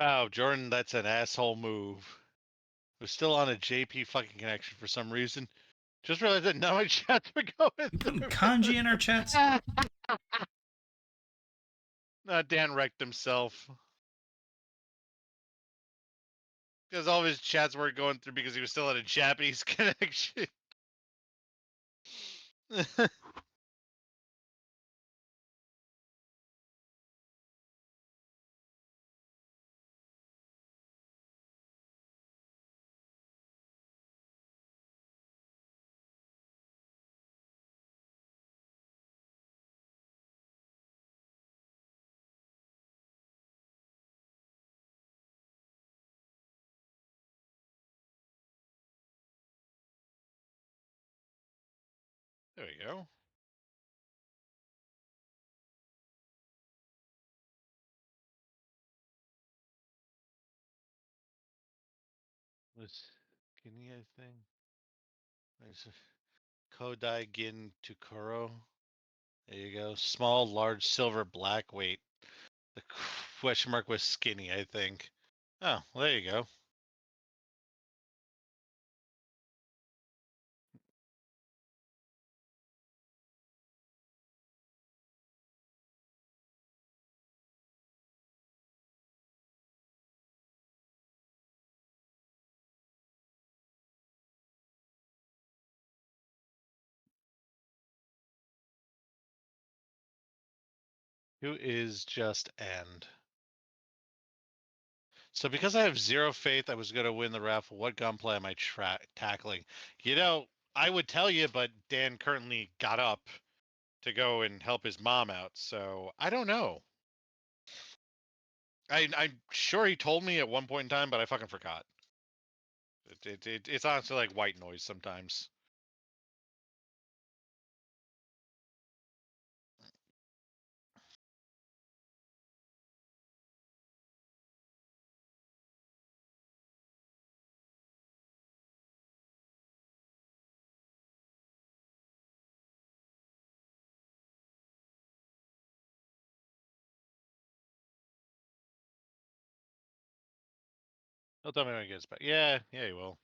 Wow, Jordan, that's an asshole move. We're still on a JP fucking connection for some reason. Just realized that now my chats were going Putting through. kanji in our chats? Dan wrecked himself. Because all of his chats weren't going through because he was still on a Japanese connection. There we go. Was skinny, I think. There's a Kodai Gin Tukuro. There you go. Small, large, silver, black. Wait. The question mark was skinny, I think. Oh, well, there you go. Who is just end? So because I have zero faith I was going to win the raffle, what gunplay am I tackling? You know, I would tell you, but Dan currently got up to go and help his mom out, so I don't know. I'm sure he told me at one point in time, but I fucking forgot. It's honestly like white noise sometimes. He'll tell me when he gets back. Yeah, he will.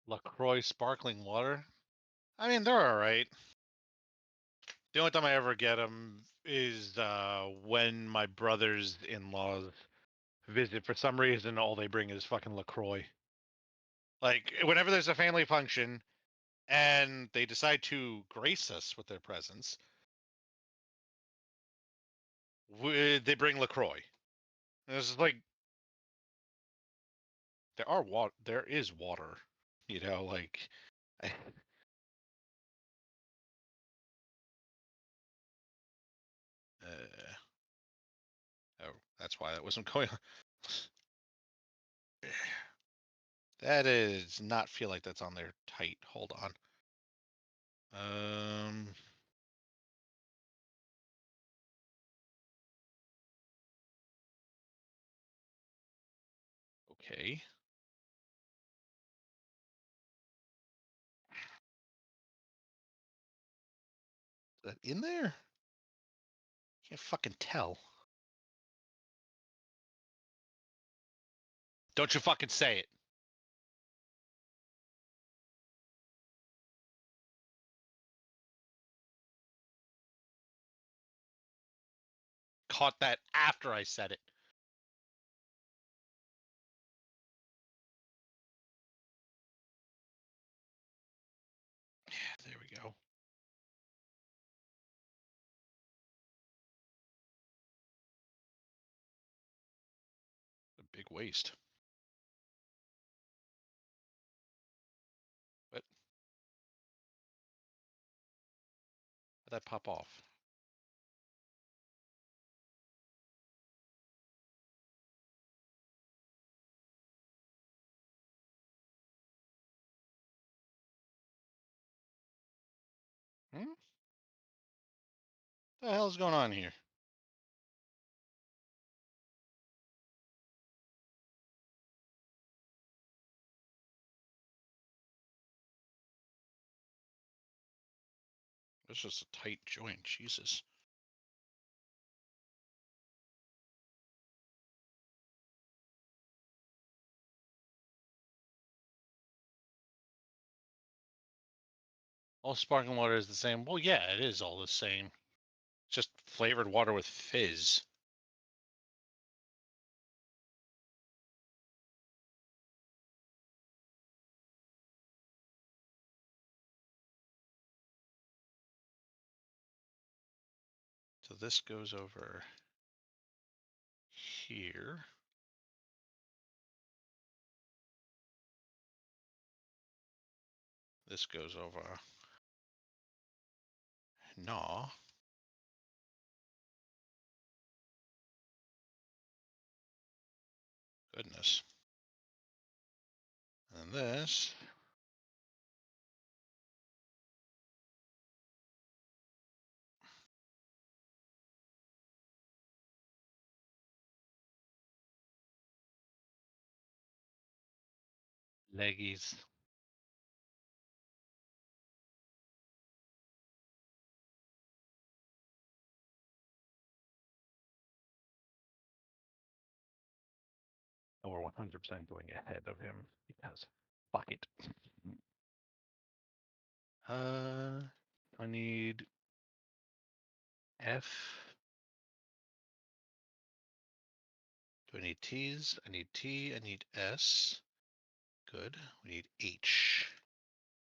LaCroix sparkling water. I mean, they're all right. The only time I ever get them is when my brothers-in-laws visit. For some reason, all they bring is fucking LaCroix. Like, whenever there's a family function and they decide to grace us with their presence, they bring LaCroix. And it's like, there is water, you know, like, oh, that's why that wasn't going on. That does not feel like that's on there tight. Hold on. Okay. Is that in there? Can't fucking tell. Don't you fucking say it. Caught that after I said it. Yeah, there we go. A big waste. What? How'd that pop off? Hmm? What the hell is going on here? It's just a tight joint. Jesus. All sparkling water is the same. Well, yeah, it is all the same. It's just flavored water with fizz. So this goes over here. This goes over. No. Goodness. And this. Leggies. And we're 100% going ahead of him because fuck it. I need F. Do I need T's? I need T. I need S. Good. We need H.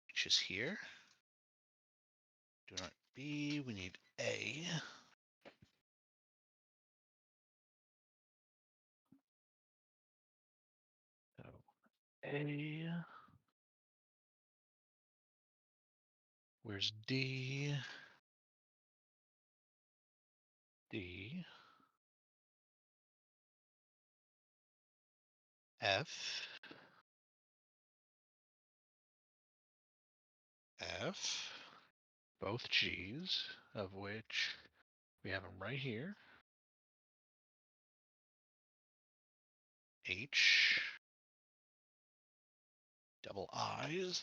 H is here. Do not B. We need A. So A. Where's D? D. F. F. Both G's, of which we have them right here. H. Double I's.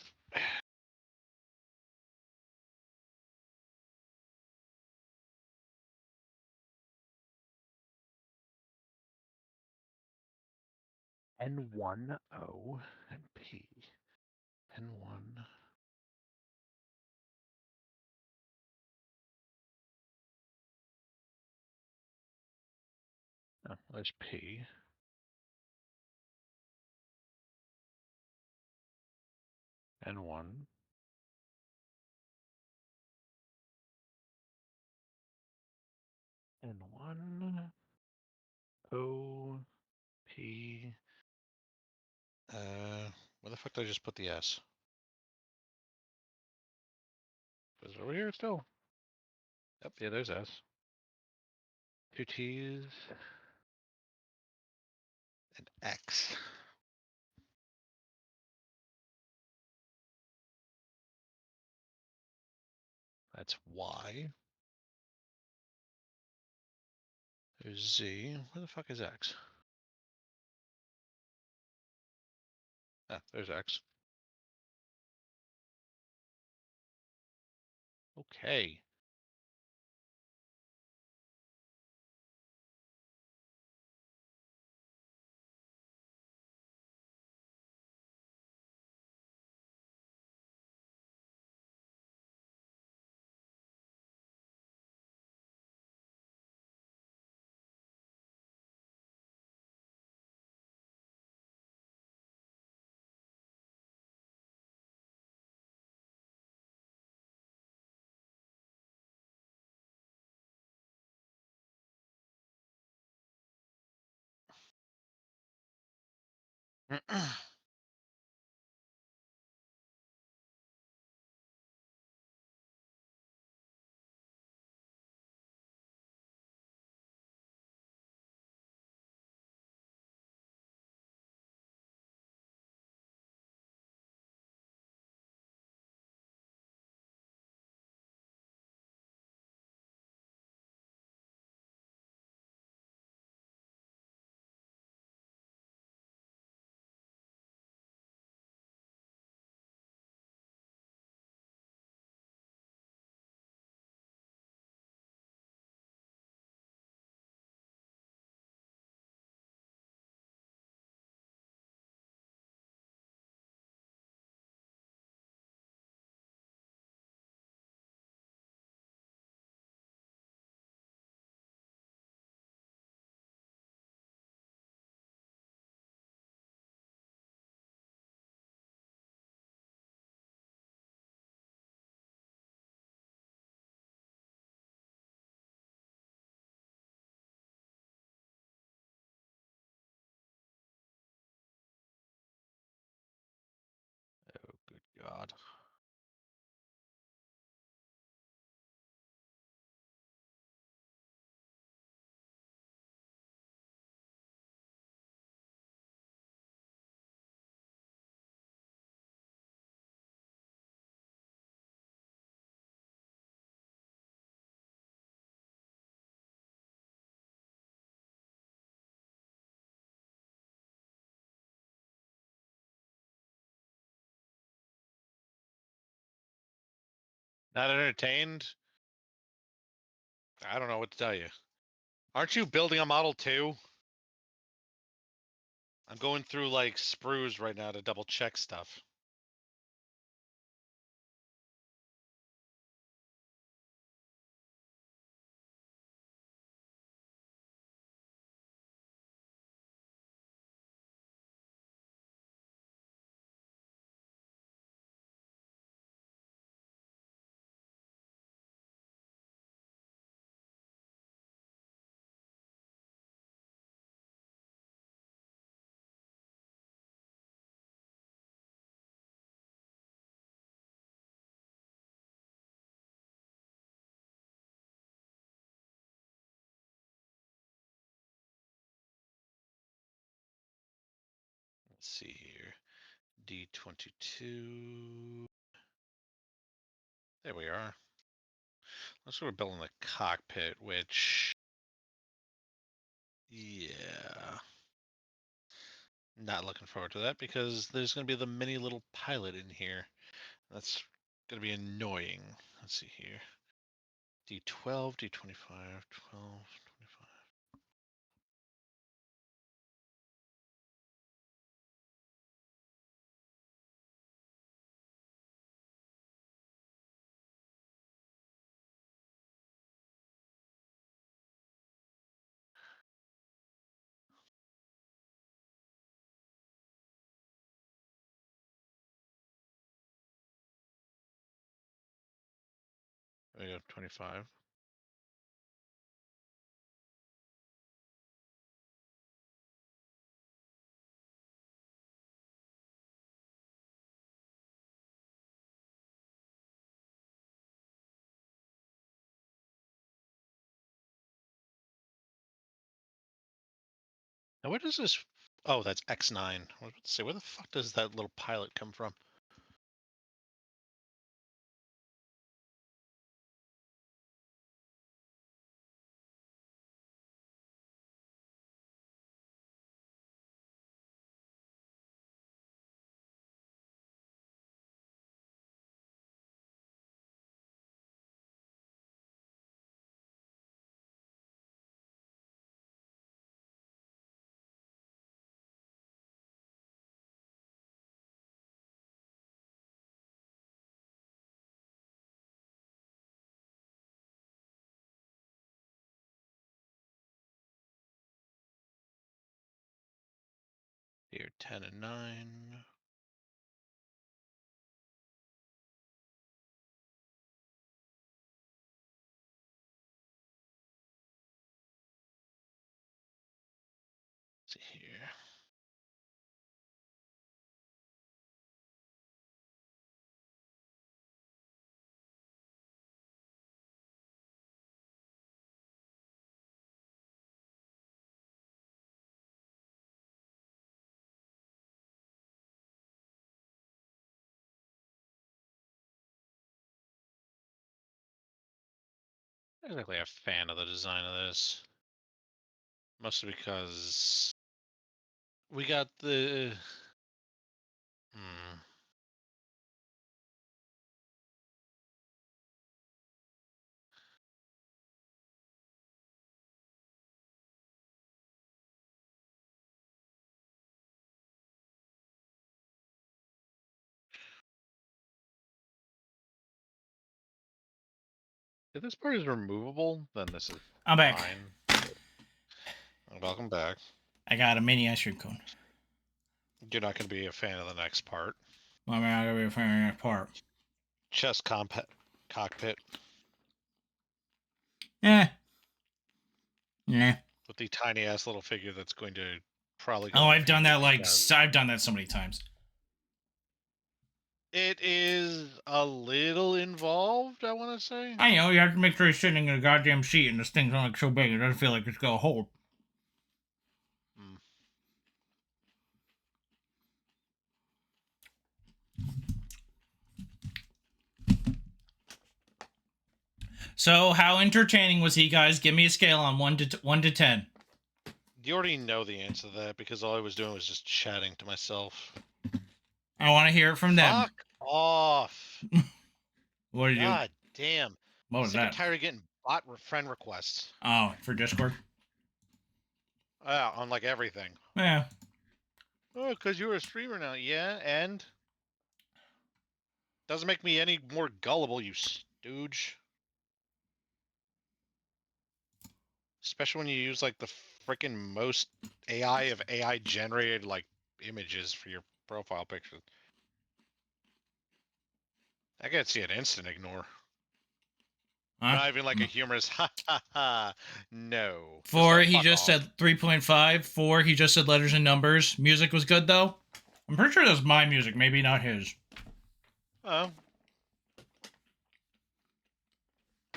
N1 O and P. N1. Oh, there's P. N1. N1. O. P. Where the fuck did I just put the S? Was it over here still? Yep, yeah, there's S. Two T's. And X. That's Y. There's Z. Where the fuck is X? Ah, there's X. Okay. God. Not entertained? I don't know what to tell you. Aren't you building a Model 2? I'm going through like sprues right now to double check stuff. Let's see here. D22. There we are. Let's go to building the cockpit, which, yeah, not looking forward to that because there's going to be the mini little pilot in here. That's going to be annoying. Let's see here. D12, D25, 12, 25. There we go, 25. Now, where does this? Oh, that's X9. I was about to say, where the fuck does that little pilot come from? Here, 10 and 9. Let's see here. Not exactly a fan of the design of this. Mostly because we got the. If this part is removable, then this is I'm back. fine. Welcome back. I got a mini ice cream cone. You're not going to be a fan of the next part. Well, I'm not gonna be a fan of that part. Chest cockpit Yeah. Nah. with the tiny ass little figure that's going to probably. Oh, I've done that because- I've done that so many times. It is a little involved, I want to say. I know, you have to make sure you're sitting in a goddamn seat and this thing's not like so big, it doesn't feel like it's got a hole. Mm. So, how entertaining was he, guys? Give me a scale on 1 to 10. You already know the answer to that because all I was doing was just chatting to myself. I want to hear it from them. Fuck off. What did you... God damn. What was Sick and that? tired of getting bot friend requests. Oh, for Discord? On like everything. Yeah. Oh, because you're a streamer now. Yeah, and? Doesn't make me any more gullible, you stooge. Especially when you use like the freaking most AI of AI generated like images for your profile picture. I gotta see an instant ignore. Huh? Not even like a humorous ha ha ha. No. 4, like, he fuck just off. said 3.5. 4, he just said letters and numbers. Music was good, though. I'm pretty sure that's my music, maybe not his. Oh.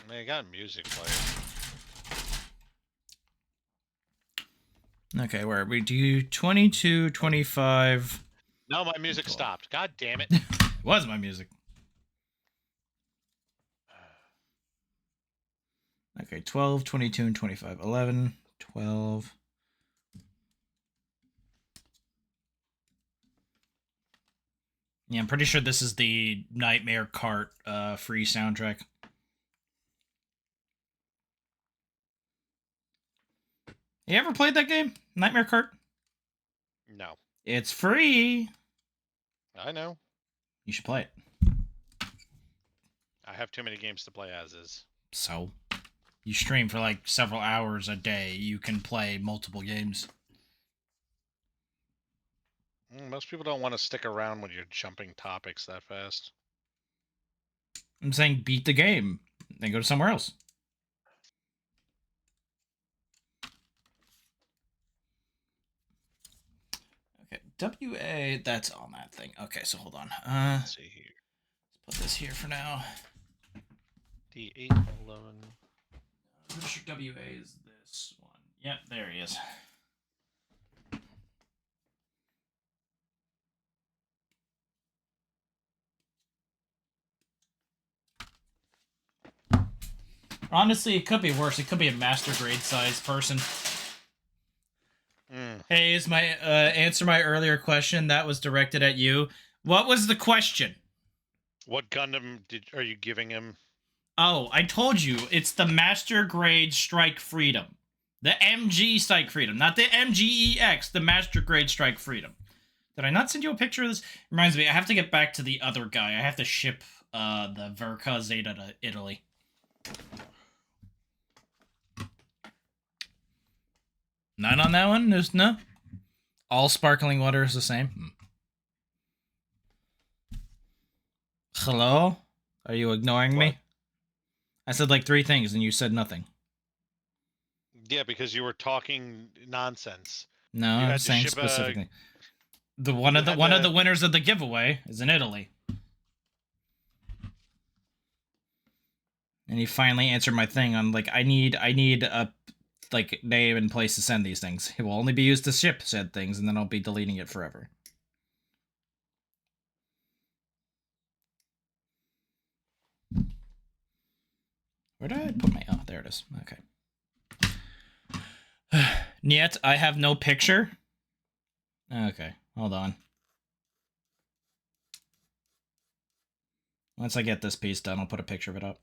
They got music player. Okay, where we do 22, 25. No, my music stopped. God damn it. It was my music. Okay, 12, 22, and 25. 11, 12. Yeah, I'm pretty sure this is the Nightmare Cart free soundtrack. You ever played that game? Nightmare Cart? No. It's free. I know. You should play it. I have too many games to play as is. So, you stream for like several hours a day. You can play multiple games. Most people don't want to stick around when you're jumping topics that fast. I'm saying beat the game. Then go to somewhere else. Okay, WA, that's on that thing. Okay, so hold on. Let's see here. Let's put this here for now. D811. I'm pretty sure WA is this one. Yep, there he is. Honestly, it could be worse. It could be a master grade size person. Hey, is my answer my earlier question that was directed at you? What was the question? What Gundam are you giving him? Oh, I told you. It's the master grade Strike Freedom. The MG Strike Freedom, not the MGEX, the master grade Strike Freedom. Did I not send you a picture of this? Reminds me, I have to get back to the other guy. I have to ship the Verka Zeta to Italy. None on that one? There's no? All sparkling water is the same? Hello? Are you ignoring me? I said like 3 things and you said nothing. Yeah, because you were talking nonsense. No, I'm saying specifically. One of the winners of the giveaway is in Italy. And he finally answered my thing on like I need a like name and place to send these things. It will only be used to ship said things, and then I'll be deleting it forever. Where did I put my... Oh, there it is. Okay. Yet, I have no picture. Okay, hold on. Once I get this piece done, I'll put a picture of it up.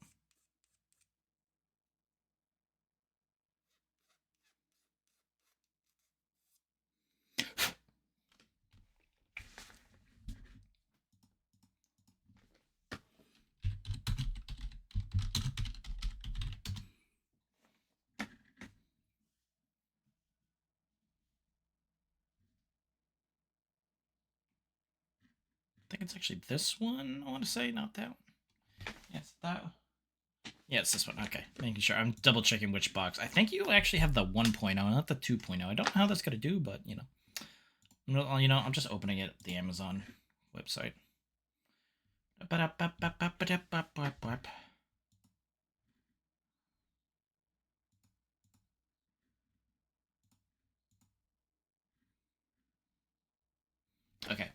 I think it's actually this one, I want to say, not that one. Yeah, it's that one. Yeah, it's this one. Okay, making sure. I'm double checking which box. I think you actually have the 1.0, not the 2.0. I don't know how that's going to do, but, you know. I'm just opening it at the Amazon website. Okay.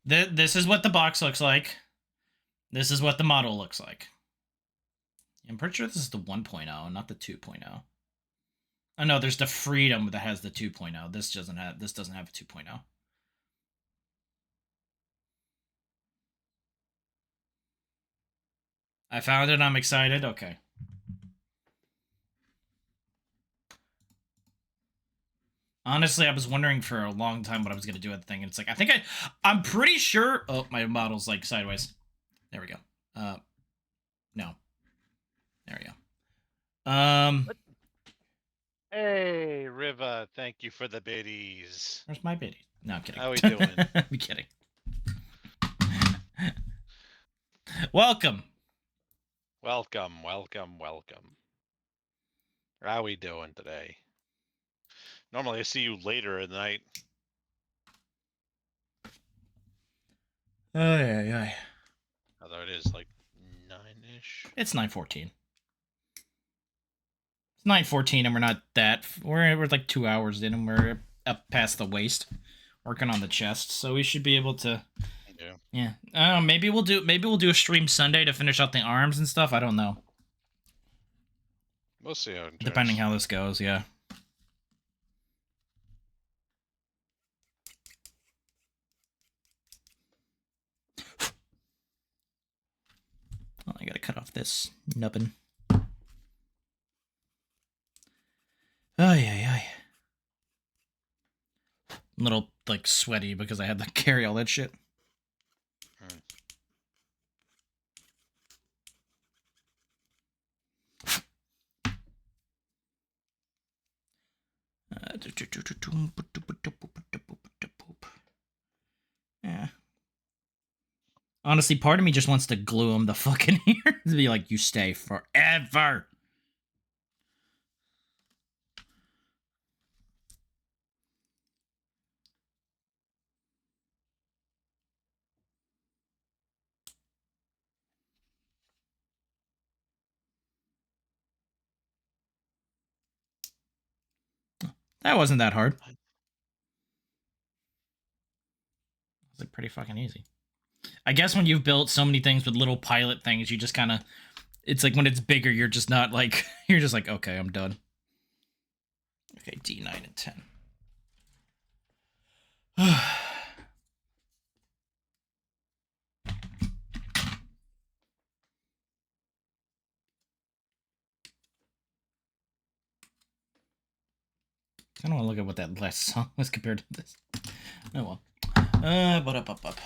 This is what the box looks like. This is what the model looks like. I'm pretty sure this is the 1.0, not the 2.0. Oh no, there's the Freedom that has the 2.0. This doesn't have a 2.0. I found it. I'm excited. Okay. Honestly, I was wondering for a long time what I was gonna do with the thing, and it's like I'm pretty sure. Oh, my model's like sideways. There we go. No. There we go. Hey, Riva, thank you for the biddies. Where's my biddy? No, I'm kidding. How we doing? I'm kidding. Welcome. Welcome, welcome, welcome. How we doing today? Normally I see you later in the night. Ay. Although it is like 9-ish. It's 9:14. It's 9:14, and we're not that. We're like 2 hours in, and we're up past the waist, working on the chest. So we should be able to. Yeah. I don't know. Maybe we'll do a stream Sunday to finish out the arms and stuff. I don't know. We'll see how it turns. Depending how this goes, yeah. Oh, I gotta cut off this nubbin. Ay. I'm a little, like, sweaty because I had to carry all that shit. Yeah. Honestly, part of me just wants to glue him the fucking here to be like, you stay forever. That wasn't that hard. It was like pretty fucking easy. I guess when you've built so many things with little pilot things, you just kind of, it's like when it's bigger, you're just not like, you're just like, okay, I'm done. Okay, D9 and 10. I don't want to look at what that last song was compared to this. Oh well. But up.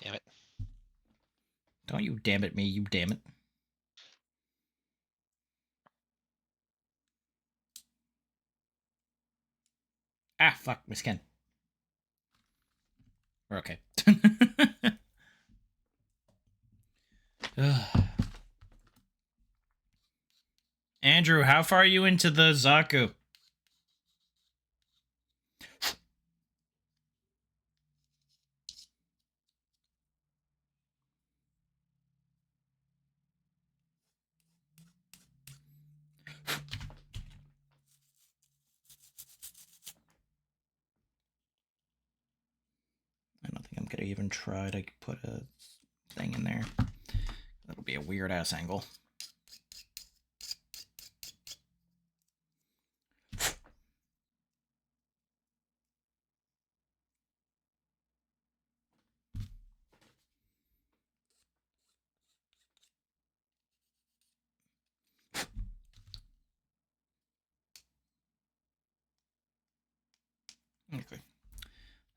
Damn it. Don't you damn it me, you damn it. Ah, fuck, my skin. We're okay. Andrew, how far are you into the Zaku? I don't think I'm gonna even try to put a thing in there. That'll be a weird ass angle. Okay.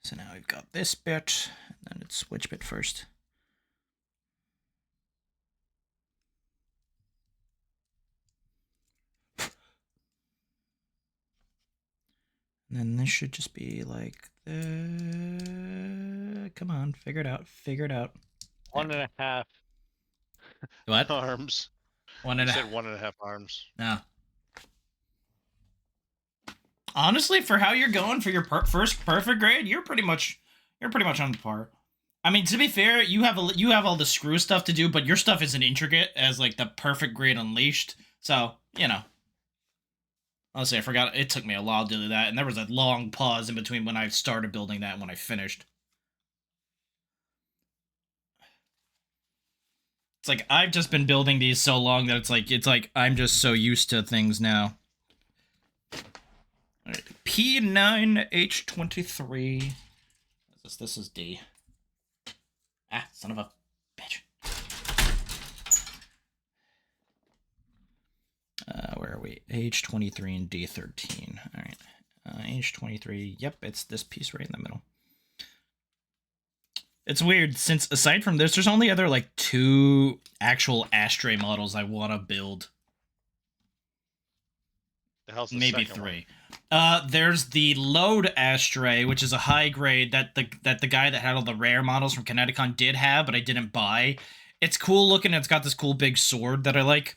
So now we've got this bit, and then it's which bit first? And then this should just be like come on, figure it out. Figure it out. 1.5. What? Arms. One You and a said 1.5 arms. No. Honestly, for how you're going for your first perfect grade, you're pretty much on par. I mean, to be fair, you have all the screw stuff to do, but your stuff isn't intricate as like the perfect grade unleashed. So, you know. Honestly, I forgot. It took me a while to do that, and there was a long pause in between when I started building that and when I finished. It's like I've just been building these so long that it's like I'm just so used to things now. All right, P9H23. This is D. Ah, son of a bitch. Where are we? H23 and D13. All right. H23. Yep, it's this piece right in the middle. It's weird, since aside from this, there's only other, like, 2 actual ASTRAY models I want to build. The hell's the Maybe second 3. one? There's the Load ASTRAY, which is a high grade that the guy that had all the rare models from Kineticon did have, but I didn't buy. It's cool looking, it's got this cool big sword that I like.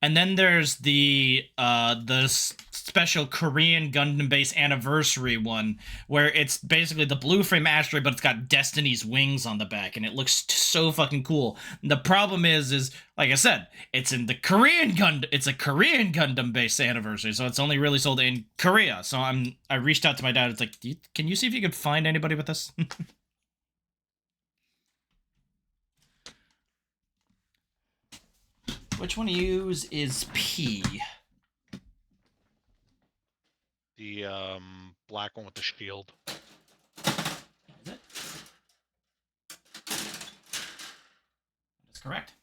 And then there's the special Korean Gundam base anniversary one, where it's basically the blue frame ASTRAY, but it's got Destiny's wings on the back, and it looks so fucking cool. The problem is like I said, it's in the Korean Gundam. It's a Korean Gundam base anniversary, so it's only really sold in Korea. So I reached out to my dad. It's like, can you see if you could find anybody with this? Which one to use is P? The black one with the shield. Is it? That's correct.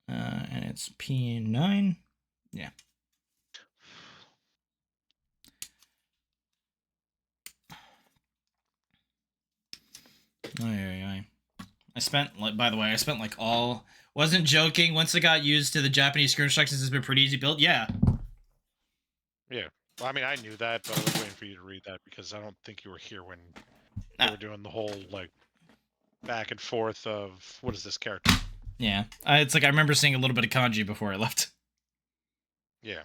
And it's P9. Yeah. Aye. I spent, by the way, wasn't joking. Once it got used to the Japanese screw instructions, it's been pretty easy build. Yeah. Yeah. Well, I mean, I knew that, but I was waiting for you to read that because I don't think you were here when they were doing the whole, like, back and forth of, what is this character? Yeah. It's like I remember seeing a little bit of kanji before I left. Yeah.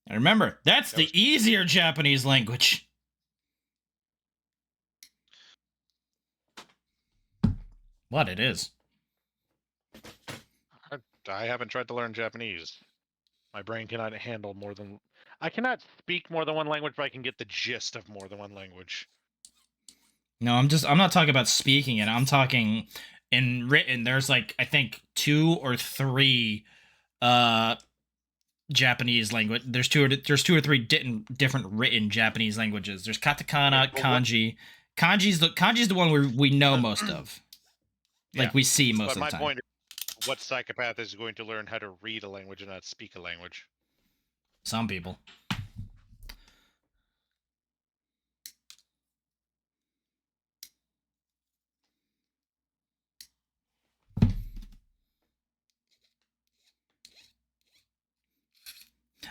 And remember, that's the easier Japanese language. What it is. I haven't tried to learn Japanese. My brain cannot handle more than... I cannot speak more than one language, but I can get the gist of more than one language. No, I'm not talking about speaking it. I'm talking in written. There's like, I think 2 or 3 Japanese language. There's 2 or 3 different written Japanese languages. There's katakana, kanji. Kanji's the one we know most of. Like, we see most of the time. But my point is, what psychopath is going to learn how to read a language and not speak a language? Some people.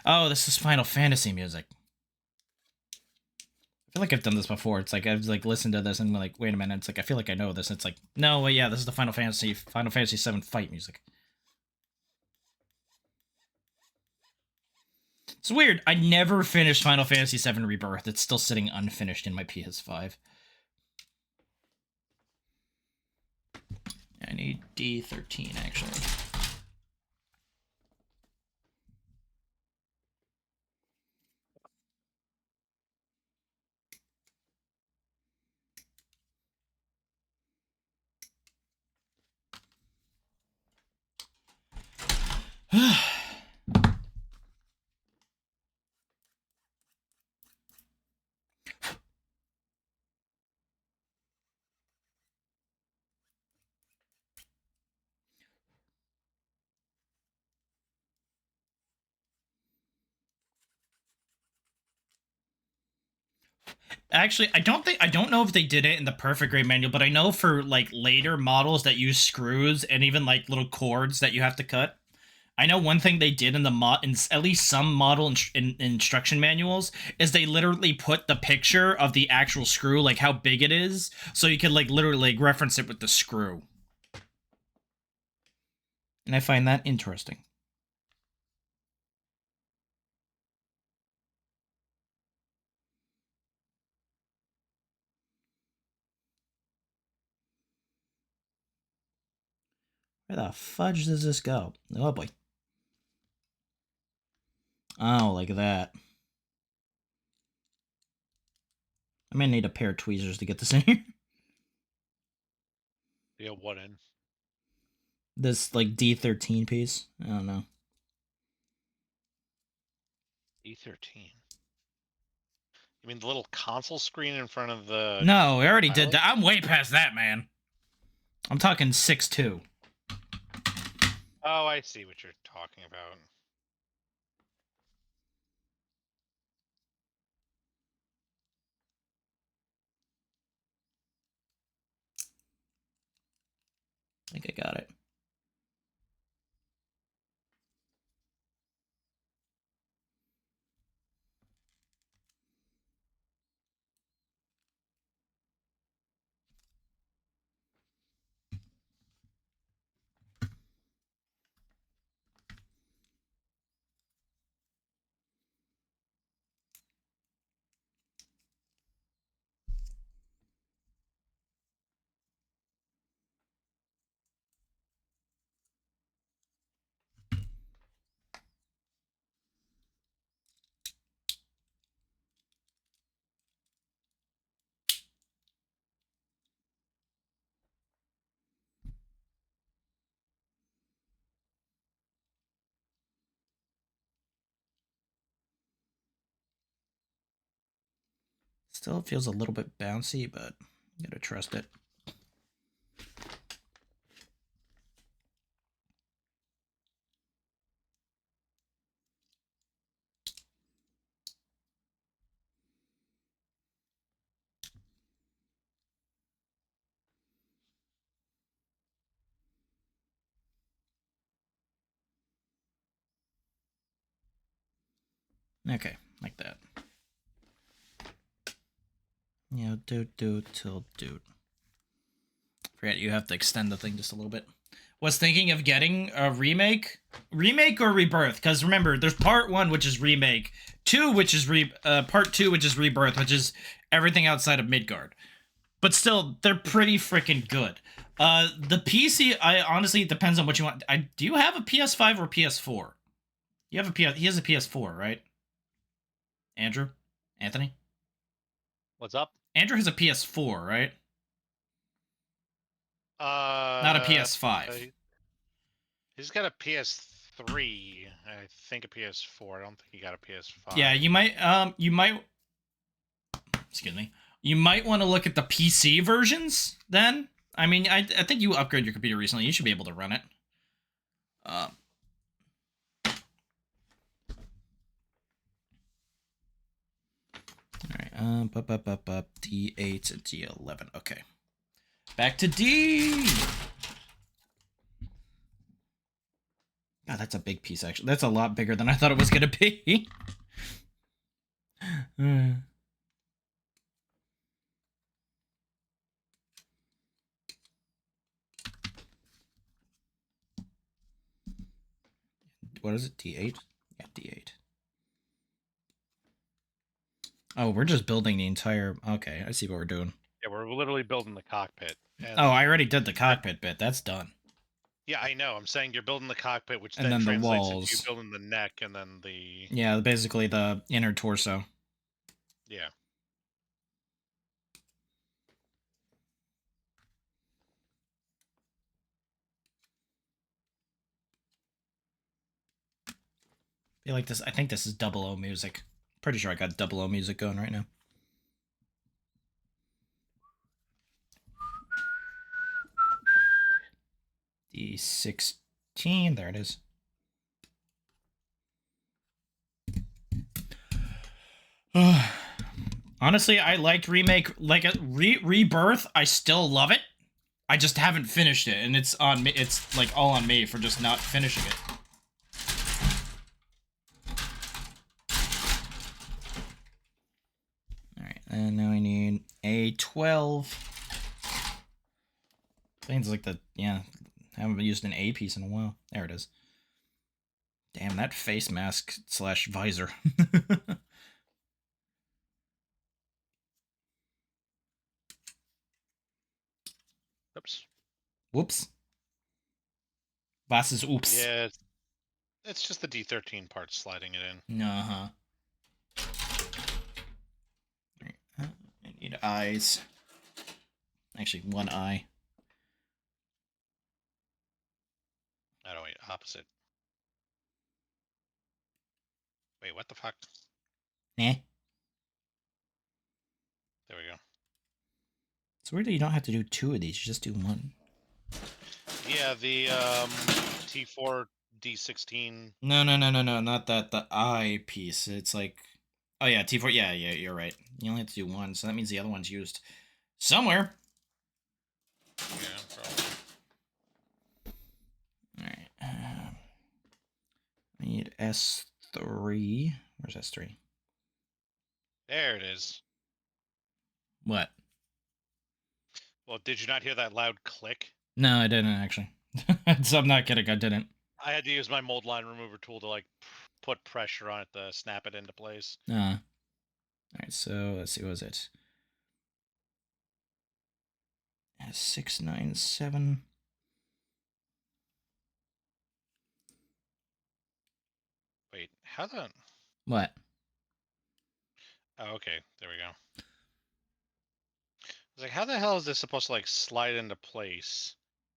Oh, this is Final Fantasy music. I feel like I've done this before. It's like I've like listened to this and I'm like, wait a minute. It's like I feel like I know this. It's like, no, wait, yeah, this is the Final Fantasy VII fight music. It's weird. I never finished Final Fantasy VII Rebirth. It's still sitting unfinished in my PS5. I need D13 actually. Actually, I don't know if they did it in the perfect grade manual, but I know for like later models that use screws and even like little cords that you have to cut, I know one thing they did in the in at least some model instruction manuals is they literally put the picture of the actual screw, like how big it is, so you could like literally like, reference it with the screw. And I find that interesting. Where the fudge does this go? Oh boy. Oh, like that. I'm gonna need a pair of tweezers to get this in here. Yeah, what in? This, like, D13 piece. I don't know. D13. You mean the little console screen in front of the... No, I already did that. I'm way past that, man. I'm talking 6.2. Oh, I see what you're talking about. I think I got it. Still feels a little bit bouncy, but you gotta trust it. Okay, like that. Yeah, dude. Forget you have to extend the thing just a little bit. Was thinking of getting a remake or rebirth, because remember, there's part 1, which is remake, 2, which is part 2, which is rebirth, which is everything outside of Midgard. But still, they're pretty freaking good. The PC, honestly, it depends on what you want. Do you have a PS5 or PS4? You have a he has a PS4, right? Andrew? Anthony? What's up? Andrew has a PS4, right? Not a PS5. He's got a PS3. I think a PS4. I don't think he got a PS5. Yeah, you might excuse me. You might want to look at the PC versions then. I mean, I think you upgraded your computer recently. You should be able to run it. All right. D8 and D11. Okay. Back to D. God, that's a big piece, actually. That's a lot bigger than I thought it was going to be. What is it? D8? Yeah, D8. Oh, we're just building the entire... Okay, I see what we're doing. Yeah, we're literally building the cockpit. And I already did the cockpit bit. That's done. Yeah, I know. I'm saying you're building the cockpit, which and then the translates walls. into you building the neck and then the... Yeah, basically the inner torso. Yeah. I feel like this. I think this is 00 music. Pretty sure I got 00 music going right now. D16. There it is. Honestly, I liked remake, like a rebirth. I still love it. I just haven't finished it, and it's on me. It's like all on me for just not finishing it. And now I need a 12. I think it's like the, yeah, I haven't used an A piece in a while. There it is. Damn, that face mask / visor. Oops. Whoops. Was ist oops? Yeah, it's just the D13 part sliding it in. Uh-huh. I need eyes. Actually, one eye. I don't wait, opposite. Wait, what the fuck? Eh? There we go. It's weird that you don't have to do 2 of these, you just do 1. Yeah, the T4 D16. No, not that. The eye piece. It's like, oh yeah, T4. Yeah, you're right. You only have to do 1, so that means the other one's used somewhere. Yeah, probably. All right. I need S3. Where's S3? There it is. What? Well, did you not hear that loud click? No, I didn't actually. So I'm not kidding. I didn't. I had to use my mold line remover tool to like put pressure on it to snap it into place. All right. So let's see. What was it? 697. Wait, how the? What? Oh, okay. There we go. I was like, how the hell is this supposed to like slide into place?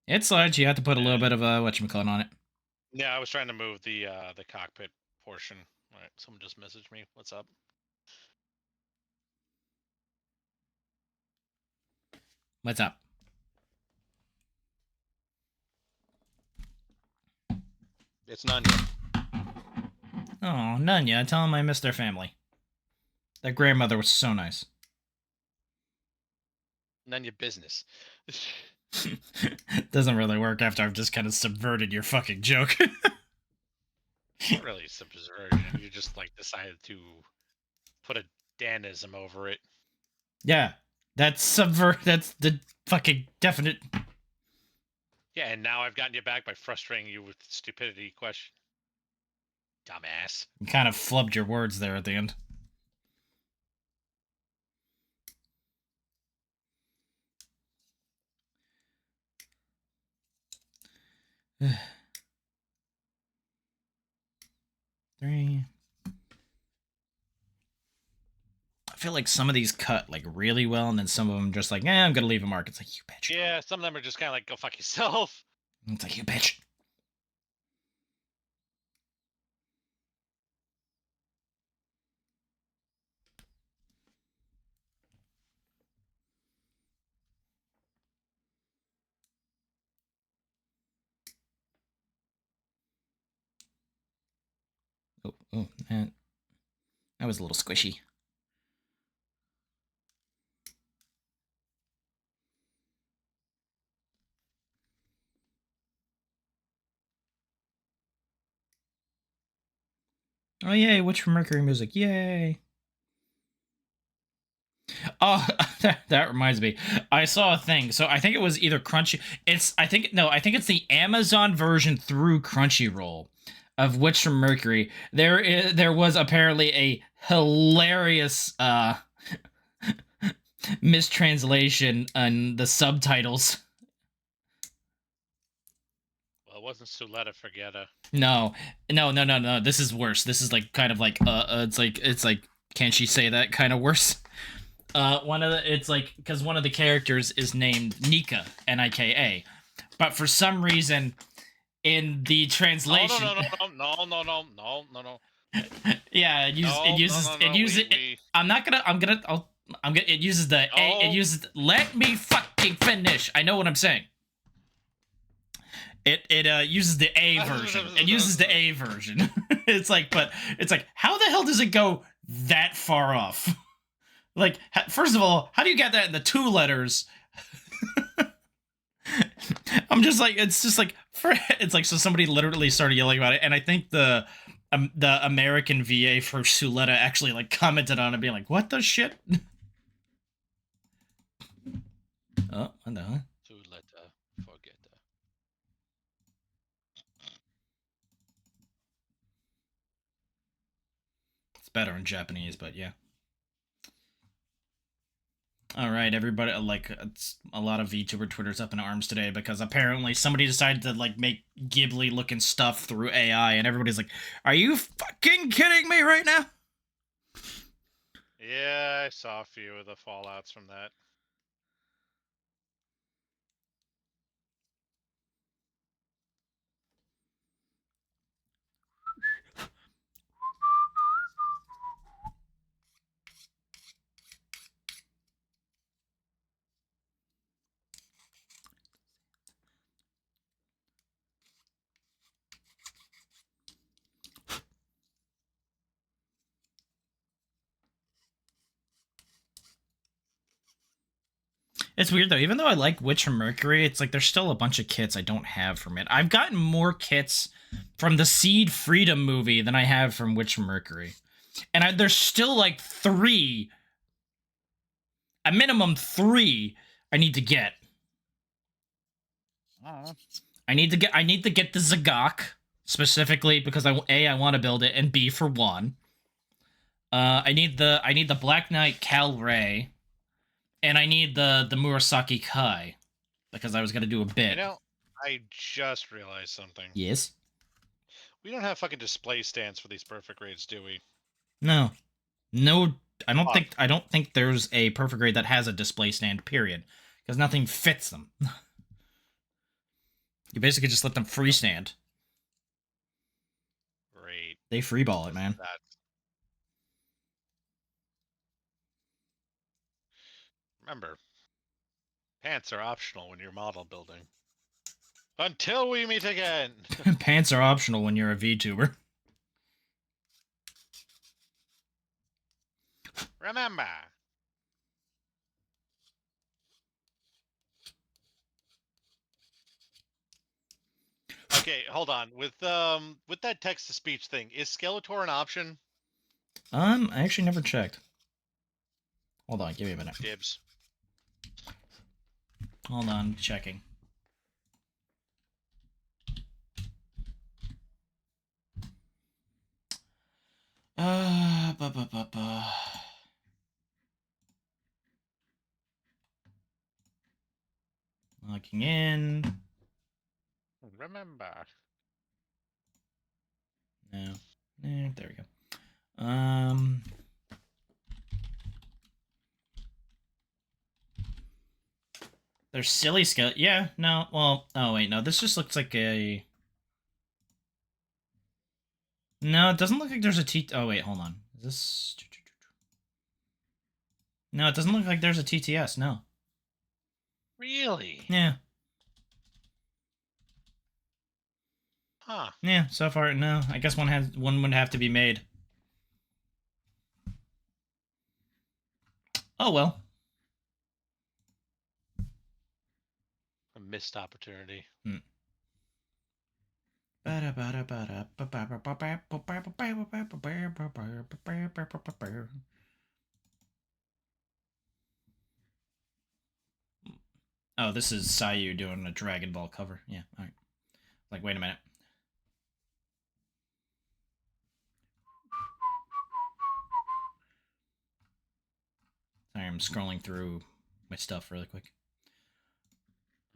It slides. You have to put a little bit of whatchamacallit on it. Yeah, I was trying to move the cockpit portion. All right, someone just messaged me. What's up? What's up? It's Nunya. Oh, Nunya. Tell him I miss their family. That grandmother was so nice. Nunya business. Doesn't really work after I've just kind of subverted your fucking joke. Not really subversion. You just like decided to put a Danism over it. Yeah, that's That's the fucking definite. Yeah, and now I've gotten you back by frustrating you with stupidity question. Dumbass. You kind of flubbed your words there at the end. Three. I feel like some of these cut like really well, and then some of them just like, I'm gonna leave a mark. It's like, you bitch. Yeah, some of them are just kind of like, go fuck yourself. It's like, you bitch. Oh, that was a little squishy. Oh, yay, Witch from Mercury music. Yay. Oh, that reminds me. I saw a thing. So I think it was either Crunchy. I think it's the Amazon version through Crunchyroll of Witch from Mercury. There was apparently a hilarious mistranslation on the subtitles. Well, it wasn't Suletta Forgetta. No. This is worse. This is like kind of like it's like can't she say that kind of worse? It's like because one of the characters is named Nika, Nika, but for some reason in the translation, no. Yeah, it uses. It uses the A. It uses. Let me fucking finish. I know what I'm saying. It uses the A version. It uses the A version. It's like, how the hell does it go that far off? Like, first of all, how do you get that in the 2 letters? I'm just like, it's like, so somebody literally started yelling about it, and I think the American VA for Suletta actually like commented on it, being like, "What the shit?" Oh, what the hell? Too later, forget. It's better in Japanese, but yeah. All right, everybody. Like, it's a lot of VTuber Twitter's up in arms today because apparently somebody decided to like make Ghibli looking stuff through AI, and everybody's like, "Are you fucking kidding me right now?" Yeah, I saw a few of the fallouts from that. It's weird though. Even though I like Witch from Mercury, it's like there's still a bunch of kits I don't have from it. I've gotten more kits from the Seed Freedom movie than I have from Witch from Mercury, and there's still like 3, a minimum 3 I need to get. I need to get the Zagok specifically because I want to build it, and B for 1. I need the Black Knight Cal Ray. And I need the Murasaki Kai, because I was going to do a bit. You know, I just realized something. Yes? We don't have fucking display stands for these perfect grades, do we? No. No, I don't think there's a perfect grade that has a display stand, period. Because nothing fits them. You basically just let them freestand. Great. They freeball it, man. Remember, pants are optional when you're model building. Until we meet again! Pants are optional when you're a VTuber. Remember! Okay, hold on. With that text-to-speech thing, is Skeletor an option? I actually never checked. Hold on, give me a minute. Dibs. Hold on, checking. Logging in. Remember. No. There we go. There's silly skeleton. Yeah, no, well, oh wait, no, this just looks like a... No, it doesn't look like there's a T... Oh wait, hold on. Is this... No, it doesn't look like there's a TTS, no. Really? Yeah. Huh. Yeah, so far, no. I guess one would have to be made. Oh well. A missed opportunity. Oh, this is Sayu doing a Dragon Ball cover. Yeah, alright. Like, wait a minute. Sorry, I'm scrolling through my stuff really quick.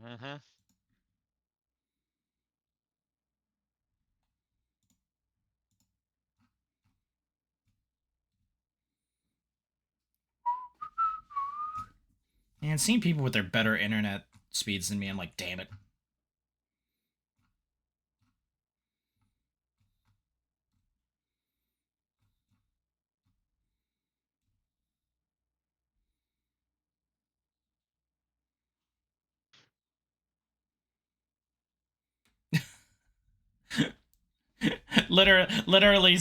Mm-hmm. And seeing people with their better internet speeds than me, I'm like, damn it. literally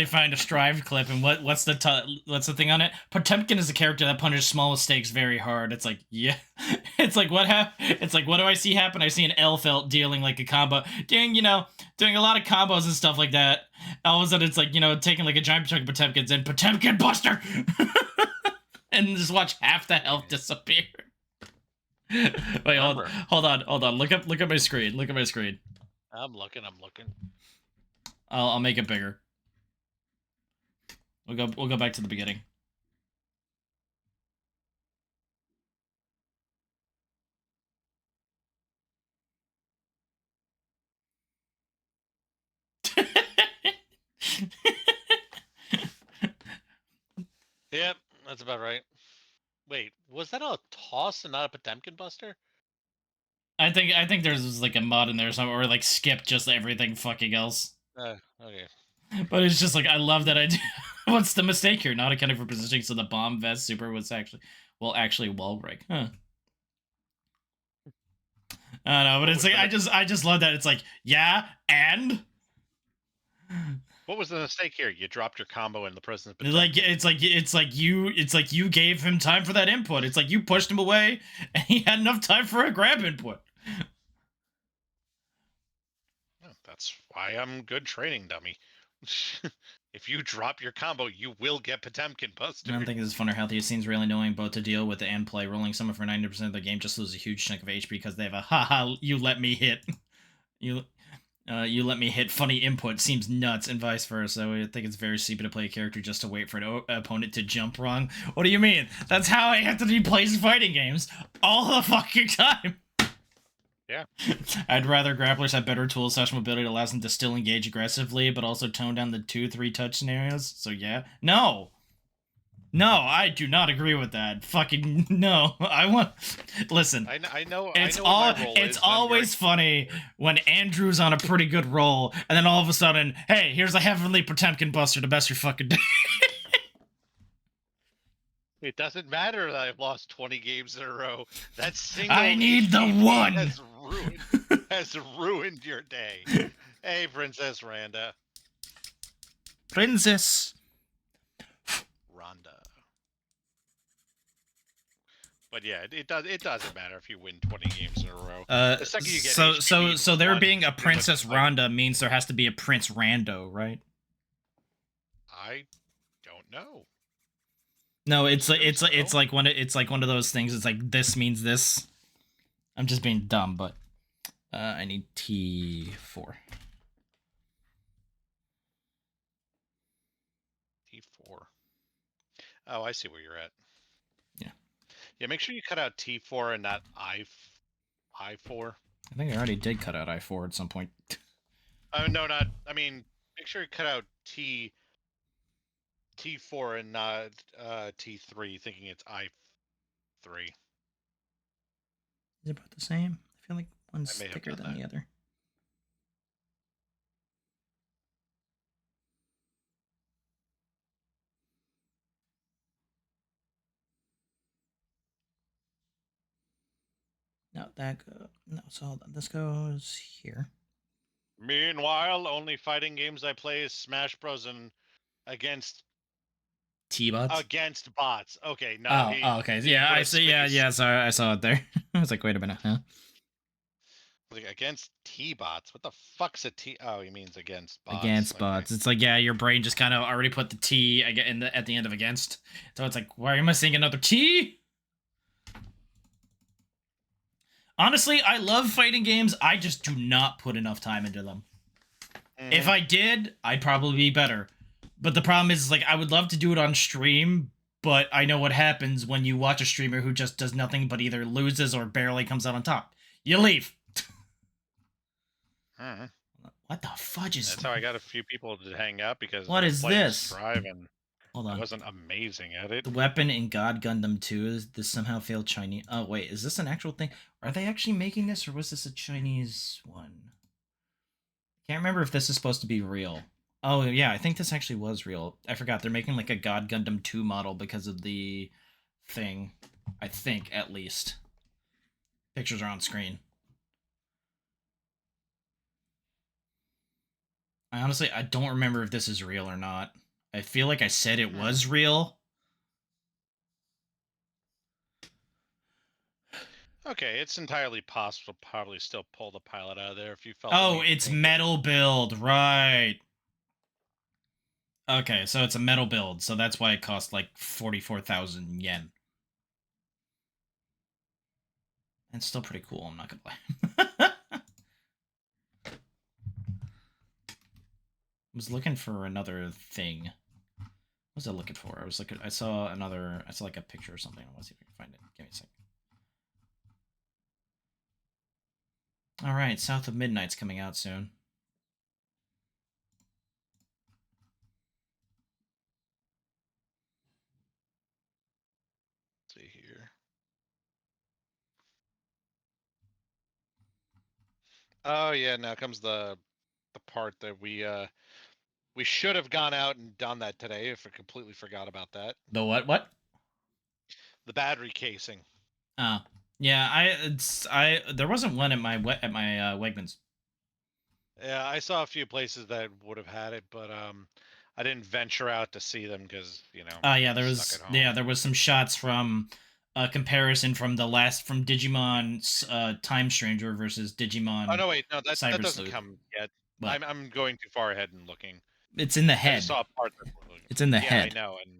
find a Strive clip, and what's the thing on it? Potemkin is a character that punishes small mistakes very hard. It's like, yeah. It's like, what do I see happen? I see an Elfelt dealing like a combo, doing a lot of combos and stuff like that. All of a sudden it's like, taking like a giant chunk of Potemkins and Potemkin Buster! And just watch half the health disappear. Wait, hold on. Look up my screen. Look at my screen. I'm looking. I'll make it bigger. We'll go back to the beginning. Yep, that's about right. Wait, was that a toss and not a Potemkin Buster? I think there's like a mod in there somewhere, or like skip just everything fucking else. Okay. But it's just like, I love that idea. What's the mistake here? Not accounting for positioning, so the bomb vest super was actually wall break. Huh. I don't know, but it's like, I just love that. It's like, yeah, and What was the mistake here? You dropped your combo in the presence of like it's like you gave him time for that input. It's like you pushed him away and he had enough time for a grab input. That's why I'm good training dummy. If you drop your combo, you will get Potemkin Buster. I don't think this is fun or healthy. It seems really annoying both to deal with and play. Rolling someone for 90% of the game just lose a huge chunk of HP because they have a haha, you let me hit. You let me hit funny input seems nuts, and vice versa. I think it's very stupid to play a character just to wait for an opponent to jump wrong. What do you mean? That's how Anthony plays fighting games all the fucking time. Yeah. I'd rather grapplers have better tools slash mobility that allows them to still engage aggressively, but also tone down the 2-3 touch scenarios. So yeah. No, I do not agree with that. Fucking no. I want. Listen. I know. It's always funny when Andrew's on a pretty good roll, and then all of a sudden, hey, here's a Heavenly Potemkin Buster to best your fucking day. It doesn't matter that I've lost 20 games in a row. That single I need the one. Has ruined your day. Hey, Princess Randa. Princess Rhonda. But yeah, it doesn't matter if you win 20 games in a row. The second you get so there being a Princess Rhonda means there has to be a Prince Rando, right? I don't know. No, it's like one of those things. It's like this means this. I'm just being dumb, but I need T4. T4. Oh, I see where you're at. Yeah. Yeah, make sure you cut out T4 and not I4. I think I already did cut out I4 at some point. Oh no, not. I mean, make sure you cut out T4 and not T3, thinking it's I3. Is it about the same? I feel like one's I may have thicker done than that. the other. No, so hold on. This goes here. Meanwhile, only fighting games I play is Smash Bros. And against T-bots? Against bots. Okay, no. Okay. Yeah, I see. Yeah. Sorry, I saw it there. I was like, wait a minute, huh? Like, against T-bots? What the fuck's a T? Oh, he means against bots. Against bots. It's like, yeah, your brain just kind of already put the T at the end of against. So it's like, why am I seeing another T? Honestly, I love fighting games. I just do not put enough time into them. Mm-hmm. If I did, I'd probably be better. But the problem is, like, I would love to do it on stream, but I know what happens when you watch a streamer who just does nothing but either loses or barely comes out on top. You leave. Mm-hmm. What the fudge is... That's how I got a few people to hang out, because what is this? Strive and hold on. I wasn't amazing at it. The weapon in God Gundam 2 is this somehow failed Chinese... Oh, wait, is this an actual thing? Are they actually making this, or was this a Chinese one? Can't remember if this is supposed to be real. Oh, yeah, I think this actually was real. I forgot. They're making, like, a God Gundam 2 model because of the thing. I think, at least. Pictures are on screen. I don't remember if this is real or not. I feel like I said it was real. Okay, it's entirely possible to probably still pull the pilot out of there if you felt... Oh, it's metal build, right. Okay, so it's a metal build, so that's why it costs like 44,000 yen. It's still pretty cool, I'm not gonna lie. I was looking for another thing. What was I looking for? I saw like a picture or something. I want to see if I can find it. Give me a second. Alright, South of Midnight's coming out soon. Let's see here. Oh yeah, now comes the part that we should have gone out and done that today if I completely forgot about that. The what? The battery casing. Yeah, there wasn't one at my Wegmans. Yeah, I saw a few places that would have had it, but I didn't venture out to see them because, you know, Yeah, stuck at home. there was some shots from a comparison from Digimon's Time Stranger versus Digimon. Oh no, wait, no, that Cyber doesn't Sleuth. come yet. What? I'm going too far ahead and looking. It's in the I head. just saw a part that It's in the yeah, head. I know, and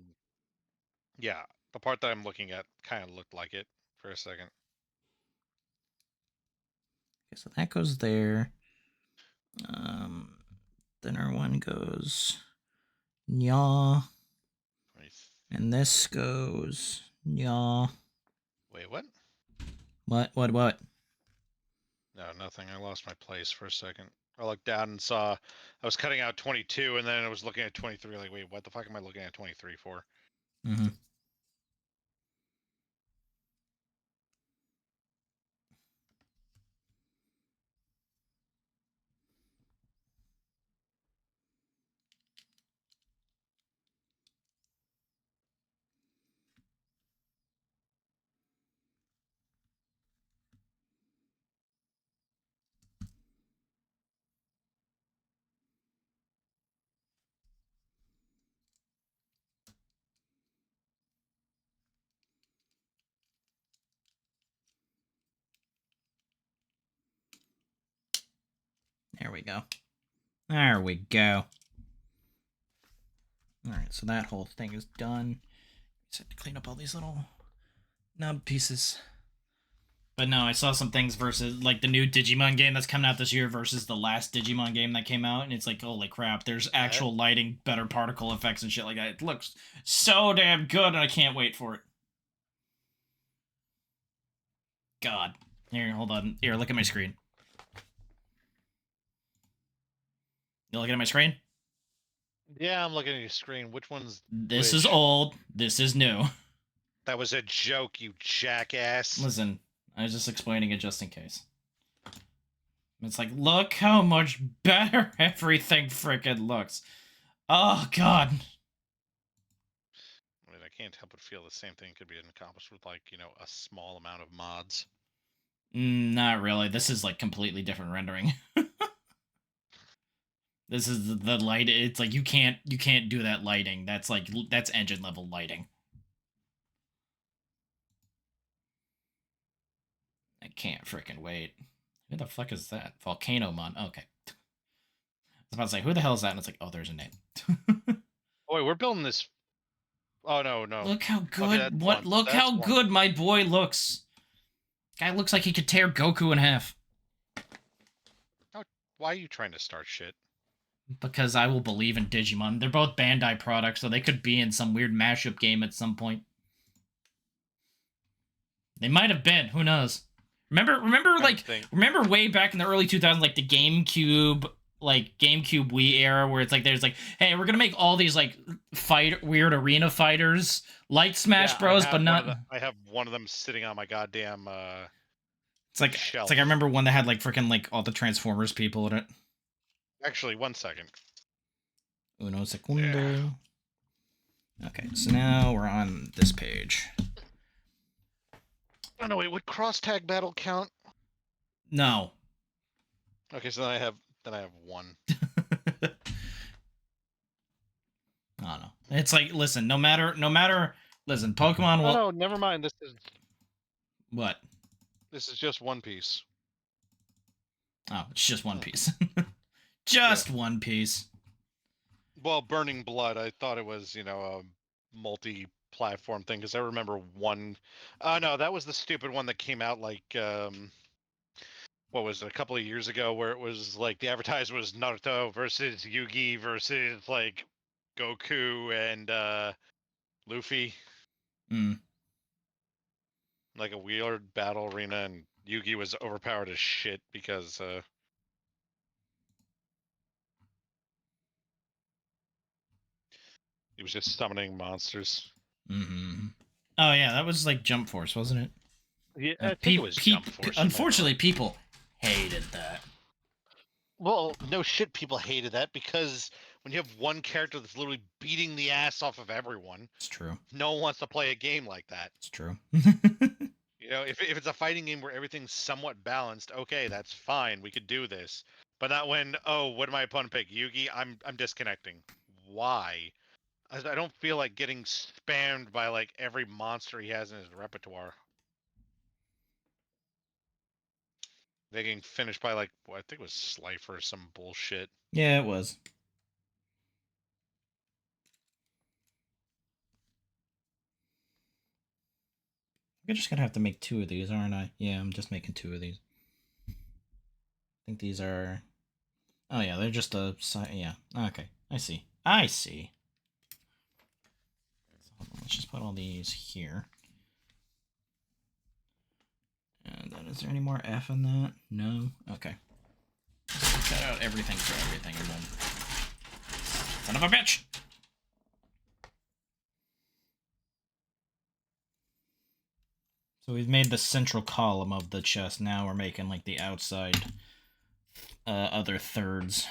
yeah, the part that I'm looking at kind of looked like it for a second. Okay, so that goes there. Then our one goes nya, and this goes nya. Wait, what? What? No, nothing. I lost my place for a second. I looked down and saw I was cutting out 22, and then I was looking at 23. Like, wait, what the fuck am I looking at 23 for? Mm-hmm. There we go. There we go. Alright, so that whole thing is done. Just have to clean up all these little nub pieces. But no, I saw some things versus, like, the new Digimon game that's coming out this year versus the last Digimon game that came out, and it's like, holy crap, there's actual lighting, better particle effects and shit like that. It looks so damn good, and I can't wait for it. God. Here, hold on. Here, look at my screen. You looking at my screen? Yeah, I'm looking at your screen. Which one's This which? is old. This is new. That was a joke, you jackass. Listen, I was just explaining it just in case. It's like, look how much better everything frickin' looks. Oh, God. I mean, I can't help but feel the same thing could be accomplished with, like, you know, a small amount of mods. Not really. This is, like, completely different rendering. This is the light. It's like, you can't do that lighting. That's, like, that's engine level lighting. I can't frickin' wait. Who the fuck is that? Volcanomon. Okay. I was about to say, who the hell is that? And it's like, oh, there's a name. Oh, wait, we're building this. Oh, no. Look how good. Okay, Look how good my boy looks. Guy looks like he could tear Goku in half. Why are you trying to start shit? Because I will believe in Digimon. They're both Bandai products, so they could be in some weird mashup game at some point. They might have been. Who knows? Remember way back in the early 2000s, like the GameCube Wii era, where it's like there's like, hey, we're gonna make all these like weird arena fighters like Smash Bros, but not. I have one of them sitting on my goddamn shelf. It's like I remember one that had like freaking like all the Transformers people in it. Actually, 1 second. Uno segundo. Yeah. Okay, so now we're on this page. Oh no, wait, would cross tag battle count? No. Okay, so then I have one. I don't know. It's like, listen, no matter, listen, Pokemon will. No, never mind. This is what? This is just One Piece. Oh, it's just One Piece. Just One Piece. Well, Burning Blood. I thought it was, you know, a multi platform thing because I remember one. Oh no, that was the stupid one that came out like what was it, a couple of years ago, where it was like the advertisement was Naruto versus Yugi versus like Goku and Luffy, Mm. like a weird battle arena, and Yugi was overpowered as shit because he was just summoning monsters. Mm-hmm. Oh yeah, that was like Jump Force, wasn't it? Yeah, I think it was Jump Force. Unfortunately, people hated that. Well, no shit, people hated that because when you have one character that's literally beating the ass off of everyone, It's true. no one wants to play a game like that. It's true. You know, if it's a fighting game where everything's somewhat balanced, okay, that's fine. We could do this. But not when, oh, what did my opponent pick? Yugi? I'm disconnecting. Why? I don't feel like getting spammed by like every monster he has in his repertoire. They getting finished by like, well, I think it was Slifer or some bullshit. Yeah, it was. I'm just gonna have to make 2 of these, aren't I? Yeah, I'm just making 2 of these. I think these are... Oh yeah, they're just a... Yeah, okay. I see. I see. So let's just put all these here. And then is there any more F in that? No? Okay. Cut out everything for everything and then... Son of a bitch! So we've made the central column of the chest. Now we're making like the outside other thirds.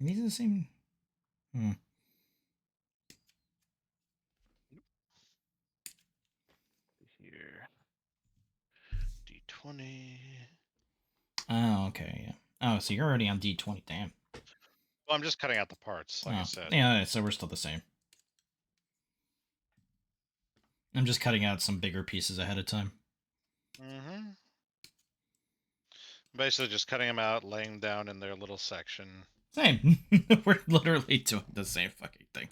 Are these the same? Here. D20. Oh, okay, yeah. Oh, so you're already on D20, damn. Well, I'm just cutting out the parts, like I said. Yeah, so we're still the same. I'm just cutting out some bigger pieces ahead of time. Mm-hmm. Basically just cutting them out, laying them down in their little section. Same. We're literally doing the same fucking thing.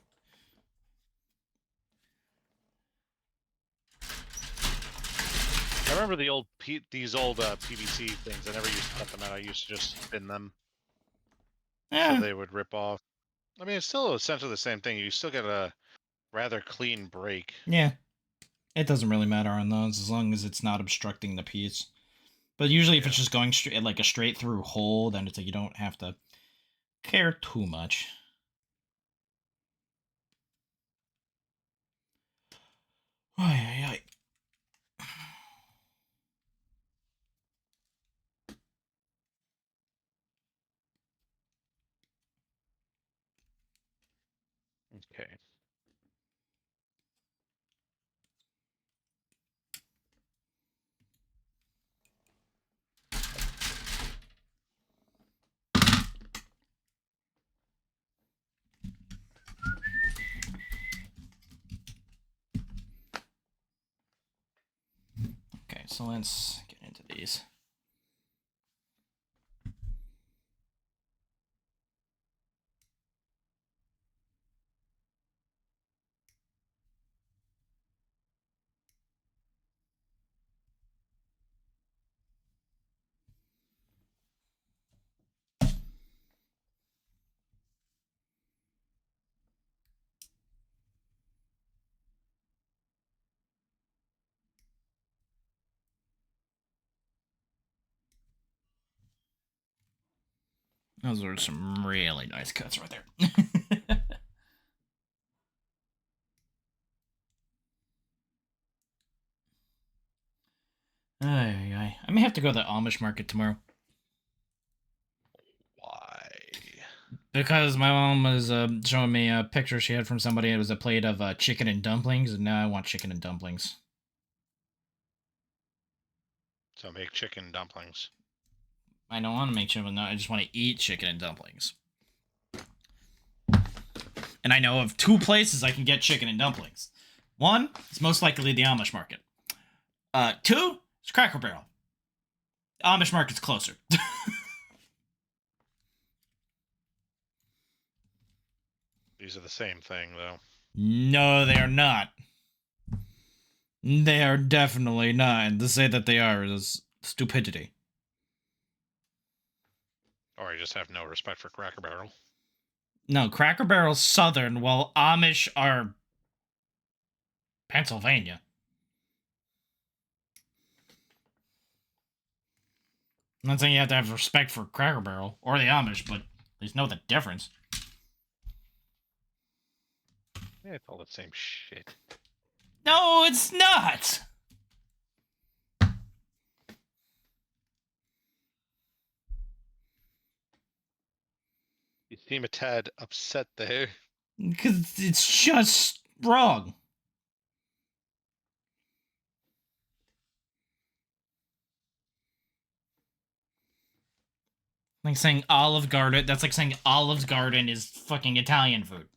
I remember these old PVC things. I never used to cut them out. I used to just spin them. Yeah. So they would rip off. I mean, it's still essentially the same thing. You still get a rather clean break. Yeah. It doesn't really matter on those as long as it's not obstructing the piece. But usually if it's just going straight, like a straight through hole, then it's like you don't have to care too much. Ay, ay, ay. Okay. Okay, so let's get into these. Those are some really nice cuts right there. I may have to go to the Amish market tomorrow. Why? Because my mom was showing me a picture she had from somebody. It was a plate of chicken and dumplings, and now I want chicken and dumplings. So make chicken dumplings. I don't want to make chicken, I just want to eat chicken and dumplings. And I know of 2 places I can get chicken and dumplings. 1 is most likely the Amish market. 2 It's Cracker Barrel. Amish market's closer. These are the same thing, though. No, they are not. They are definitely not. And to say that they are is stupidity. Or I just have no respect for Cracker Barrel. No, Cracker Barrel's southern, while Amish are Pennsylvania. I'm not saying you have to have respect for Cracker Barrel or the Amish, but at least know the difference. Yeah, it's all the same shit. No, it's not! You seem a tad upset there. Because it's just wrong. Like saying Olive Garden, that's like saying Olive Garden is fucking Italian food.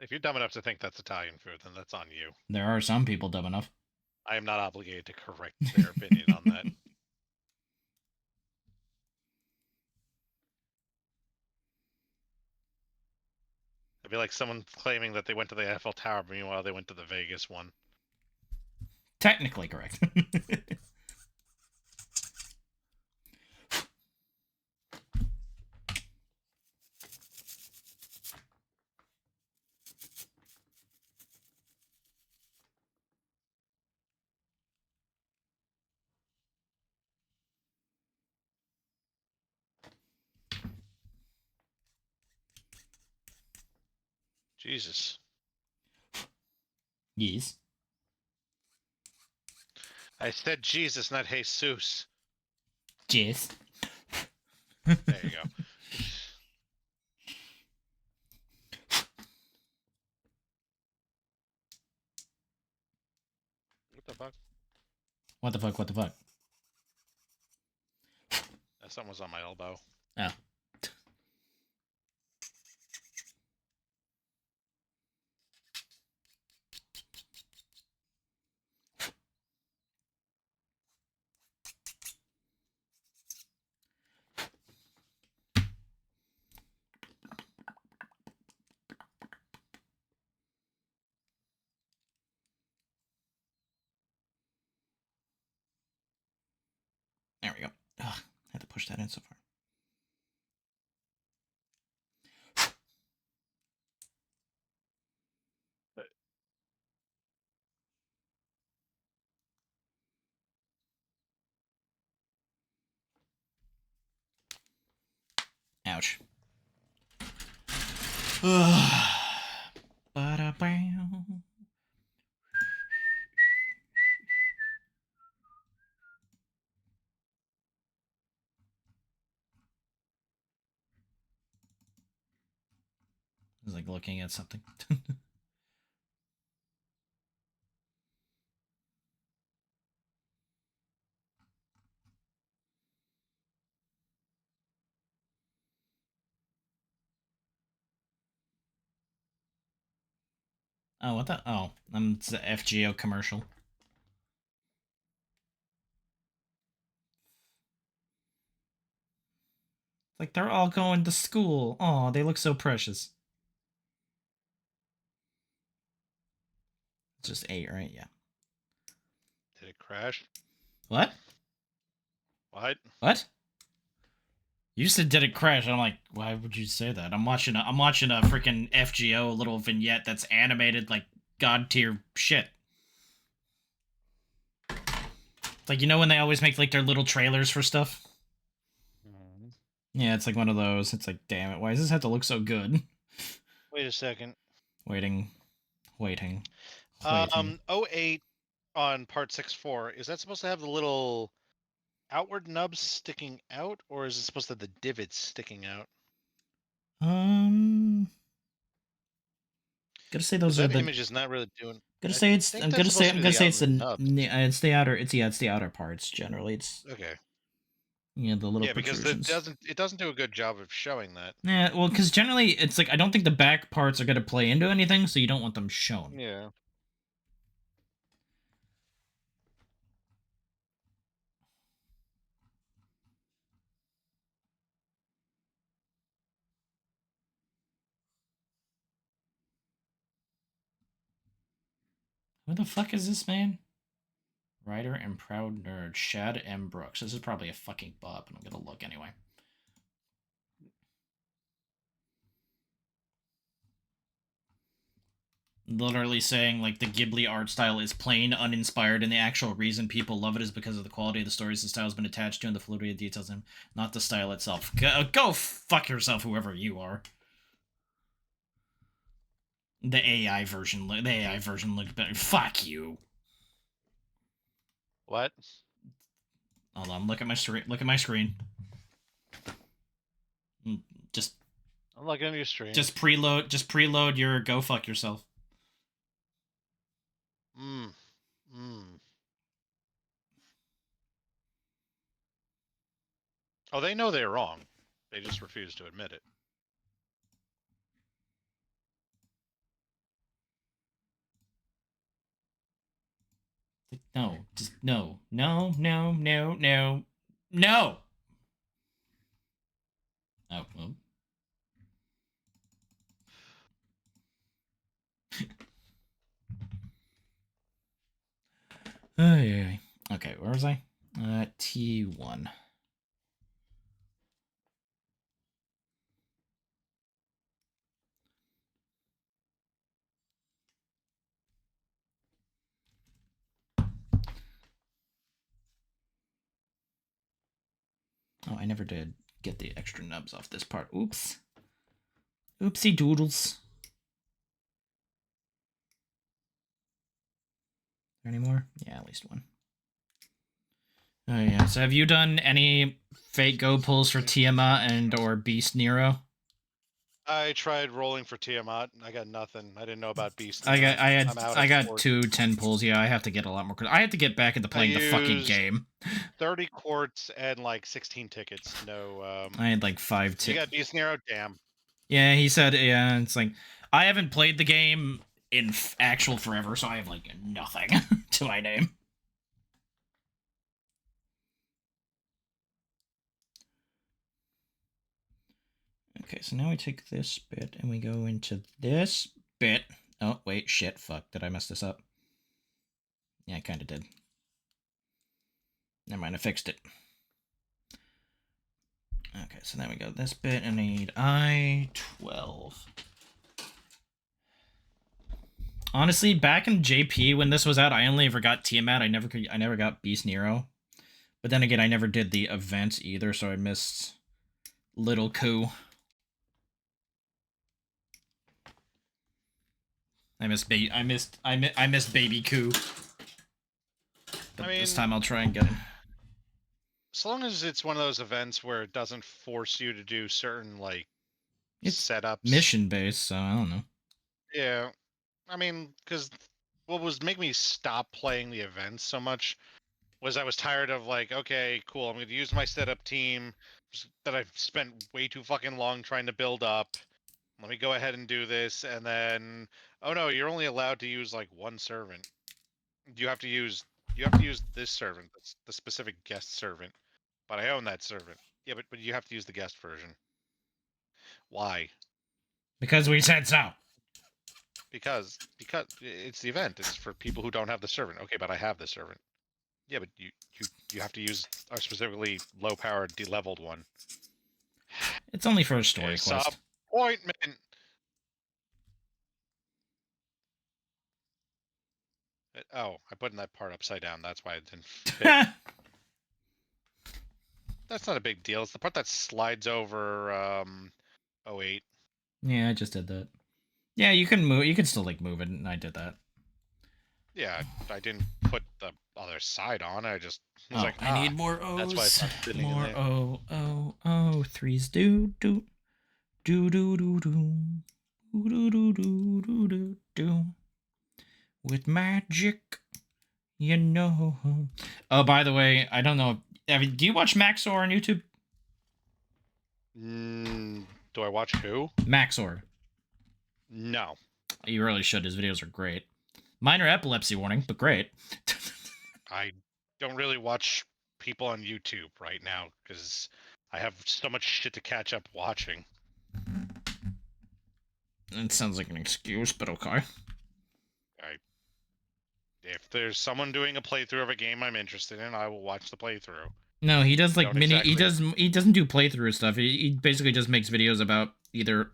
If you're dumb enough to think that's Italian food, then that's on you. There are some people dumb enough. I am not obligated to correct their opinion on that. It'd be like someone claiming that they went to the Eiffel Tower, meanwhile they went to the Vegas one. Technically correct. Jesus. Yes. I said Jesus, not Jesus. Yes. There you go. What the fuck? What the fuck, what the fuck? Something was on my elbow. Oh. There we go. Ugh, I had to push that in so far. Ouch. Ba-da-bow. I was like looking at something. Oh, what the? Oh, it's the FGO commercial. Like, they're all going to school. Oh, they look so precious. It's just 8, right? Yeah. Did it crash? What? What? What? You said did it crash? I'm like, why would you say that? I'm watching a freaking FGO little vignette that's animated like god tier shit. It's like, you know when they always make like their little trailers for stuff? Yeah, it's like one of those. It's like, damn it, why does this have to look so good? Wait a second. Waiting. 08 on part 6.4, is that supposed to have the little outward nubs sticking out, or is it supposed to have the divots sticking out? Gotta say those are that the image is not really doing. Gotta say it's I'm gonna say it's the outer it's the outer parts generally. It's okay. Yeah, the little because protrusions. it doesn't do a good job of showing that. Yeah, well, because generally it's like I don't think the back parts are gonna play into anything, so you don't want them shown. Yeah. Who the fuck is this man? Writer and proud nerd, Shad M. Brooks. This is probably a fucking bot, but I'm gonna look anyway. Literally saying, like, the Ghibli art style is plain, uninspired, and the actual reason people love it is because of the quality of the stories the style has been attached to and the fluidity of details, and not the style itself. Go fuck yourself, whoever you are. The AI version looked better. Fuck you. What? Hold on, look at my screen. Just I'm looking at your stream. Just preload your go fuck yourself. Oh, they know they're wrong. They just refuse to admit it. No, just no. Oh, well. Oh, yeah. Okay, where was I? T1. Oh, I never did get the extra nubs off this part. Oops. Oopsie doodles. Any more? Yeah, at least one. Oh yeah. So have you done any fake go pulls for Tiamat and or Beast Nero? I tried rolling for Tiamat. I got nothing. I didn't know about Beast. I got 2 10 pulls. Yeah, I have to get a lot more. I have to get back into playing the fucking game. 30 quarts and like 16 tickets. No. I had like 5 tickets. You got Beast Nero? Damn. Yeah, he said. Yeah, it's like I haven't played the game in actual forever, so I have like nothing to my name. Okay, so now we take this bit and we go into this bit. Oh, wait, shit, fuck. Did I mess this up? Yeah, I kind of did. Never mind, I fixed it. Okay, so then we go this bit and I need I-12. Honestly, back in JP when this was out, I only ever got Tiamat. I never got Beast Nero. But then again, I never did the events either, so I missed Little Coup. I missed Baby Coup. But this time I'll try and get him. As long as it's one of those events where it doesn't force you to do certain like setups. Mission based, so I don't know. Yeah. I mean, because what was making me stop playing the events so much was I was tired of like, okay, cool, I'm going to use my setup team that I've spent way too fucking long trying to build up. Let me go ahead and do this, and then, oh no, you're only allowed to use like one servant. You have to use this servant, that's the specific guest servant. But I own that servant. Yeah, but you have to use the guest version. Why? Because we said so. Because it's the event. It's for people who don't have the servant. Okay, but I have the servant. Yeah, but you have to use our specifically low-powered, de-leveled one. It's only for a story quest. Disappointment. Oh, I put in that part upside down. That's why it didn't fit. That's not a big deal. It's the part that slides over 08. Yeah, I just did that. Yeah, you can move. You can still like move it, and I did that. Yeah, I didn't put the other side on. I just was like, I need more O's. That's why it's not fitting more in there. O threes do do do do do do do do do do do do with magic, you know. Oh, by the way, I don't know. Do you watch Maxor on YouTube? Do I watch who? Maxor. No. You really should. His videos are great. Minor epilepsy warning, but great. I don't really watch people on YouTube right now because I have so much shit to catch up watching. It sounds like an excuse, but okay. If there's someone doing a playthrough of a game I'm interested in, I will watch the playthrough. No, he does like Don't mini. exactly- He doesn't do playthrough stuff. He basically just makes videos about either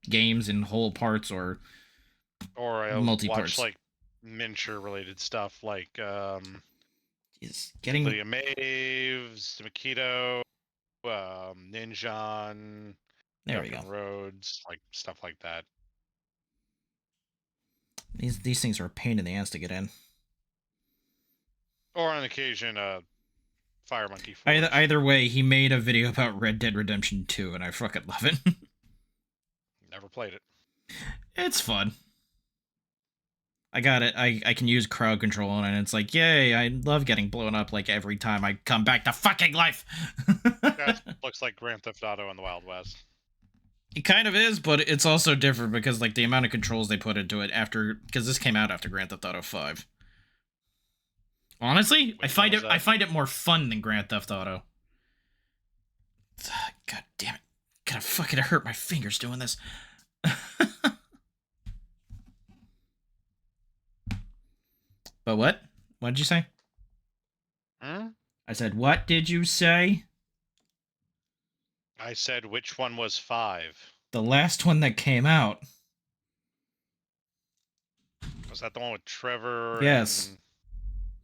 games in whole parts or I'll multi-parts. watch like miniature related stuff like He's getting Lydia Maves, Makito, Ninjan, there. We go. Duncan Rhodes, like stuff like that. These things are a pain in the ass to get in. Or on occasion, Fire Monkey Forge. Either way, he made a video about Red Dead Redemption 2, and I fucking love it. Never played it. It's fun. I got it. I can use crowd control on it, and it's like, yay, I love getting blown up like every time I come back to fucking life. That looks like Grand Theft Auto in the Wild West. It kind of is, but it's also different because like the amount of controls they put into it because this came out after Grand Theft Auto 5. Honestly, I find it more fun than Grand Theft Auto. God damn it. Gonna fucking hurt my fingers doing this. But what? What did you say? Hmm? I said, what did you say? I said which one was 5? The last one that came out. Was that the one with Trevor? Yes. And...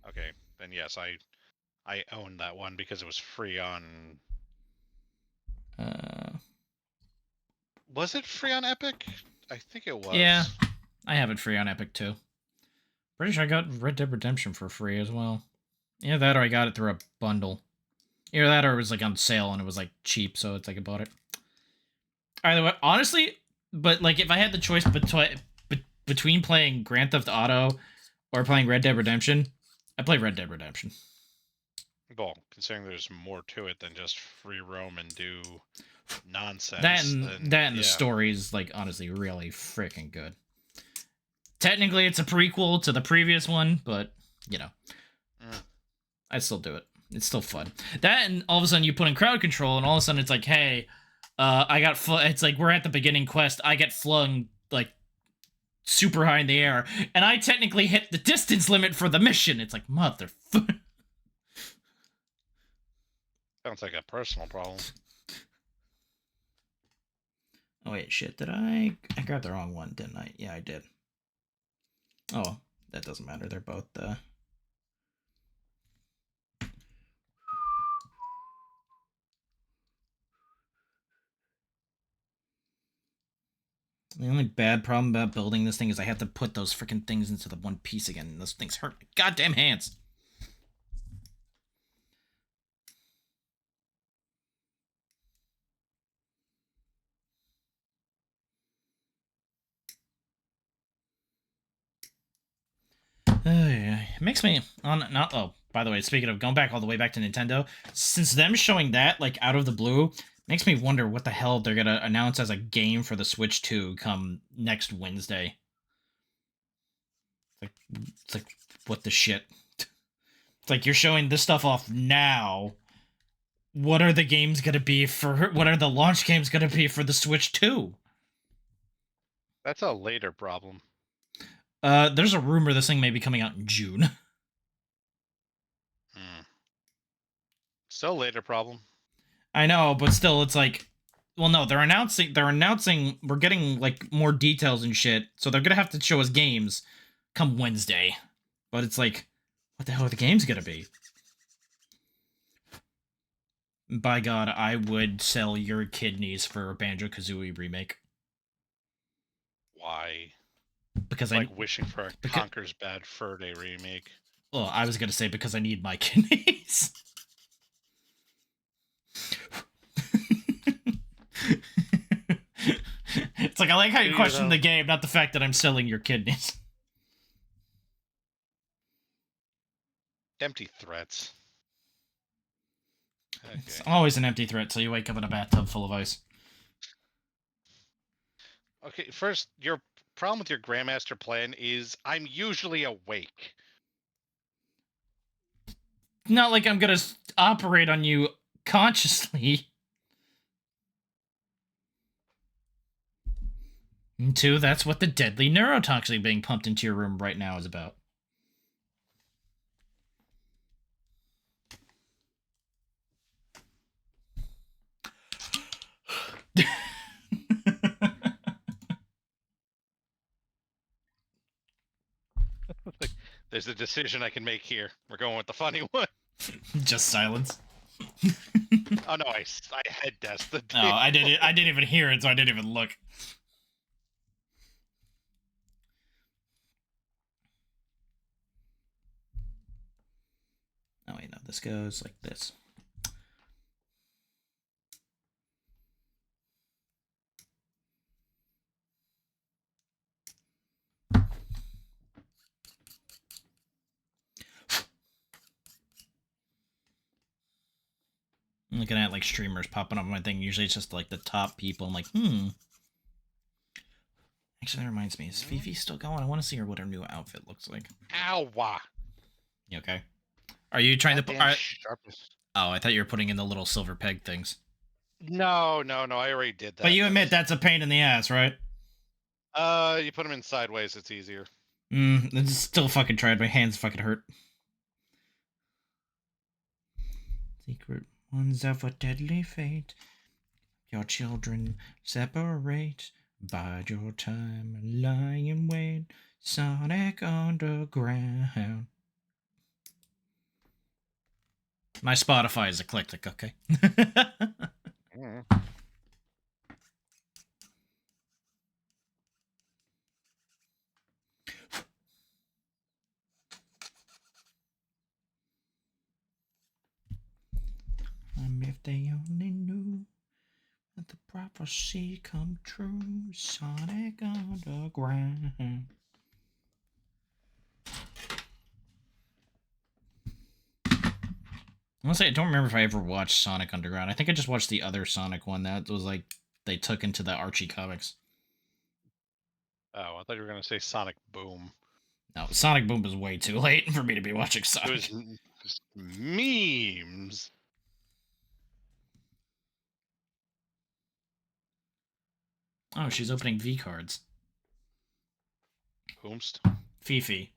Okay, then yes, I owned that one because it was free on. Was it free on Epic? I think it was. Yeah, I have it free on Epic too. Pretty sure I got Red Dead Redemption for free as well. Yeah, that or I got it through a bundle. Either that or it was like on sale and it was like cheap, so it's like I bought it. Either way, honestly, but like if I had the choice between playing Grand Theft Auto or playing Red Dead Redemption, I play Red Dead Redemption. Well, considering there's more to it than just free roam and do nonsense. That and the story is like honestly really freaking good. Technically, it's a prequel to the previous one, but you know, I still do it. It's still fun. That and all of a sudden you put in crowd control, and all of a sudden it's like, hey, I got. It's like we're at the beginning quest. I get flung like super high in the air, and I technically hit the distance limit for the mission. It's like motherfucker. Sounds like a personal problem. Oh wait, shit! Did I grabbed the wrong one? Didn't I? Yeah, I did. Oh, that doesn't matter. They're both The only bad problem about building this thing is I have to put those freaking things into the one piece again, and those things hurt my goddamn hands. It makes me by the way, speaking of going back all the way back to Nintendo, since them showing that like out of the blue, makes me wonder what the hell they're gonna announce as a game for the Switch 2 come next Wednesday. It's like what the shit? It's like you're showing this stuff off now. What are the games gonna be for? What are the launch games gonna be for the Switch 2? That's a later problem. There's a rumor this thing may be coming out in June. Still a later problem. I know, but still, it's like, well, no, they're announcing we're getting like more details and shit, so they're gonna have to show us games come Wednesday. But it's like, what the hell are the games gonna be? By God, I would sell your kidneys for a Banjo-Kazooie remake. Why? Because it's like wishing for a Conker's Bad Fur Day remake. Well, I was gonna say because I need my kidneys. It's like I like how you question the game, not the fact that I'm selling your kidneys. Empty threats. Okay. It's always an empty threat, so you wake up in a bathtub full of ice. Okay, first, your problem with your Grandmaster plan is I'm usually awake. Not like I'm gonna operate on you consciously. And two, that's what the deadly neurotoxin being pumped into your room right now is about. There's a decision I can make here. We're going with the funny one. Just silence. Oh no, I head desk the. No, I didn't even hear it, so I didn't even look. Oh wait, no, this goes like this. I'm looking at like streamers popping up on my thing. Usually it's just like the top people. I'm like, Actually, that reminds me. Is Fifi still going? I want to see what her new outfit looks like. Ow! You okay? Are you trying to put? Sharpness. Oh, I thought you were putting in the little silver peg things. No. I already did that. But you admit that's a pain in the ass, right? You put them in sideways. It's easier. It's still fucking tried. My hands fucking hurt. Secret ones of a deadly fate. Your children separate. Bide your time, lie in wait. Sonic Underground. My Spotify is eclectic, okay? If they only knew that the prophecy come true, Sonic Underground. Honestly, I don't remember if I ever watched Sonic Underground. I think I just watched the other Sonic one that was like they took into the Archie comics. Oh, I thought you were gonna say Sonic Boom. No, Sonic Boom was way too late for me to be watching Sonic. It was memes. Oh, she's opening V cards. Whomst? Fifi.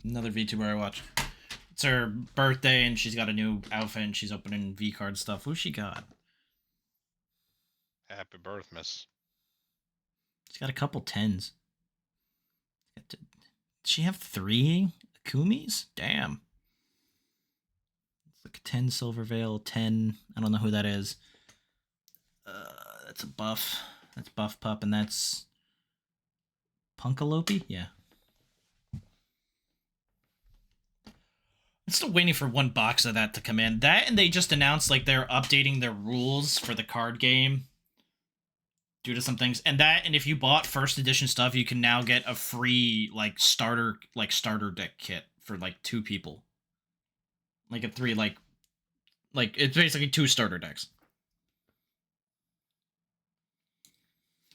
Another VTuber I watch. It's her birthday and she's got a new outfit and she's opening V card stuff. Who she got? Happy birth, miss. She's got a couple 10s. Does she have 3 Akumis? Damn. It's like a 10 Silver Veil, 10. I don't know who that is. That's a buff. That's Buff Pup, and that's Punkalope? Yeah. I'm still waiting for one box of that to come in. That, and they just announced like they're updating their rules for the card game due to some things. And that, and if you bought first edition stuff, you can now get a free like starter deck kit for like 2 people. Like a 3 like it's basically 2 starter decks.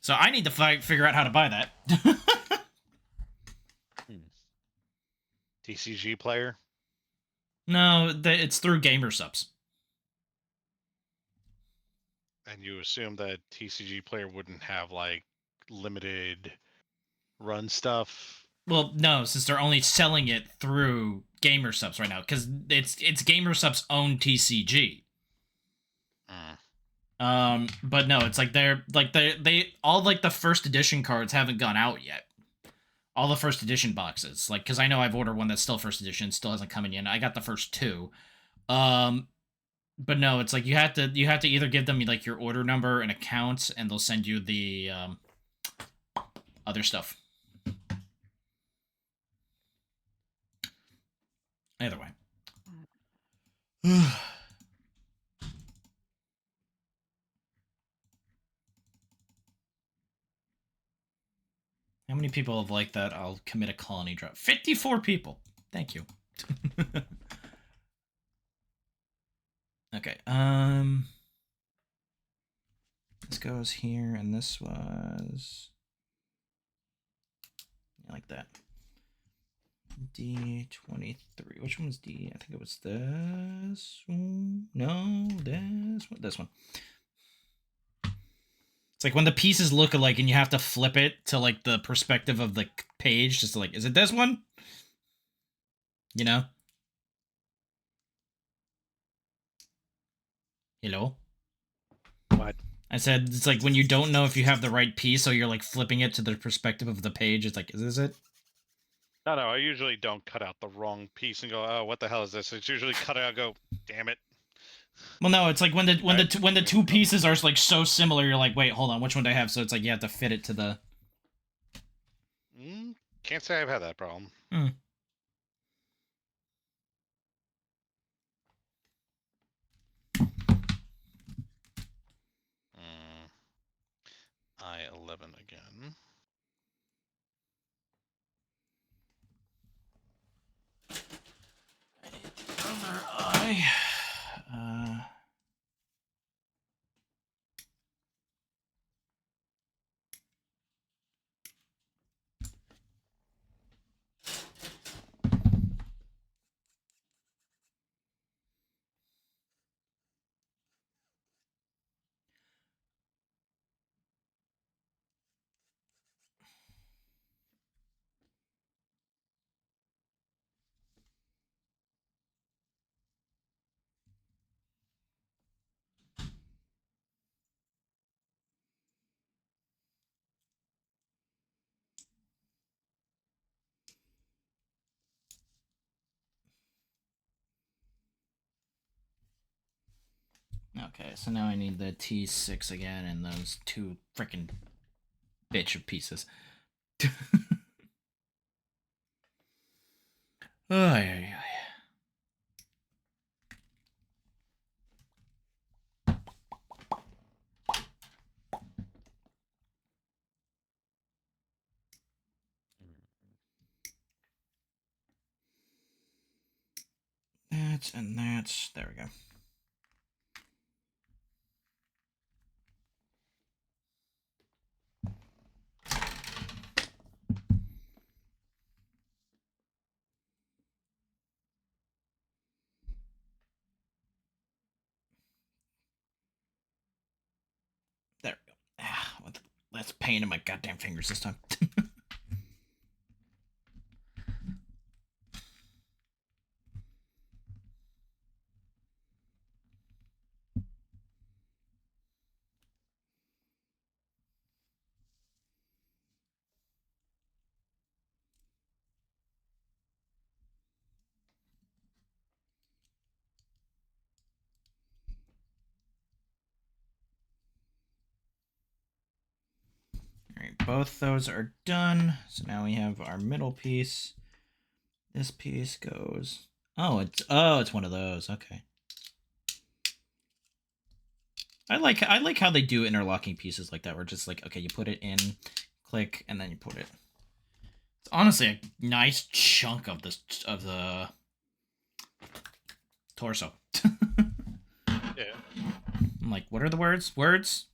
So I need to figure out how to buy that. TCG player? No, it's through Gamer Subs. And you assume that TCG player wouldn't have like limited run stuff? Well, no, since they're only selling it through Gamer Subs right now, because it's Gamer Subs' own TCG. But no, it's like they all like the first edition cards haven't gone out yet. All the first edition boxes, like, because I know I've ordered one that's still first edition, still hasn't come in yet. I got the first 2. But no, it's like you have to either give them like your order number and account, and they'll send you the other stuff. Either way. How many people have liked that? I'll commit a colony drop. 54 people. Thank you. Okay. This goes here, and this was like that. D23. Which one was D? I think it was this one. No, this one. This one. It's like when the pieces look alike and you have to flip it to like the perspective of the page, just to, like, is it this one? You know? Hello? What? I said it's like when you don't know if you have the right piece, so you're like flipping it to the perspective of the page. It's like, is this it? No, I usually don't cut out the wrong piece and go, oh, what the hell is this? It's usually cut out, go, damn it. Well, no, it's like when the two pieces are like so similar, you're like, wait, hold on, which one do I have? So it's like you have to fit it to the. Can't say I've had that problem. I-11 again. I need the other eye. Okay, so now I need the T6 again and those two freaking bitch of pieces. Ay. That's and that's. There we go. There we go. Ah, less pain in my goddamn fingers this time. Alright, both those are done. So now we have our middle piece. This piece goes. Oh, it's one of those. Okay. I like how they do interlocking pieces like that. Where just like, okay, you put it in, click, and then you put it. It's honestly a nice chunk of the torso. Yeah. I'm like, what are the words? Words.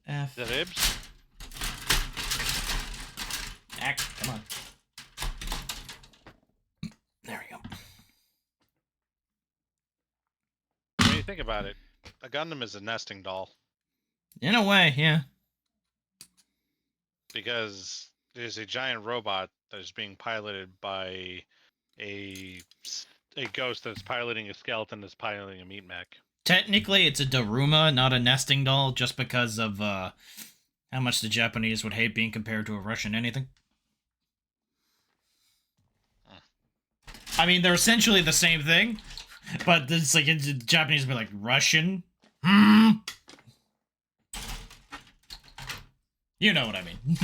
F. Is that Ibs? Come on. There we go. When you think about it, a Gundam is a nesting doll. In a way, yeah. Because there's a giant robot that is being piloted by a ghost that's piloting a skeleton that's piloting a meat mech. Technically, it's a Daruma, not a nesting doll, just because of how much the Japanese would hate being compared to a Russian anything. I mean, they're essentially the same thing, but it's like the Japanese would be like, Russian? You know what I mean.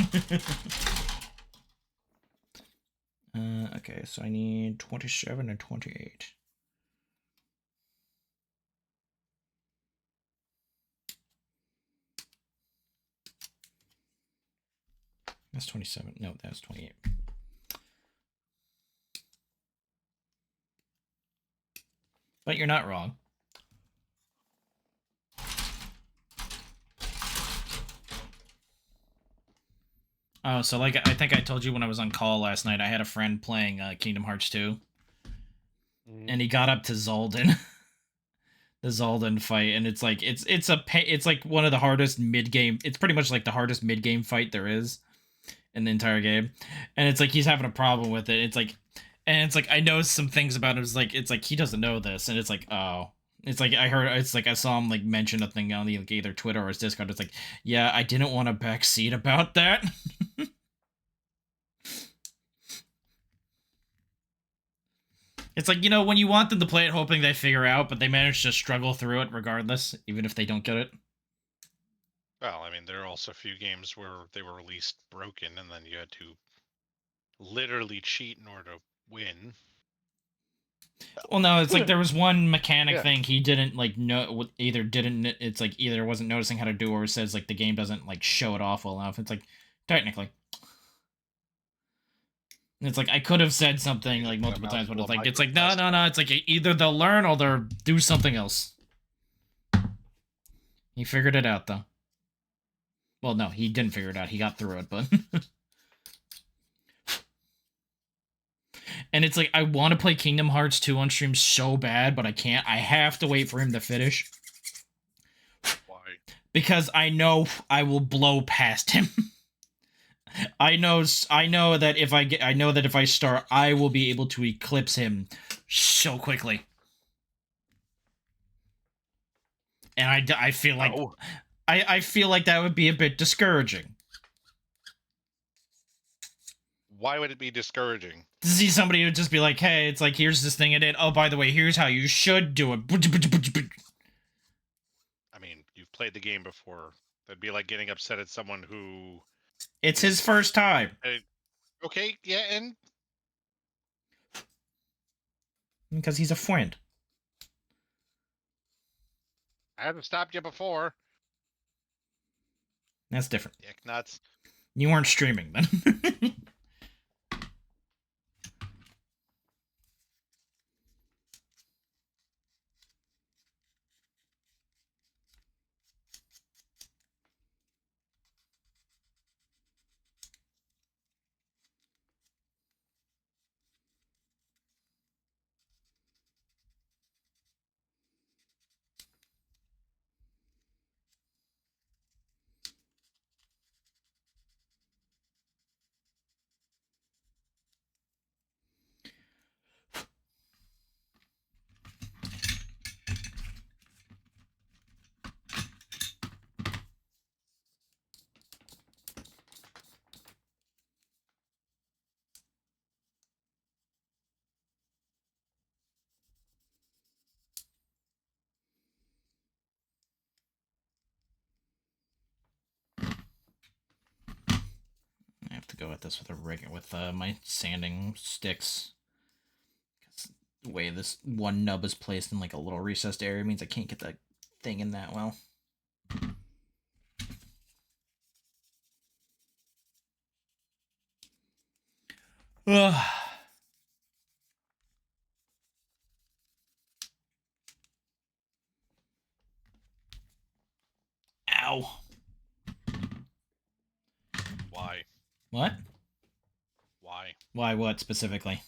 Okay, so I need 27 and 28. That's 27. No, that's 28. But you're not wrong. Oh, so like I think I told you when I was on call last night, I had a friend playing Kingdom Hearts 2. And he got up to Zoldan. The Zoldan fight, and it's like it's like one of the hardest mid-game. It's pretty much like the hardest mid-game fight there is in the entire game. And it's like he's having a problem with it. It's like I know some things about him. It's like he doesn't know this, and it's like, oh, It's like I saw him like mention a thing on the like, either Twitter or his Discord. It's like, yeah, I didn't want to backseat about that. It's like, you know, when you want them to play it hoping they figure out, but they manage to struggle through it regardless, even if they don't get it. Well, I mean, there are also a few games where they were released broken, and then you had to literally cheat in order to win. Well, no, it's like there was one mechanic Yeah. thing he didn't like know. It's like either wasn't noticing how to do, or it says like the game doesn't like show it off well enough. It's like technically. It's like I could have said something like multiple times, but it's like no. It's like either they'll learn or they'll do something else. He figured it out though. Well, no, he didn't figure it out. He got through it, but and it's like I want to play Kingdom Hearts 2 on stream so bad, but I can't. I have to wait for him to finish. Why? Because I know I will blow past him. I know that if I start, I will be able to eclipse him so quickly. And I feel like I feel like that would be a bit discouraging. Why would it be discouraging? To see somebody who would just be like, hey, it's like, here's this thing I did. Oh, by the way, here's how you should do it. I mean, you've played the game before. That'd be like getting upset at someone who... It's his first time. Okay, yeah, and... Because he's a friend. I haven't stopped you before. That's different. Dick nuts. You weren't streaming then. I have to go at this with my sanding sticks. The way this one nub is placed in like a little recessed area means I can't get that thing in that well. Ugh. Ow. Why? What? Why? Why what specifically?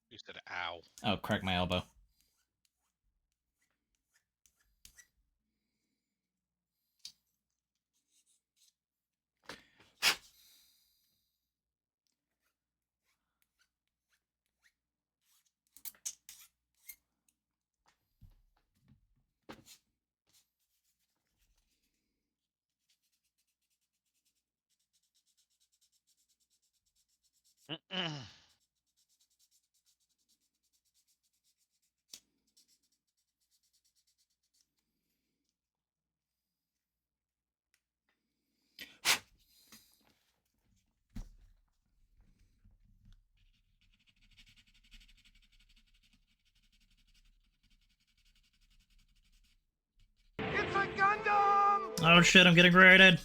You said ow. Oh, crack my elbow. It's a Gundam! Oh shit, I'm getting raided.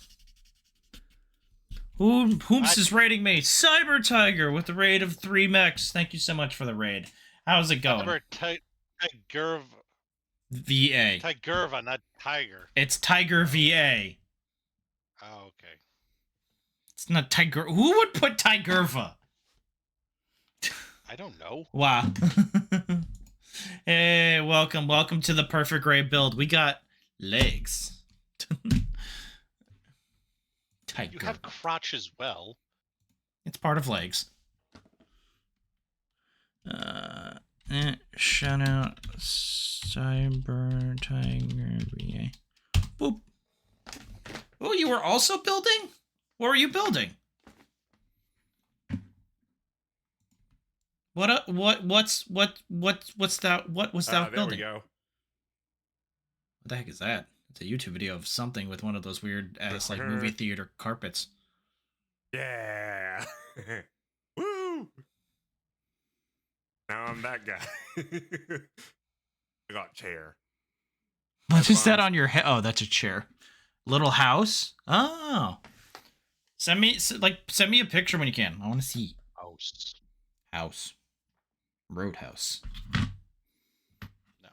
Whoops is raiding me? Cyber Tiger with the raid of 3 mechs. Thank you so much for the raid. How's it going? Tigerva, VA. not Tiger. It's Tiger VA. Oh, okay. It's not Tiger. Who would put Tigerva? I don't know. Wow. Hey, welcome to the perfect gray build. We got legs. Tiger. You have crotch as well. It's part of legs. Shout out Cyber Tiger VA. Boop. Oh, you were also building? What were you building? What's that? What was that building? There we go. What the heck is that? It's a YouTube video of something with one of those weird ass like movie theater carpets. Yeah. Woo! Now I'm that guy. I got chair. What is that on your head? Oh, that's a chair. Little house? Oh. Send me a picture when you can. I want to see. House. House. Roadhouse. No.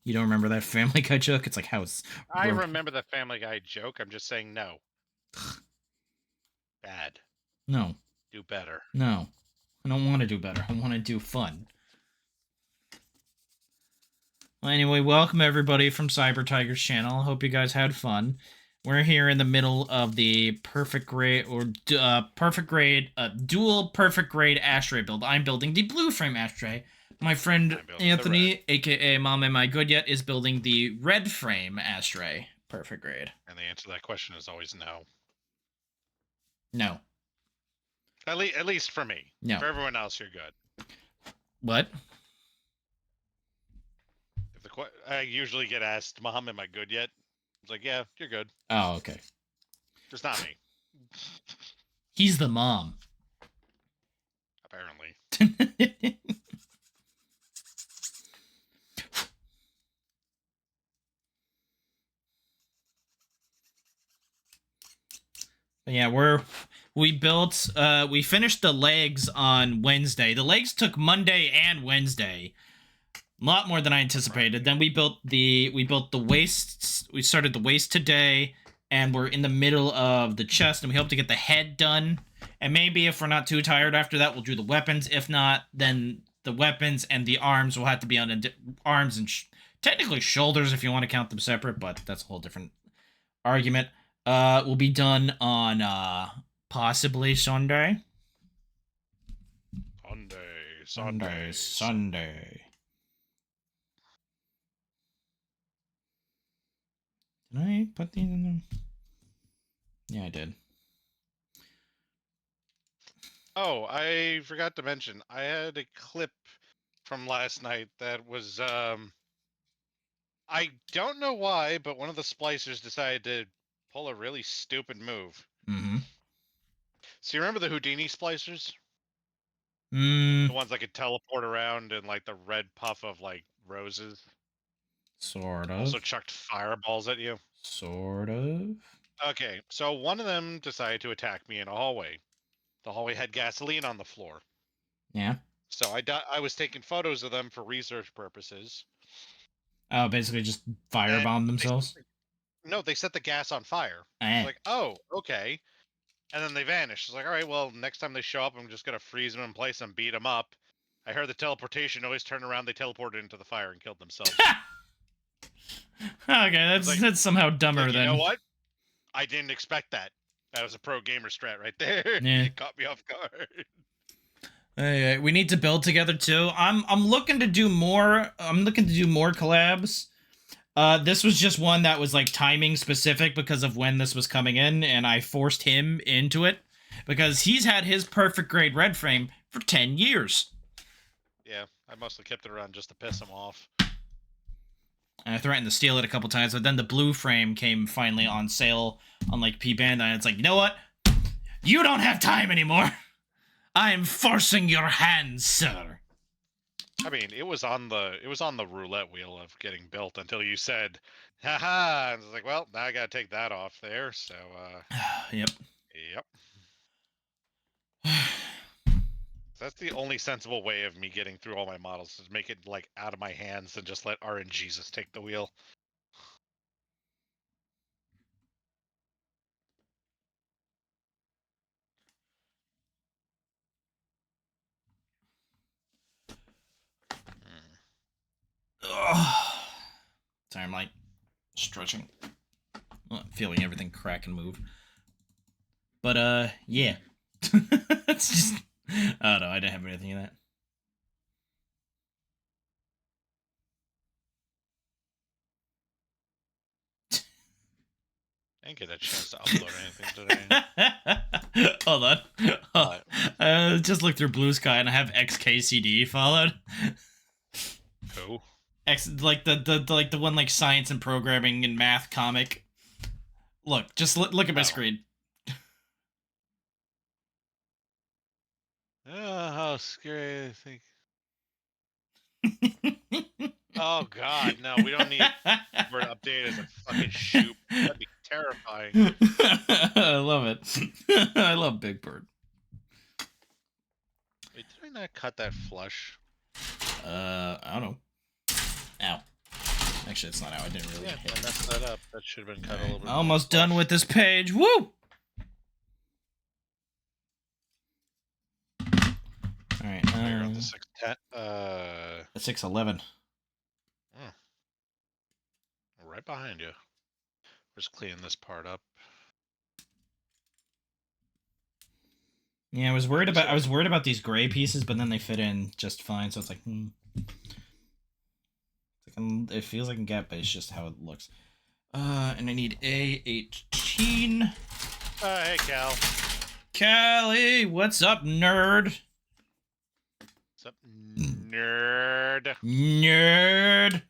You don't remember that Family Guy joke? It's like house. I remember the Family Guy joke. I'm just saying no. Bad. No. Do better. No. I don't want to do better. I want to do fun. Well, anyway, welcome everybody from Cyber Tiger's channel. Hope you guys had fun. We're here in the middle of the perfect grade dual perfect grade Astray build. I'm building the blue frame Astray. My friend Anthony, aka Mom Am I Good Yet, is building the red frame Astray. Perfect grade. And the answer to that question is always no. No. At least for me. No. For everyone else, you're good. What? If I usually get asked, Mom, am I good yet? It's like, yeah, you're good. Oh, okay. Just not me. He's the mom. Apparently. Yeah, we finished the legs on Wednesday. The legs took Monday and Wednesday. A lot more than I anticipated. Then we built the waists. We started the waist today, and we're in the middle of the chest, and we hope to get the head done. And maybe if we're not too tired after that, we'll do the weapons. If not, then the weapons and the arms will have to be on arms and technically shoulders if you want to count them separate, but that's a whole different argument. Will be done on possibly Sunday. Sunday. Did I put these in them? Yeah, I did. Oh, I forgot to mention, I had a clip from last night that was, I don't know why, but one of the splicers decided to pull a really stupid move. Mm-hmm. So you remember the Houdini splicers? The ones that could teleport around in like the red puff of like roses. Sort of. Also chucked fireballs at you. Sort of. Okay, so one of them decided to attack me in a hallway. The hallway had gasoline on the floor. Yeah. So I was taking photos of them for research purposes. Oh, basically just firebomb themselves? No, they set the gas on fire. It's like, oh, okay. And then they vanished. It's like, all right, well, next time they show up, I'm just going to freeze them in place and beat them up. I heard the teleportation noise, turned around, they teleported into the fire and killed themselves. Okay, that's somehow dumber than... You know what? I didn't expect that. That was a pro gamer strat right there. Yeah. It caught me off guard. We need to build together too. I'm looking to do more. I'm looking to do more collabs. This was just one that was like timing specific because of when this was coming in, and I forced him into it because he's had his perfect grade red frame for 10 years. Yeah, I mostly kept it around just to piss him off. And I threatened to steal it a couple times, but then the blue frame came finally on sale on like P-Band, and it's like, you know what? You don't have time anymore. I am forcing your hand, sir. I mean, it was on the roulette wheel of getting built until you said, haha. And I was like, well, now I gotta take that off there, so Yep. That's the only sensible way of me getting through all my models, is make it like out of my hands and just let RNGesus take the wheel. Sorry, I'm like stretching. Well, I'm feeling everything crack and move. But yeah. It's just Oh no, I didn't have anything in that. I didn't get a chance to upload anything today. Hold on. What? Just look through Blue Sky and I have XKCD followed. Who? Like the one like science and programming and math comic. Look, just look at my screen. Oh, how scary I think. Oh God, no, we don't need Bird update as a fucking shoot. That'd be terrifying. I love it. I love Big Bird. Wait, did I not cut that flush? I don't know. Ow. Actually, it's not out. I didn't really Yeah, hit I it. messed that up. That should have been cut a little bit. Almost done with this page. Woo! Alright, You're on the 610. 611. Right behind you. Just cleaning this part up. Yeah, I was worried about these gray pieces, but then they fit in just fine. So it's like, it feels like a gap, but it's just how it looks. And I need A18. Hey, Cal. Callie, what's up, nerd? What's up, nerd? Nerd.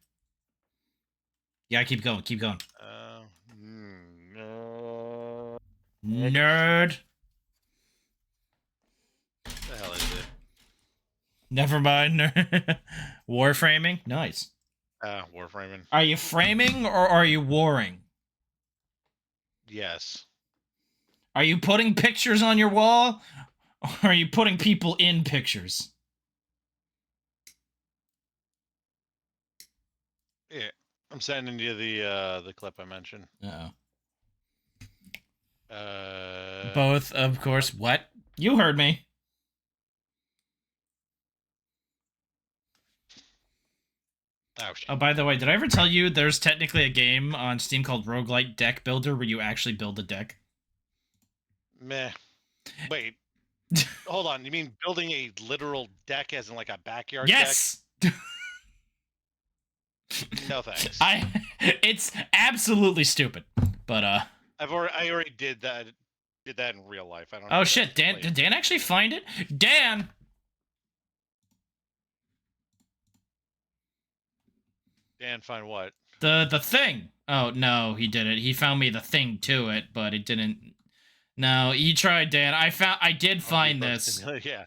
Yeah, keep going. Keep going. Nerd. What the hell is it? Never mind. Warframing? Nice. Warframing. Are you framing or are you warring? Yes. Are you putting pictures on your wall? Or are you putting people in pictures? Yeah. I'm sending you the clip I mentioned. Uh-oh. Uh, Both, of course. What? You heard me. Oh, shit. Oh, by the way, did I ever tell you there's technically a game on Steam called Roguelite Deck Builder where you actually build a deck? Meh. Wait. Hold on. You mean building a literal deck as in like a backyard Yes! deck? No thanks. It's absolutely stupid. But I already did that in real life. I don't know. Oh shit, Dan, did Dan actually find it? Dan! Dan, find what? The thing. Oh no, he did it. He found me the thing to it, but it didn't. No, he tried, Dan. I did find this. Yeah.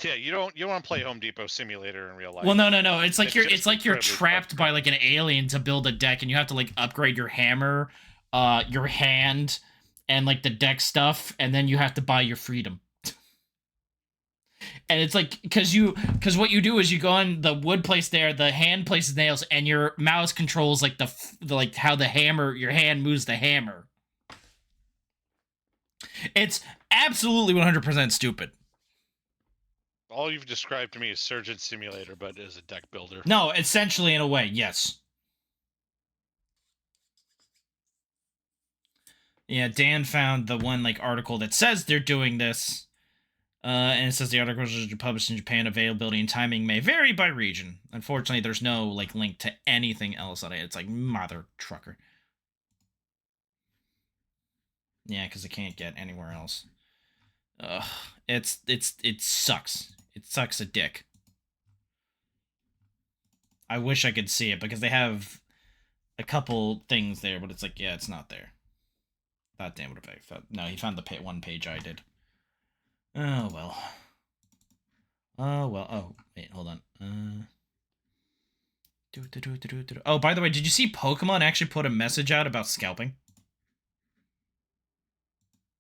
Yeah, you don't want to play Home Depot Simulator in real life. Well, no. It's like you're trapped frustrating. by like an alien to build a deck, and you have to like upgrade your hammer, your hand, and like the deck stuff, and then you have to buy your freedom. And it's like because what you do is you go on the wood place there, the hand places nails, and your mouse controls like the like how the hammer, your hand moves the hammer. It's absolutely 100% stupid. All you've described to me is Surgeon Simulator, but as a deck builder. No, essentially, in a way, yes. Yeah, Dan found the one like article that says they're doing this, and it says the articles are published in Japan. Availability and timing may vary by region. Unfortunately, there's no like link to anything else on it. It's like mother trucker. Yeah, because it can't get anywhere else. Ugh, it sucks. It sucks a dick. I wish I could see it because they have a couple things there, but it's like, yeah, it's not there. God damn it, if I found... No, he found the one page I did. Oh, well. Oh, well. Oh, wait, hold on. Oh, by the way, did you see Pokemon actually put a message out about scalping?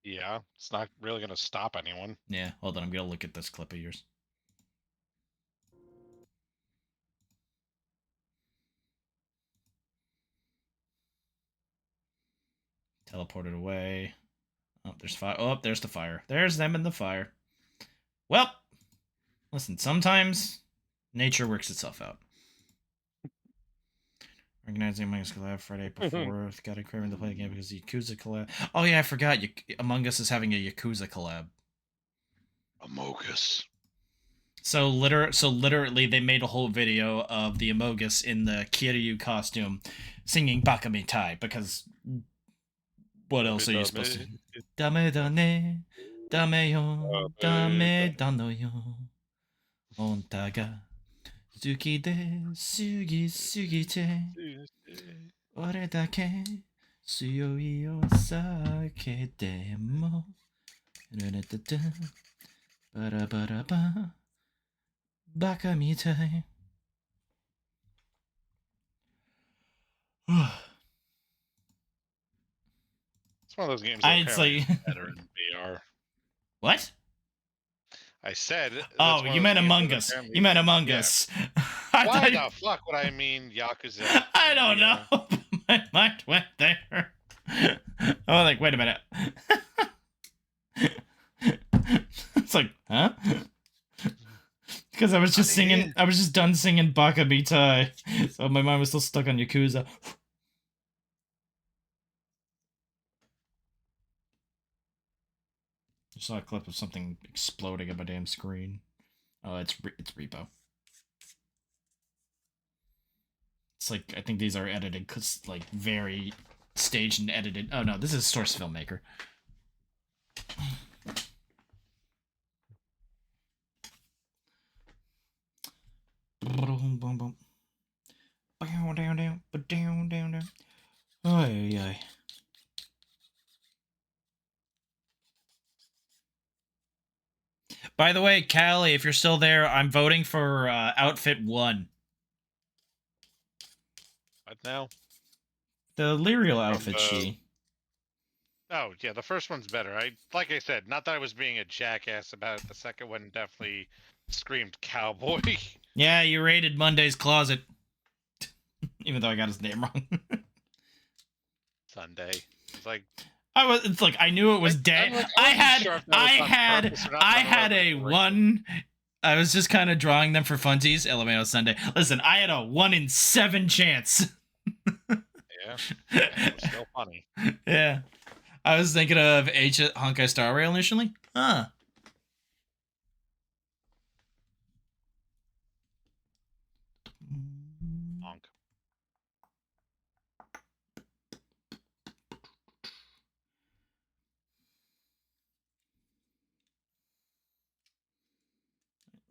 Yeah, it's not really going to stop anyone. Yeah, hold on. I'm going to look at this clip of yours. Teleported away. Oh, there's fire. Oh, there's the fire. There's them in the fire. Well, listen, sometimes nature works itself out. Organizing Among Us collab Friday, April 4th. Got a craving to play the game because the Yakuza collab. Oh, yeah, I forgot. Among Us is having a Yakuza collab. Amogus. So literally, they made a whole video of the Amogus in the Kiryu costume, singing Bakamitai, because what else are you supposed to? Dame da ne, dame yo, dame dano yo, onta ga suki de sugi sugite, ore dake suyoi o sakete mo, ba-da-ba-da-ba, Bakamitai. It's one of those games that I'd apparently say is better in VR. what? I said. Oh, you meant Among Us. You meant Among Us. Why the fuck would I mean Yakuza? I don't know. My mind went there. Oh, like, wait a minute. It's like, huh? Because I was just singing. I was just done singing Baka Mitai, so my mind was still stuck on Yakuza. I saw a clip of something exploding on my damn screen. Oh, it's Repo. It's like, I think these are edited, cause like very staged and edited. Oh no, this is Source Filmmaker. Down. Ay. By the way, Callie, if you're still there, I'm voting for outfit 1. What now? The Lyrial outfit, she. Oh yeah, the first one's better. Like I said, not that I was being a jackass about it. The second one definitely screamed cowboy. Yeah, you raided Monday's closet. Even though I got his name wrong. Sunday. It's like It's like I knew it was day. Like, I had a 1. I was just kind of drawing them for funsies. LMAO Sunday. Listen, I had a 1 in 7 chance. Yeah, it was still funny. Yeah. I was thinking of H at Honkai Star Rail initially. Huh. Honk.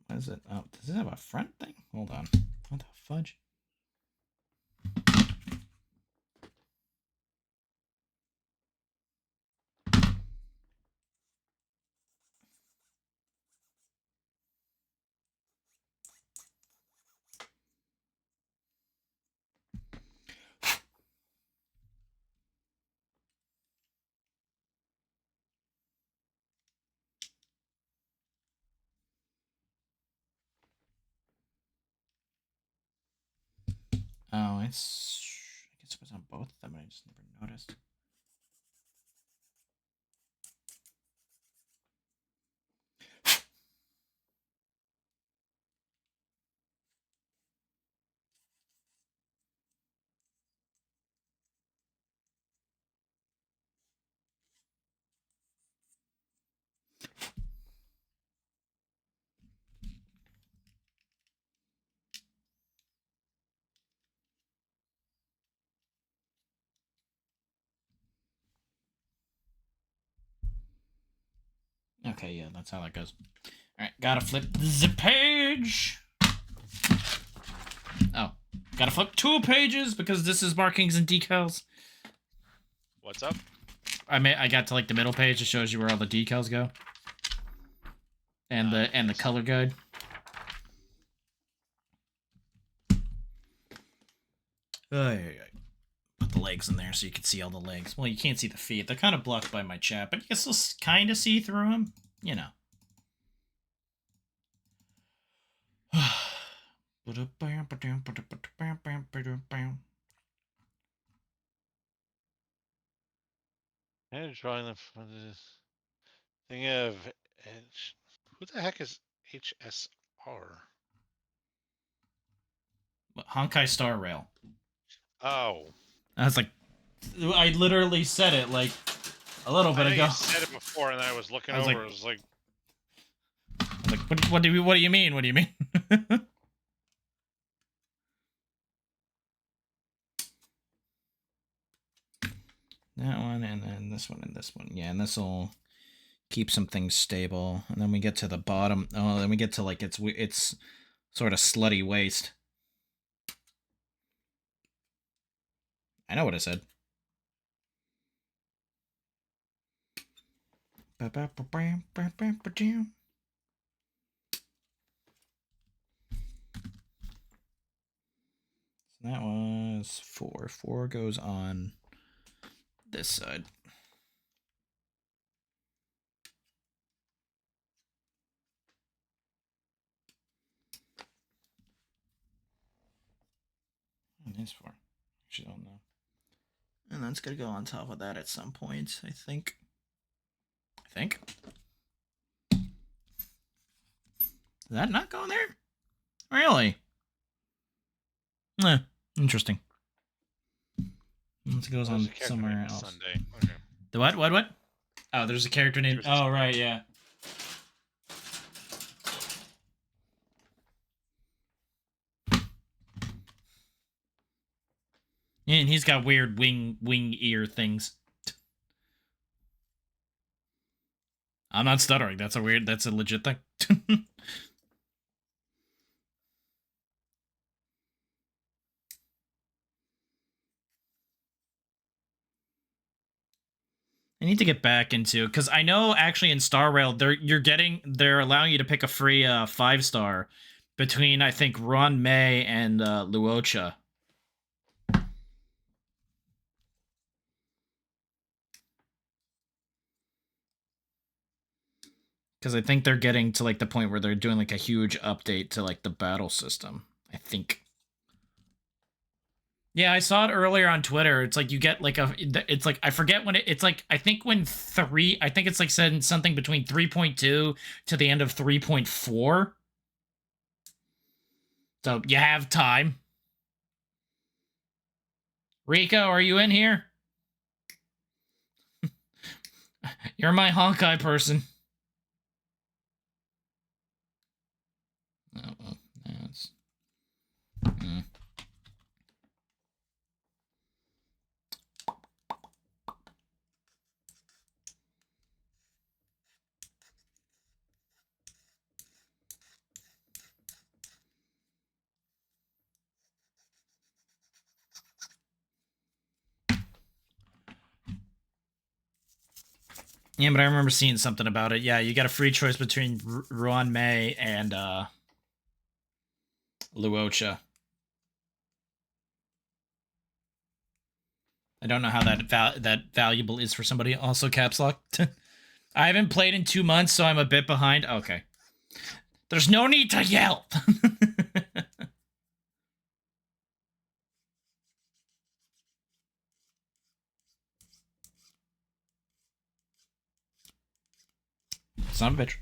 What is it? Oh, does it have a front thing? Hold on. What the fudge? Oh, I guess it was on both of them. I just never noticed. Okay, yeah, that's how that goes. Alright, gotta flip the page. Oh, gotta flip 2 pages because this is markings and decals. What's up? I got to like the middle page. It shows you where all the decals go. And the color guide. Put the legs in there so you can see all the legs. Well, you can't see the feet. They're kind of blocked by my chat, but you can still kind of see through them. You know. I'm drawing the thing of who the heck is HSR? Honkai Star Rail. Oh. I was like, I literally said it like a little bit ago. You said it before, and I was looking over. Like, it was like, What do you mean? What do you mean? That one, and then this one, and this one. Yeah, and this will keep some things stable. And then we get to the bottom. Oh, then we get to like it's sort of slutty waste. I know what I said. That was 4. 4 goes on this side. It is 4. Actually, don't know. And that's gonna go on top of that at some point, I think. Is that not going there? Really? Interesting. It goes on somewhere else. Sunday. Okay. The what? What? Oh, there's a character named... Oh, right, yeah. Yeah, and he's got weird wing ear things. I'm not stuttering. That's a legit thing. I need to get back into, because I know actually in Star Rail they're allowing you to pick a free 5-star between, I think, Ron May and Luocha. Because I think they're getting to like the point where they're doing like a huge update to like the battle system, I think. Yeah, I saw it earlier on Twitter. It's like you get like it's like, I forget when it's like, I think it's like said something between 3.2 to the end of 3.4. So you have time. Rico, are you in here? You're my Honkai person. Oh, that's... Yeah, but I remember seeing something about it. Yeah, you got a free choice between Ruan Mei and Luocha. I don't know how that valuable is for somebody. Also, caps lock. I haven't played in 2 months, so I'm a bit behind. Okay. There's no need to yell. Son of a bitch.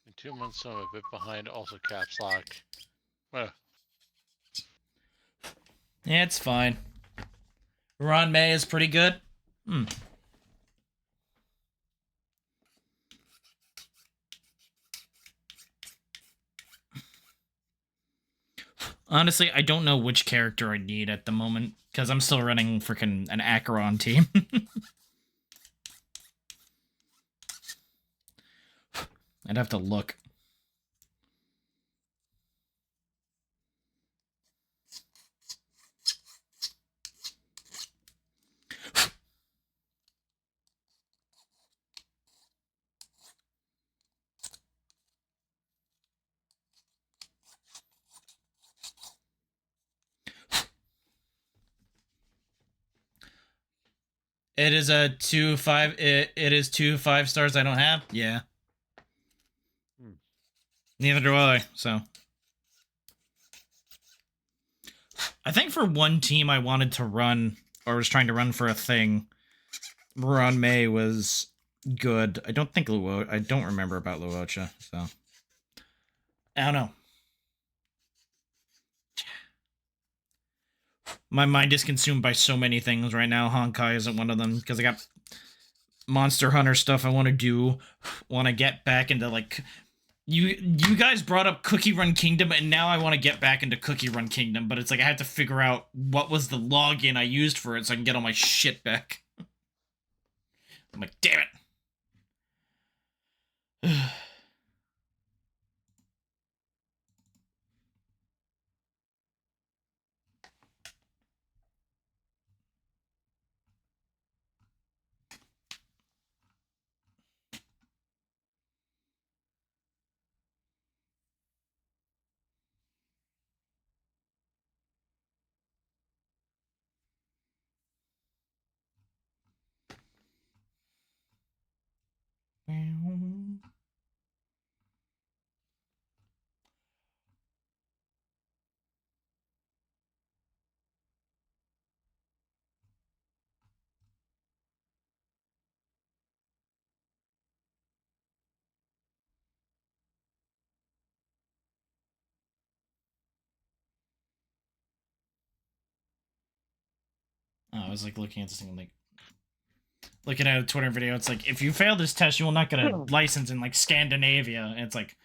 In 2 months, so I'm a bit behind. Also, caps lock. Yeah, it's fine. Ron May is pretty good. Honestly, I don't know which character I need at the moment, because I'm still running freaking an Acheron team. I'd have to look. It is a 2-5. It is 2 5-stars I don't have. Yeah. Neither do I. So I think for one team I wanted to run or was trying to run for a thing. Ron May was good. I don't remember about Luocha, so I don't know. My mind is consumed by so many things right now. Honkai isn't one of them because I got Monster Hunter stuff I want to do. Want to get back into like you guys brought up Cookie Run Kingdom, and now I want to get back into Cookie Run Kingdom, but it's like I had to figure out what was the login I used for it so I can get all my shit back. I'm like, damn it. I was like looking at this thing, like looking at a Twitter video. It's like, if you fail this test, you will not get a license in like Scandinavia. And it's like,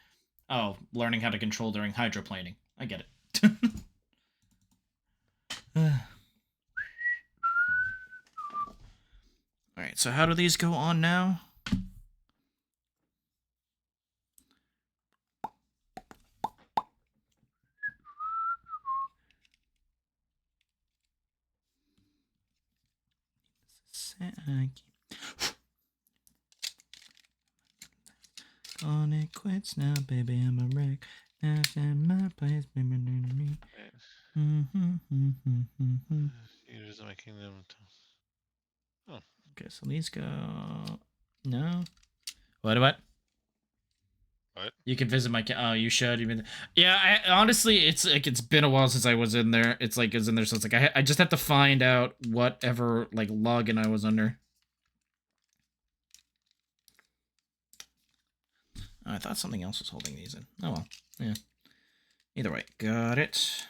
oh, learning how to control during hydroplaning. I get it. Alright, so how do these go on now? On it quits now, baby, I'm a wreck. Now in my place, baby, me. Use my kingdom. Oh. Okay, so these go. No. What? What? You can visit my. Oh, you should even. Yeah, honestly, it's like it's been a while since I was in there. It's like it's in there, so it's like I just have to find out whatever like login I was under. Oh, I thought something else was holding these in. Oh well, yeah. Either way, got it.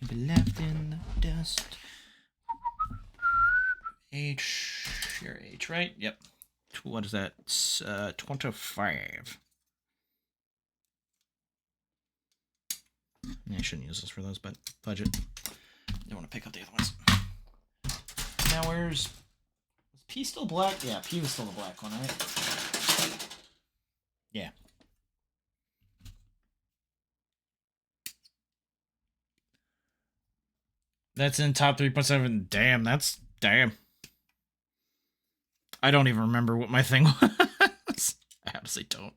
You'll be left in the dust. H, your H, right? Yep. What is that? It's, 25. Yeah, I shouldn't use this for those, but budget. Don't want to pick up the other ones. Now, where's... Is P still black? Yeah, P was still the black one, right? Yeah. That's in top 3.7. Damn, that's... Damn. I don't even remember what my thing was. I honestly don't.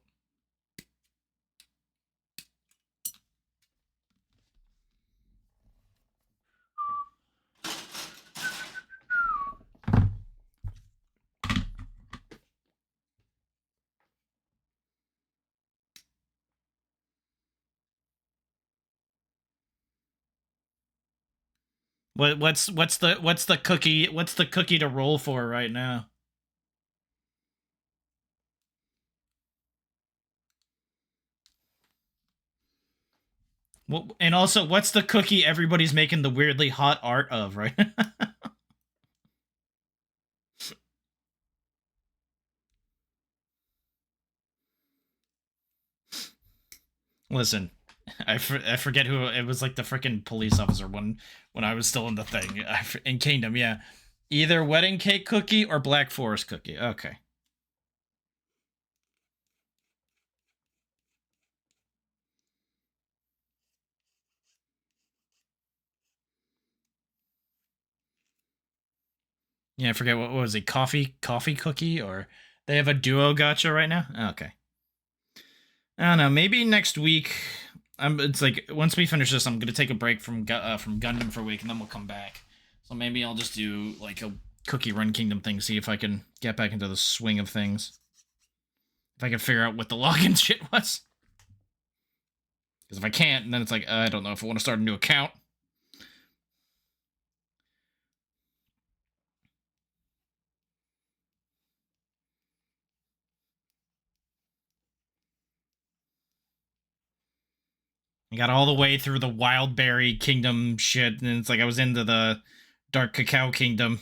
What's the cookie to roll for right now? Well, and also, what's the cookie everybody's making the weirdly hot art of, right? Listen, I forget who it was. Like the freaking police officer when I was still in the thing in Kingdom. Yeah, either wedding cake cookie or Black Forest cookie. Okay. Yeah, I forget what was it. Coffee cookie, or they have a duo gacha right now. Okay. I don't know. Maybe next week. It's like once we finish this, I'm gonna take a break from Gundam for a week, and then we'll come back. So maybe I'll just do like a Cookie Run Kingdom thing, see if I can get back into the swing of things. If I can figure out what the login shit was. Because if I can't, then it's like I don't know if I want to start a new account. I got all the way through the Wildberry Kingdom shit, and it's like I was into the Dark Cacao Kingdom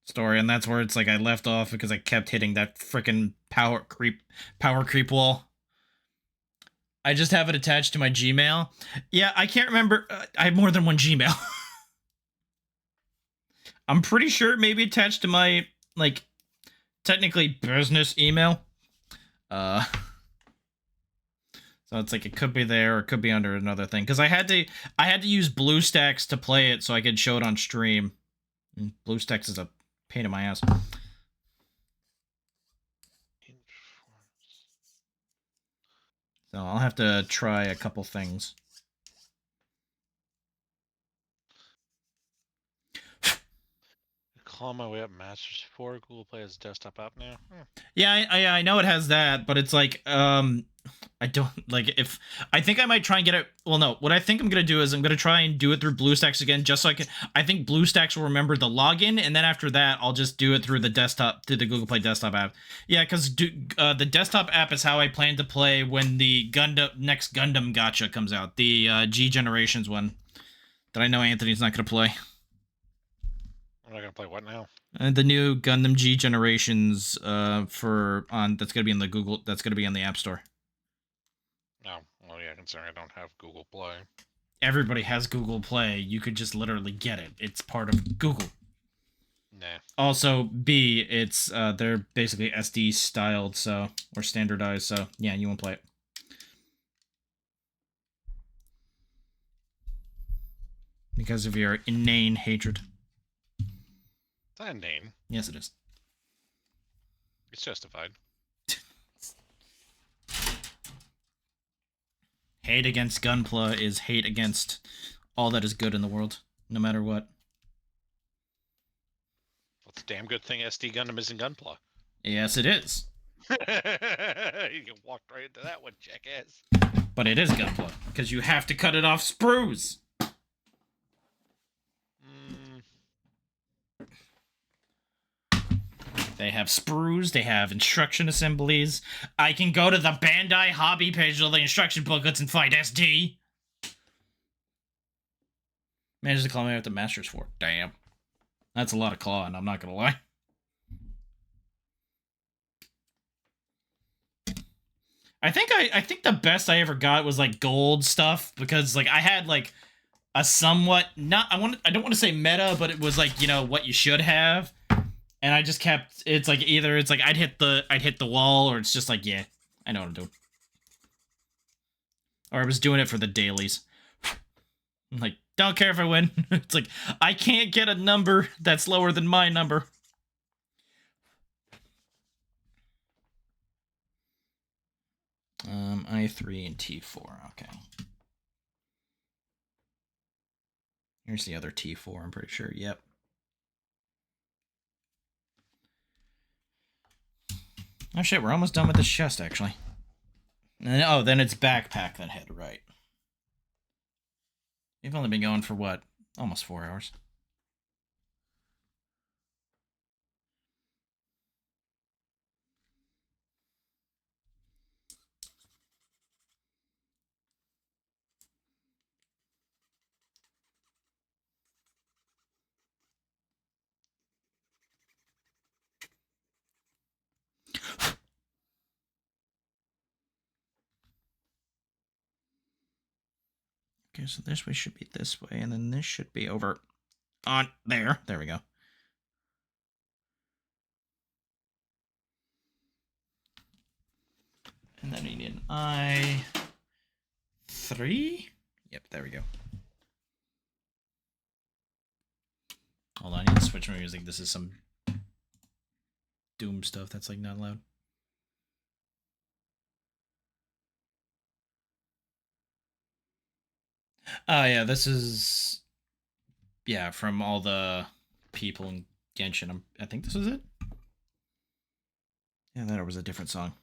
story, and that's where it's like I left off because I kept hitting that frickin' power creep wall. I just have it attached to my Gmail. Yeah, I can't remember. I have more than one Gmail. I'm pretty sure it may be attached to my, like, technically business email. So it's like it could be there or it could be under another thing. Because I had to use BlueStacks to play it so I could show it on stream. And BlueStacks is a pain in my ass. So I'll have to try a couple things. Claw my way up Masters 4. Google Play has desktop app now. Yeah, I know it has that, but it's like, I don't, like, if, I think I might try and get it, well, no, what I think I'm going to do is I'm going to try and do it through BlueStacks again, just so I can, I think BlueStacks will remember the login, and then after that, I'll just do it through the desktop, through the Google Play desktop app. Yeah, because the desktop app is how I plan to play when the next Gundam Gacha comes out, the G Generations one, that I know Anthony's not going to play. I'm not gonna play what now? The new Gundam G Generations that's gonna be in the that's gonna be in the App Store. No. Well, yeah, considering I don't have Google Play. Everybody has Google Play. You could just literally get it. It's part of Google. Nah. Also, B, it's they're basically SD styled, so, or standardized, so yeah, you won't play it. Because of your inane hatred. It's not a name. Yes, it is. It's justified. Hate against Gunpla is hate against all that is good in the world, no matter what. Well, it's a damn good thing SD Gundam isn't Gunpla. Yes, it is. You walked right into that one, jackass. But it is Gunpla, because you have to cut it off sprues. They have sprues, they have instruction assemblies. I can go to the Bandai hobby page of the instruction booklets and find SD. Managed to claw me out the Masters 4. Damn. That's a lot of clawing, I'm not gonna lie. I think the best I ever got was like gold stuff, because like I had like a somewhat I don't want to say meta, but it was like, you know, what you should have. And I just kept, it's like either it's like I'd hit the wall, or it's just like, yeah, I know what I'm doing. Or I was doing it for the dailies. I'm like, don't care if I win. It's like, I can't get a number that's lower than my number. I3 and T4, okay. Here's the other T4, I'm pretty sure, yep. Oh shit, we're almost done with this chest, actually. And, oh, then it's backpack that head, right. We've only been going for, what, almost 4 hours. Okay, so this way should be this way, and then this should be over on there. There we go. And then we need an I3. Yep, there we go. Hold on, I need to switch my music. This is some Doom stuff that's like not loud. Oh yeah, this is, yeah, from all the people in Genshin. I think this is it. Yeah, that was a different song.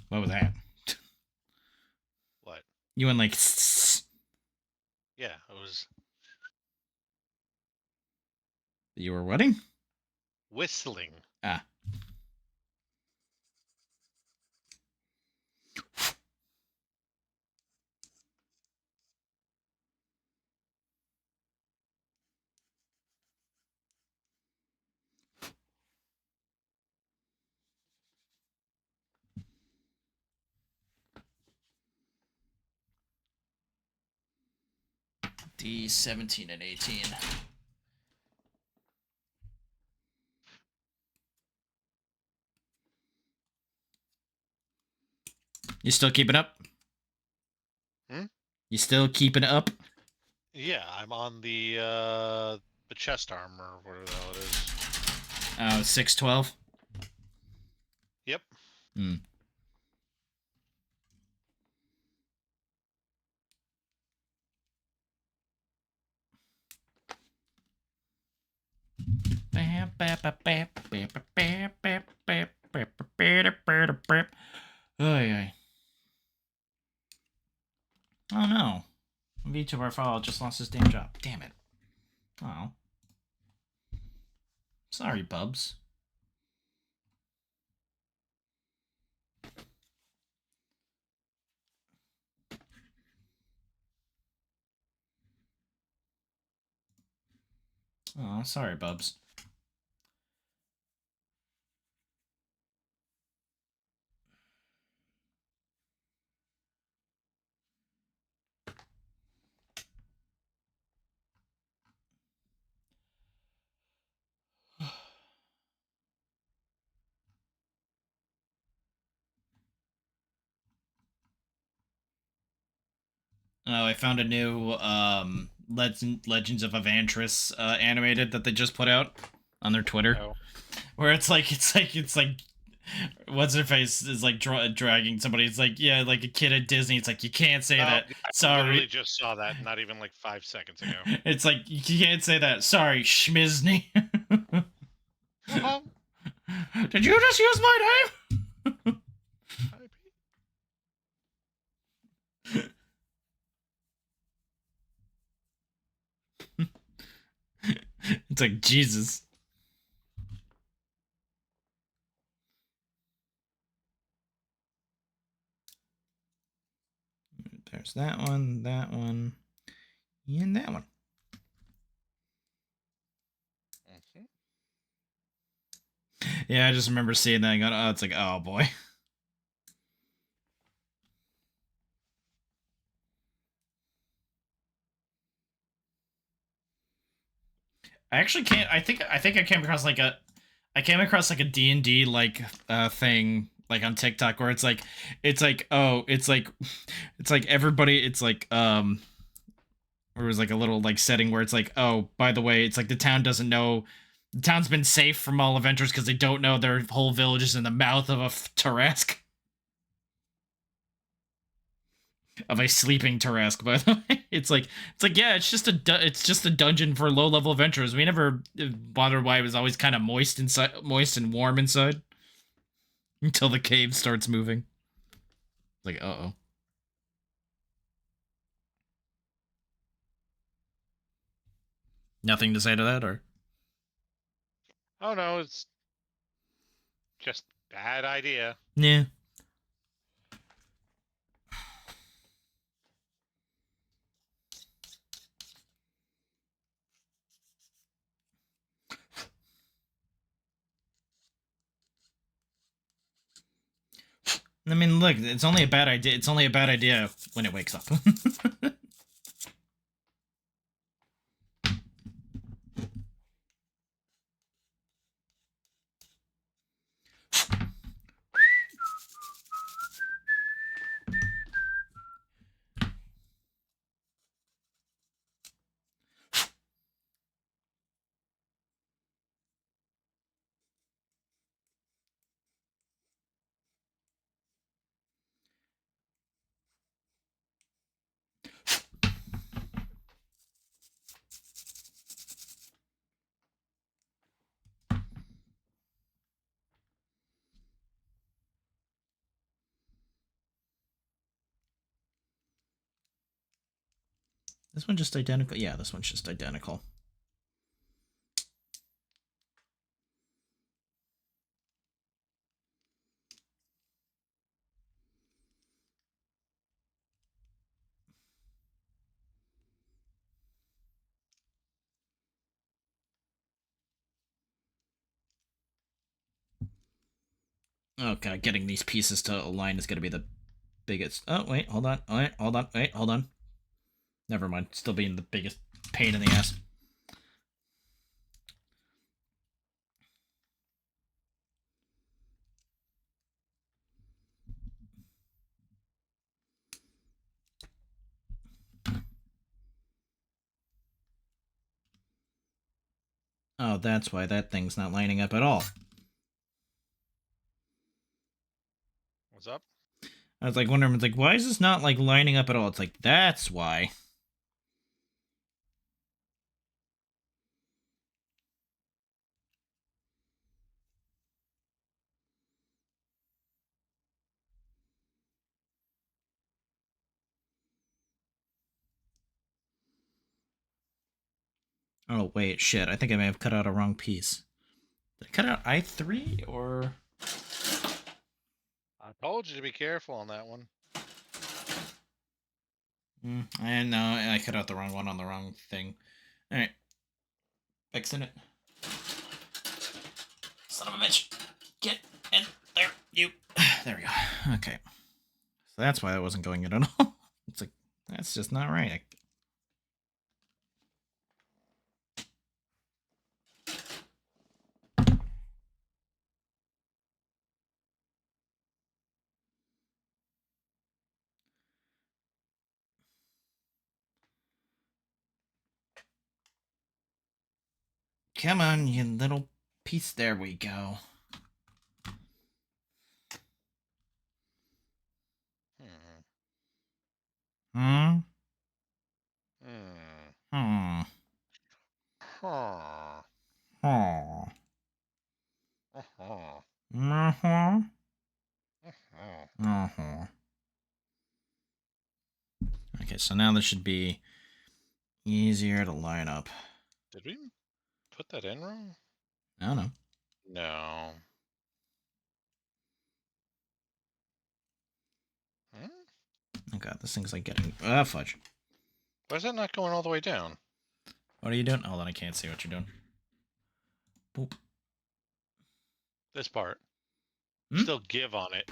What was that? What? You went like. Yeah, it was. You were wedding? Whistling. Ah. D 17 and 18. You still keeping up? Hmm? You still keeping up? Yeah, I'm on the chest arm or whatever the hell it is. 612. Yep. Hmm. Oh no. VTuber file just lost his damn job. Damn it. Oh. Sorry, Bubs. Oh, sorry, Bubs. Oh, I found a new Legends of Avantris animated that they just put out on their Twitter, Oh. where it's like what's her face is like dragging somebody. It's like, yeah, like a kid at Disney. It's like, you can't say that. I Sorry. literally just saw that not even like 5 seconds ago. It's like, you can't say that. Sorry, Schmizni. Did you just use my name? It's like, Jesus. There's that one, and that one. Yeah, I just remember seeing that and going, oh, it's like, oh boy. I actually can't. I think I came across like a D&D like thing like on TikTok where it's like everybody, it's like there was like a little like setting where it's like, oh, by the way, it's like the town's been safe from all adventurers because they don't know their whole village is in the mouth of a Tarrasque. Of a sleeping Tarrasque, by the way. It's like, yeah, it's just a dungeon for low level adventurers. We never bothered why it was always kind of moist and warm inside until the cave starts moving. Like, uh-oh. Nothing to say to that, or? Oh no, it's just bad idea. Yeah. I mean, look, it's only a bad idea. It's only a bad idea when it wakes up. This one just identical? Yeah, this one's just identical. Oh god, getting these pieces to align is gonna be the biggest. Oh wait, hold on. Wait, hold on. Wait, hold on. Never mind. Still being the biggest pain in the ass. Oh, that's why that thing's not lining up at all. What's up? I was like wondering, it's like, why is this not like lining up at all? It's like, that's why. Oh, wait, shit. I think I may have cut out a wrong piece. Did I cut out I3 or... I told you to be careful on that one. I know, I cut out the wrong one on the wrong thing. Alright. Fixing it. Son of a bitch. Get in there, you. There we go. Okay. So that's why that wasn't going in at all. It's like, that's just not right. Come on, you little piece. There we go. Hmm? Hmm. Huh. Hmm. Uh-huh. Uh-huh. Uh-huh. Uh-huh. Okay, so now this should be easier to line up. Did we put that in wrong? I don't know. No. Hmm? Oh god, this thing's like getting... Ah, fudge. Why is that not going all the way down? What are you doing? Hold on, I can't see what you're doing. Boop. This part. Hmm? Still give on it.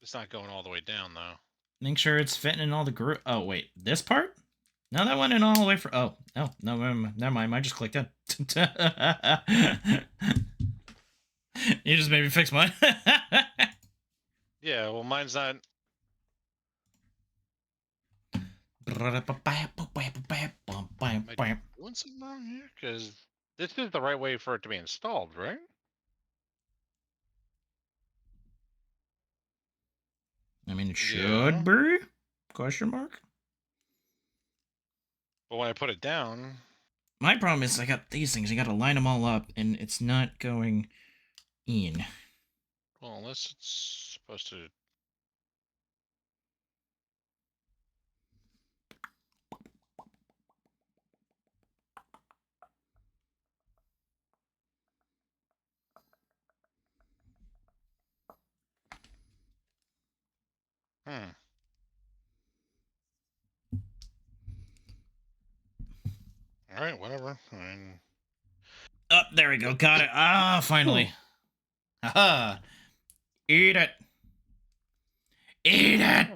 It's not going all the way down, though. Make sure it's fitting in all the group. Oh, wait. This part? No, that went in all the way for... Oh, no. No, never mind. I just clicked in. You just made me fix mine. Yeah, well, mine's not... Am I doing something wrong here? Because this is the right way for it to be installed, right? I mean, it Yeah. should be? Question mark? But when I put it down... My problem is I got these things. I got to line them all up, and it's not going in. Well, unless it's supposed to... Hmm. Alright, whatever. I mean... Oh, there we go. Got it. Ah, finally. Haha. Eat it. Eat it.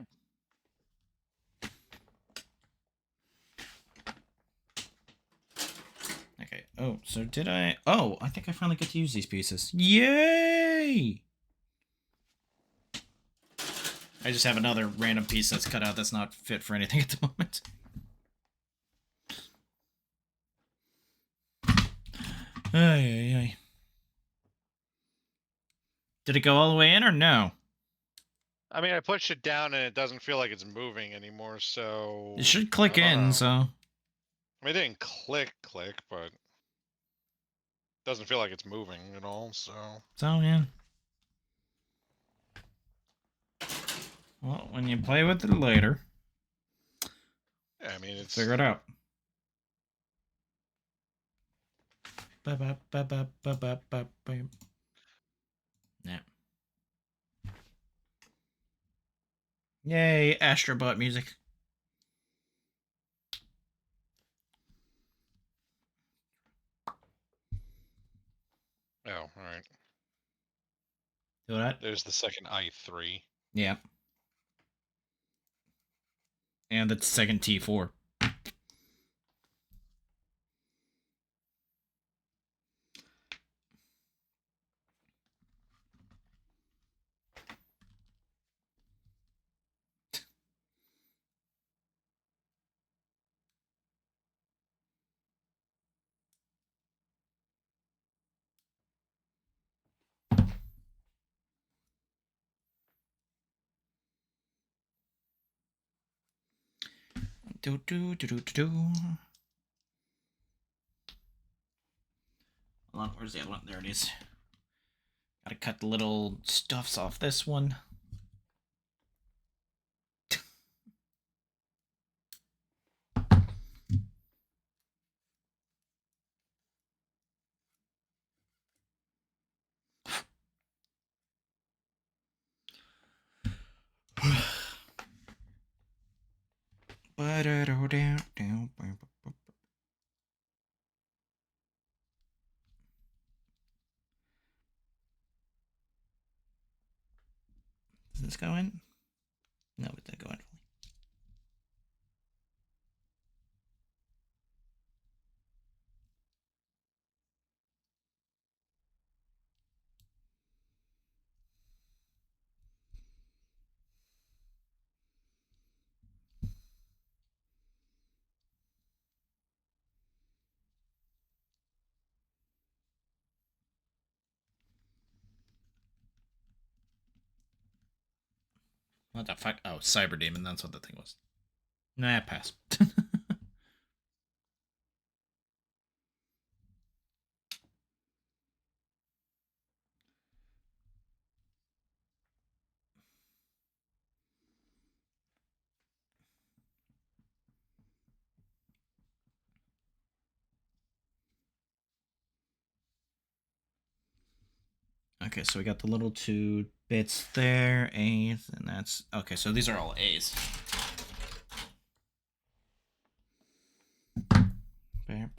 Okay. Oh, so did I... Oh, I think I finally get to use these pieces. Yay! I just have another random piece that's cut out that's not fit for anything at the moment. Ay, ay, ay. Did it go all the way in or no? I mean, I pushed it down and it doesn't feel like it's moving anymore, so... It should click I don't in, know. so... I mean, it didn't click, but... It doesn't feel like it's moving at all, so... So, yeah. Well, when you play with it later... Yeah, I mean, it's... Figure it out. Yeah. Yay, Astrobot music. Oh, alright. Do that? There's the second I3. Yeah. And the second T4. Do do do do do do. Hold on, where's the other one? There it is. Gotta cut the little stuffs off this one. Does this go in? No, it didn't go in. What the fuck? Oh, Cyber Demon, that's what the thing was. Nah, pass. Okay, so we got the little 2 bits there, A's, and that's... Okay, so these are all A's. $30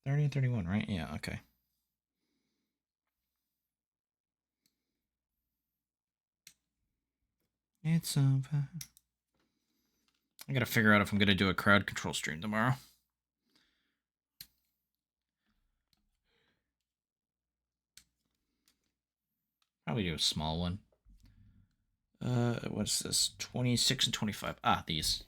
and $31, right? Yeah, okay. It's over. I gotta figure out if I'm gonna do a crowd control stream tomorrow. Probably do a small one. What's this? 26 and 25. Ah, these.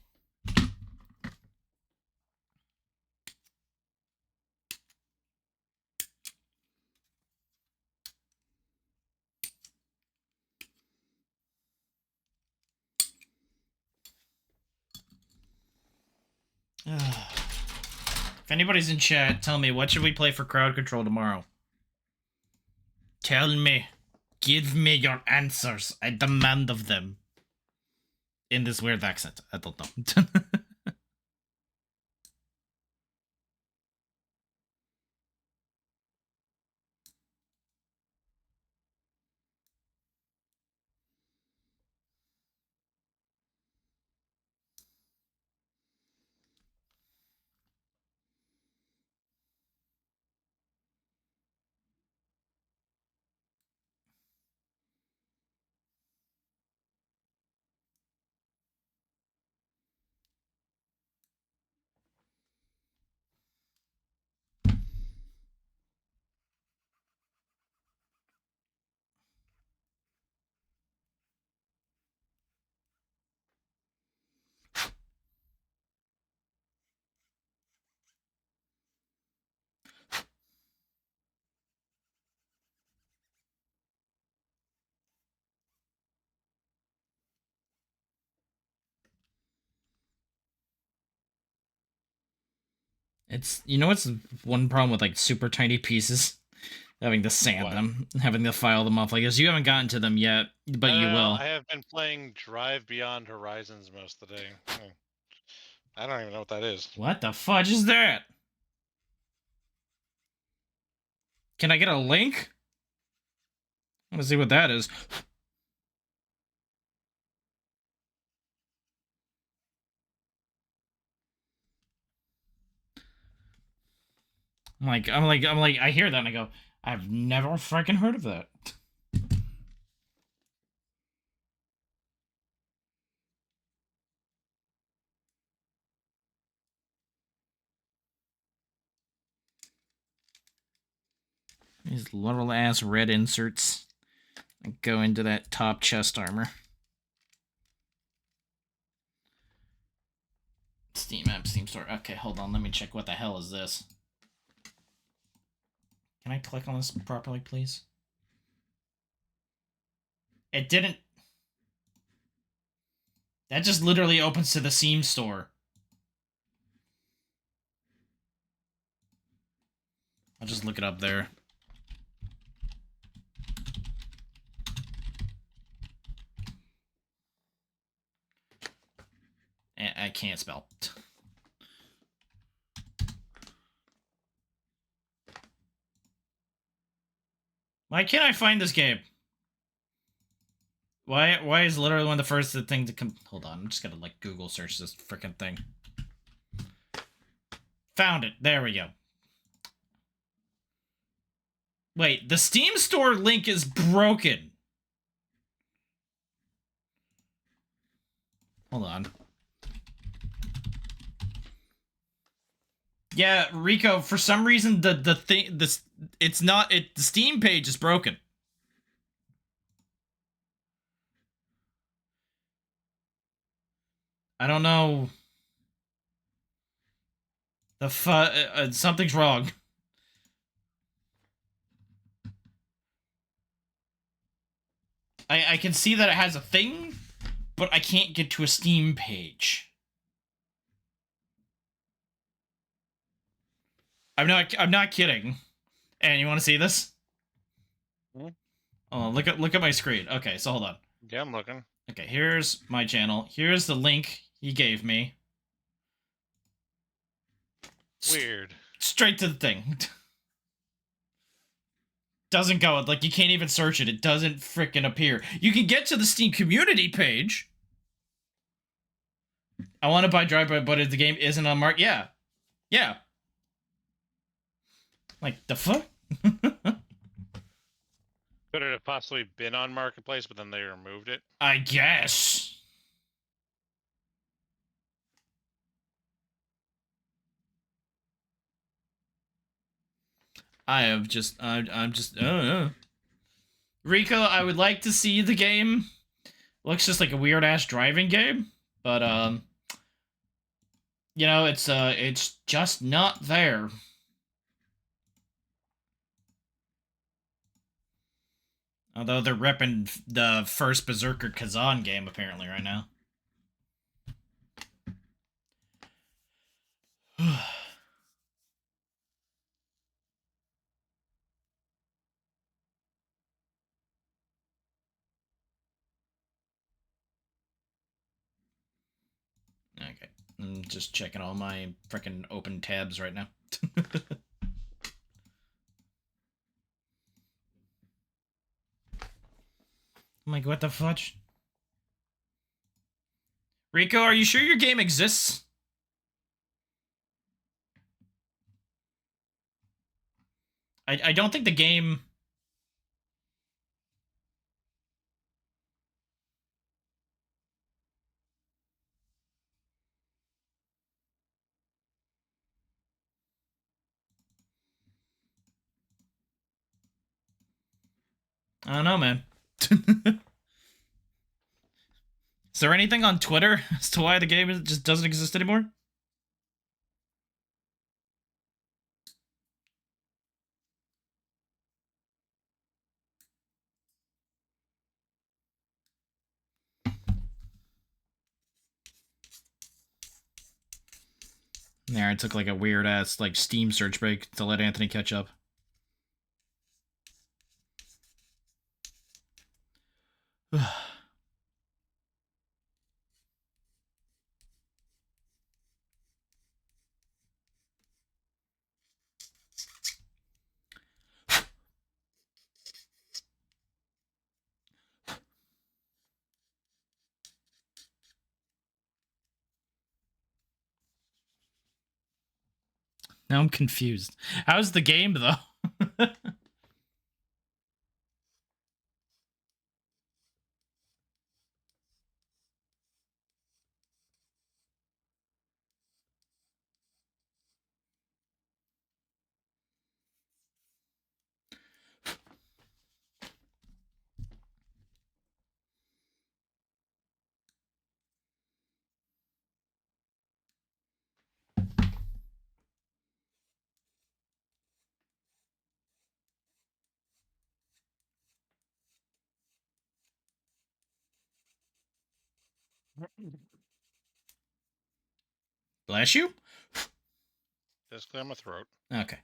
If anybody's in chat, tell me, what should we play for crowd control tomorrow? Tell me. Give me your answers. I demand of them. In this weird accent. I don't know. It's, you know what's one problem with like super tiny pieces? Having to sand them, having to file them off like this. You haven't gotten to them yet, but you will. I have been playing Drive Beyond Horizons most of the day. I don't even know what that is. What the fudge is that? Can I get a link? I want to see what that is. I hear that and I go, I've never freaking heard of that. These little ass red inserts that go into that top chest armor. Steam app, Steam store. Okay, hold on. Let me check. What the hell is this? Can I click on this properly, please? It didn't. That just literally opens to the Steam store. I'll just look it up there. I can't spell. Why can't I find this game? Why is literally one of the first thing to come? Hold on, I'm just gonna like Google search this freaking thing. Found it. There we go. Wait, the Steam store link is broken. Hold on. Yeah, Rico, for some reason the Steam page is broken. I don't know. Something's wrong. I can see that it has a thing, but I can't get to a Steam page. I'm not kidding. And you want to see this? Hmm? Oh, look at my screen. Okay, so hold on. Yeah, I'm looking. Okay, here's my channel. Here's the link he gave me. Weird. Straight to the thing. Doesn't go. Like, you can't even search it. It doesn't frickin' appear. You can get to the Steam community page. I want to buy Drive-By, but if the game isn't on mark, yeah. Yeah. Like, the fuck? Could it have possibly been on Marketplace, but then they removed it? I guess. I'm just, I don't know. Rico, I would like to see the game. Looks just like a weird-ass driving game, but, you know, it's just not there. Although they're repping the first Berserker Kazan game, apparently, right now. Okay. I'm just checking all my freaking open tabs right now. I'm like, what the fudge? Rico, are you sure your game exists? I don't think the game... I don't know, man. Is there anything on Twitter as to why the game just doesn't exist anymore? There, I took like a weird ass like Steam search break to let Anthony catch up. Now I'm confused. How's the game, though? Bless you? Just clear my throat. Okay.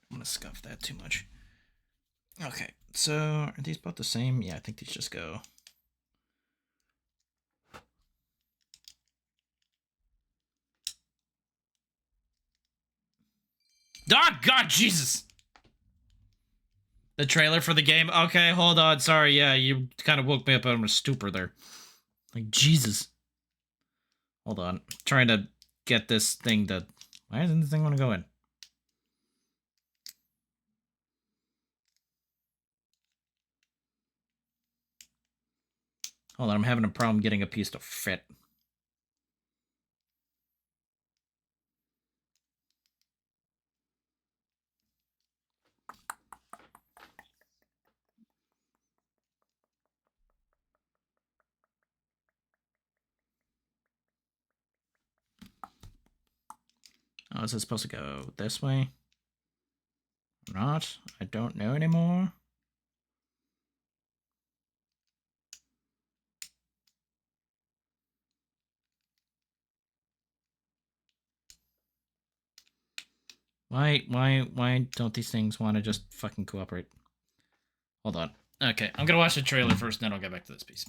I'm gonna scuff that too much. Okay, so are these both the same? Yeah, I think these just go. Oh, God, Jesus! The trailer for the game? Okay, hold on. Sorry, yeah, you kind of woke me up out of a stupor there. Like, Jesus. Hold on. I'm trying to get this thing to... Why doesn't this thing want to go in? Hold on, I'm having a problem getting a piece to fit. Oh, is it supposed to go this way? Or not? I don't know anymore. Why don't these things want to just fucking cooperate? Hold on. Okay, I'm gonna watch the trailer first, and then I'll get back to this piece.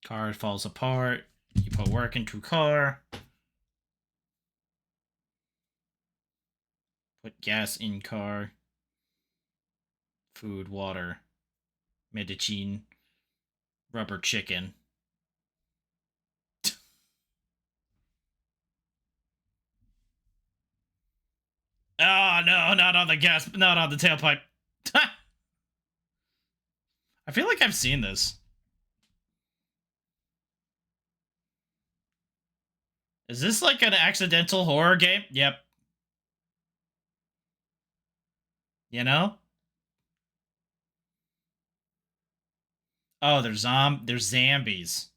Car falls apart. You put work into car. Put gas in car. Food, water, medicine, rubber chicken. Oh, no, not on the gas, not on the tailpipe. I feel like I've seen this. Is this like an accidental horror game? Yep. You know? Oh, there's zombies.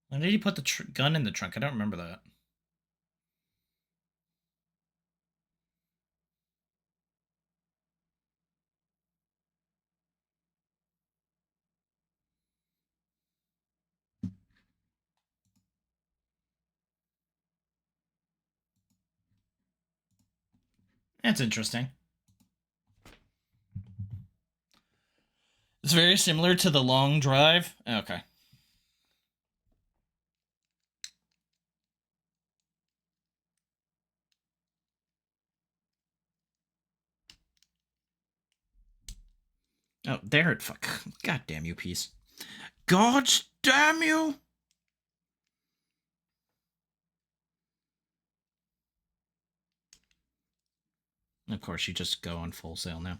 When did he put the gun in the trunk? I don't remember that. That's interesting. It's very similar to The Long Drive. Okay. Oh, there it fuck. God damn you, piece. God damn you! Of course, you just go on full sale now.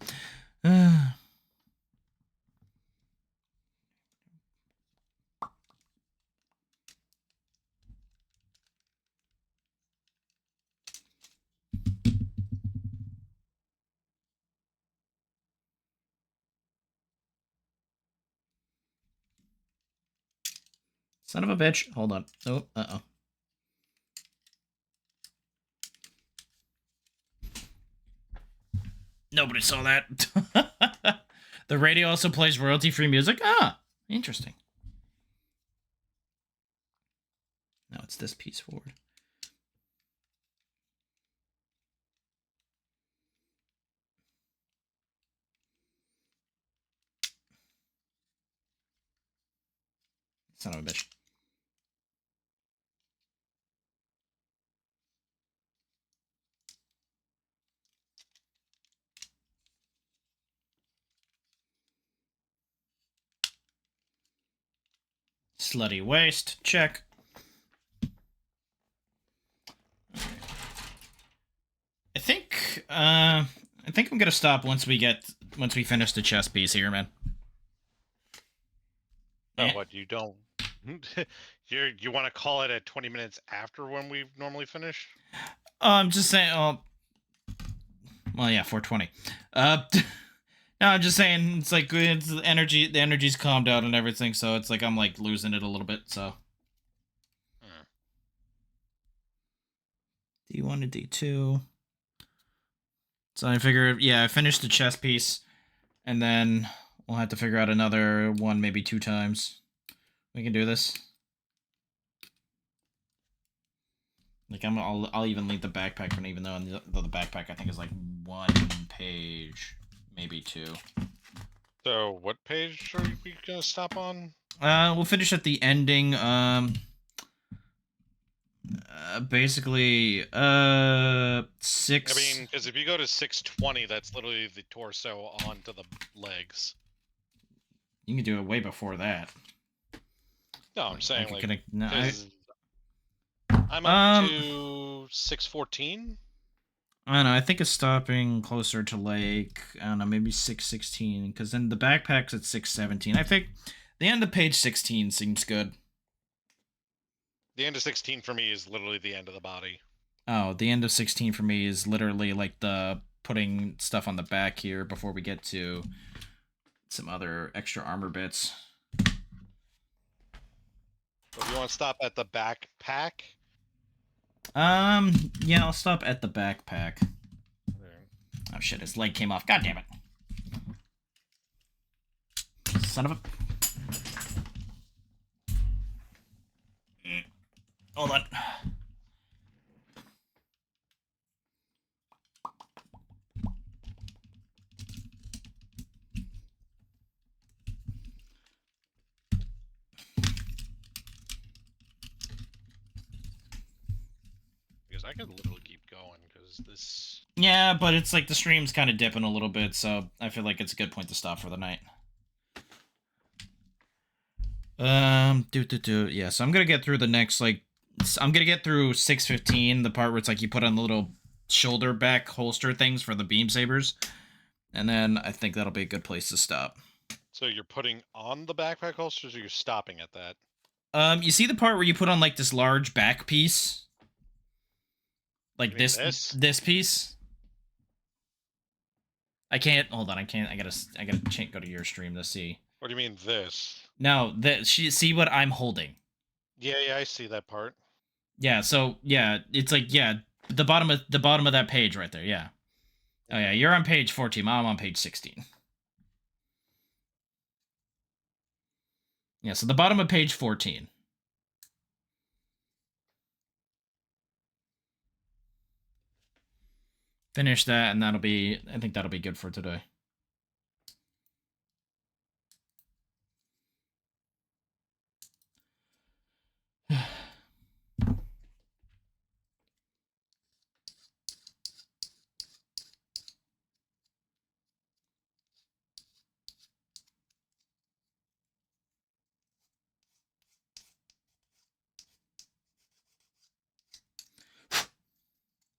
Son of a bitch. Hold on. Oh, uh-oh. Nobody saw that. The radio also plays royalty-free music? Ah, interesting. No, it's this piece forward. Son of a bitch. Slutty waste. Check. I think I'm gonna stop once we finish the chess piece here, man. Oh, what you don't? You want to call it at 20 minutes after when we normally finish? I'm just saying. Well, yeah, 420. No, I'm just saying. It's like it's the energy. The energy's calmed out and everything, so it's like I'm like losing it a little bit. So. D1 to D2. So I figure, yeah, I finished the chess piece, and then we'll have to figure out another one, maybe 2 times. We can do this. Like I'll even leave the backpack for, even though the backpack I think is like 1 page, maybe 2. So what page are we gonna stop on? We'll finish at the ending. Basically, 6. I mean, because if you go to 620, that's literally the torso onto the legs. You can do it way before that. No, I'm saying like, no, I'm up to 614. I don't know. I think it's stopping closer to like, I don't know, maybe 616, because then the backpack's at 617. I think the end of page 16 seems good. The end of 16 for me is literally the end of the body. Oh, the end of 16 for me is literally like the putting stuff on the back here before we get to some other extra armor bits. So you want to stop at the backpack? Yeah, I'll stop at the backpack. Oh shit, his leg came off. God damn it. Son of a... Hold on. Because I could literally keep going, because this... Yeah, but it's like the stream's kind of dipping a little bit, so I feel like it's a good point to stop for the night. Yeah, so I'm gonna get through the next, like, I'm gonna get through 615, the part where it's like you put on the little shoulder back holster things for the beam sabers, and then I think that'll be a good place to stop. So you're putting on the backpack holsters, or you're stopping at that? You see the part where you put on like this large back piece, like this piece. I can't. Hold on. I can't. I gotta go to your stream to see. What do you mean this? No, see what I'm holding. Yeah, I see that part. Yeah. So yeah, it's like, yeah, the bottom of that page right there. Yeah. Oh yeah, you're on page 14. I'm on page 16. Yeah. So the bottom of page 14. Finish that, and I think that'll be good for today.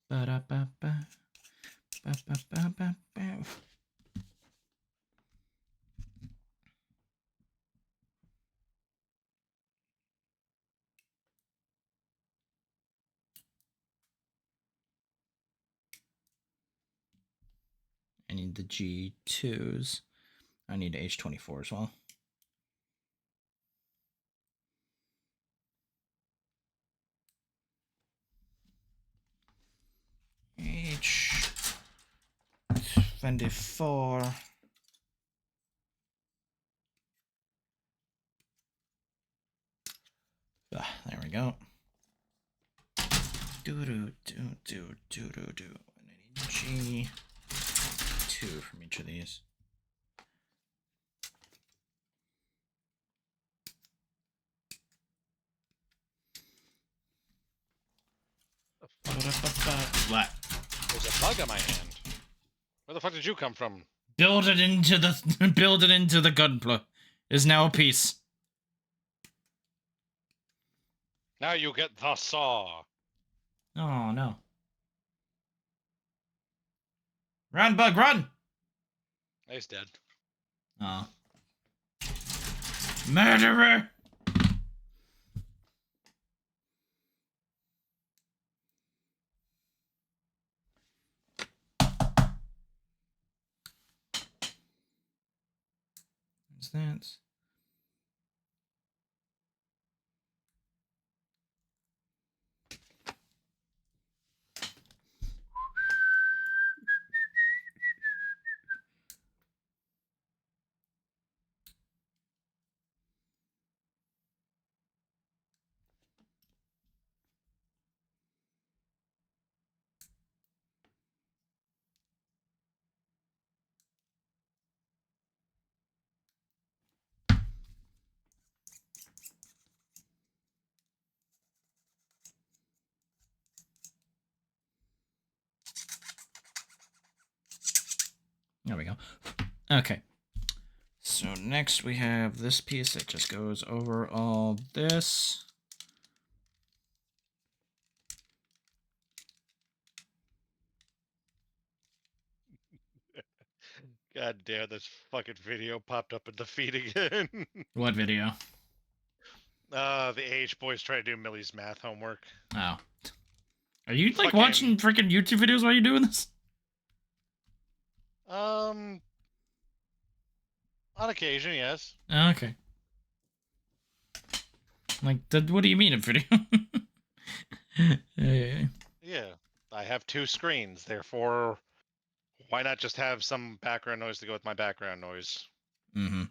Ba-da-ba-ba. I need the G2s. I need H24 as well. H24. There we go. Do. And I need G2 from each of these. What? There's a bug on my hand. Where the fuck did you come from? Build it into the gunpla. Is now a piece. Now you get the saw. Oh no. Run, bug, run! He's dead. Oh. Murderer! What's that? There we go. Okay. So next we have this piece that just goes over all this. God damn, this fucking video popped up in the feed again. What video? The AH boys try to do Millie's math homework. Oh. Are you like Fucking- watching freaking YouTube videos while you're doing this? On occasion, yes. Oh, okay. Like, what do you mean a video? Yeah. Yeah, I have two screens, therefore, why not just have some background noise to go with my background noise? Mm-hmm.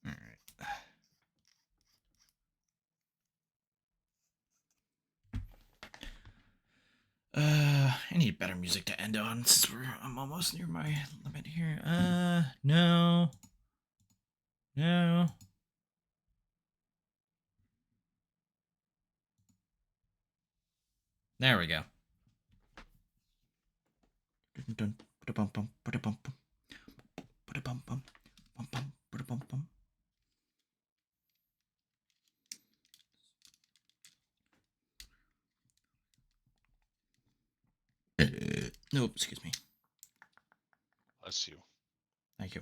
All right. I need better music to end on since I'm almost near my limit here. No. No. There we go. No, excuse me. Bless you. Thank you.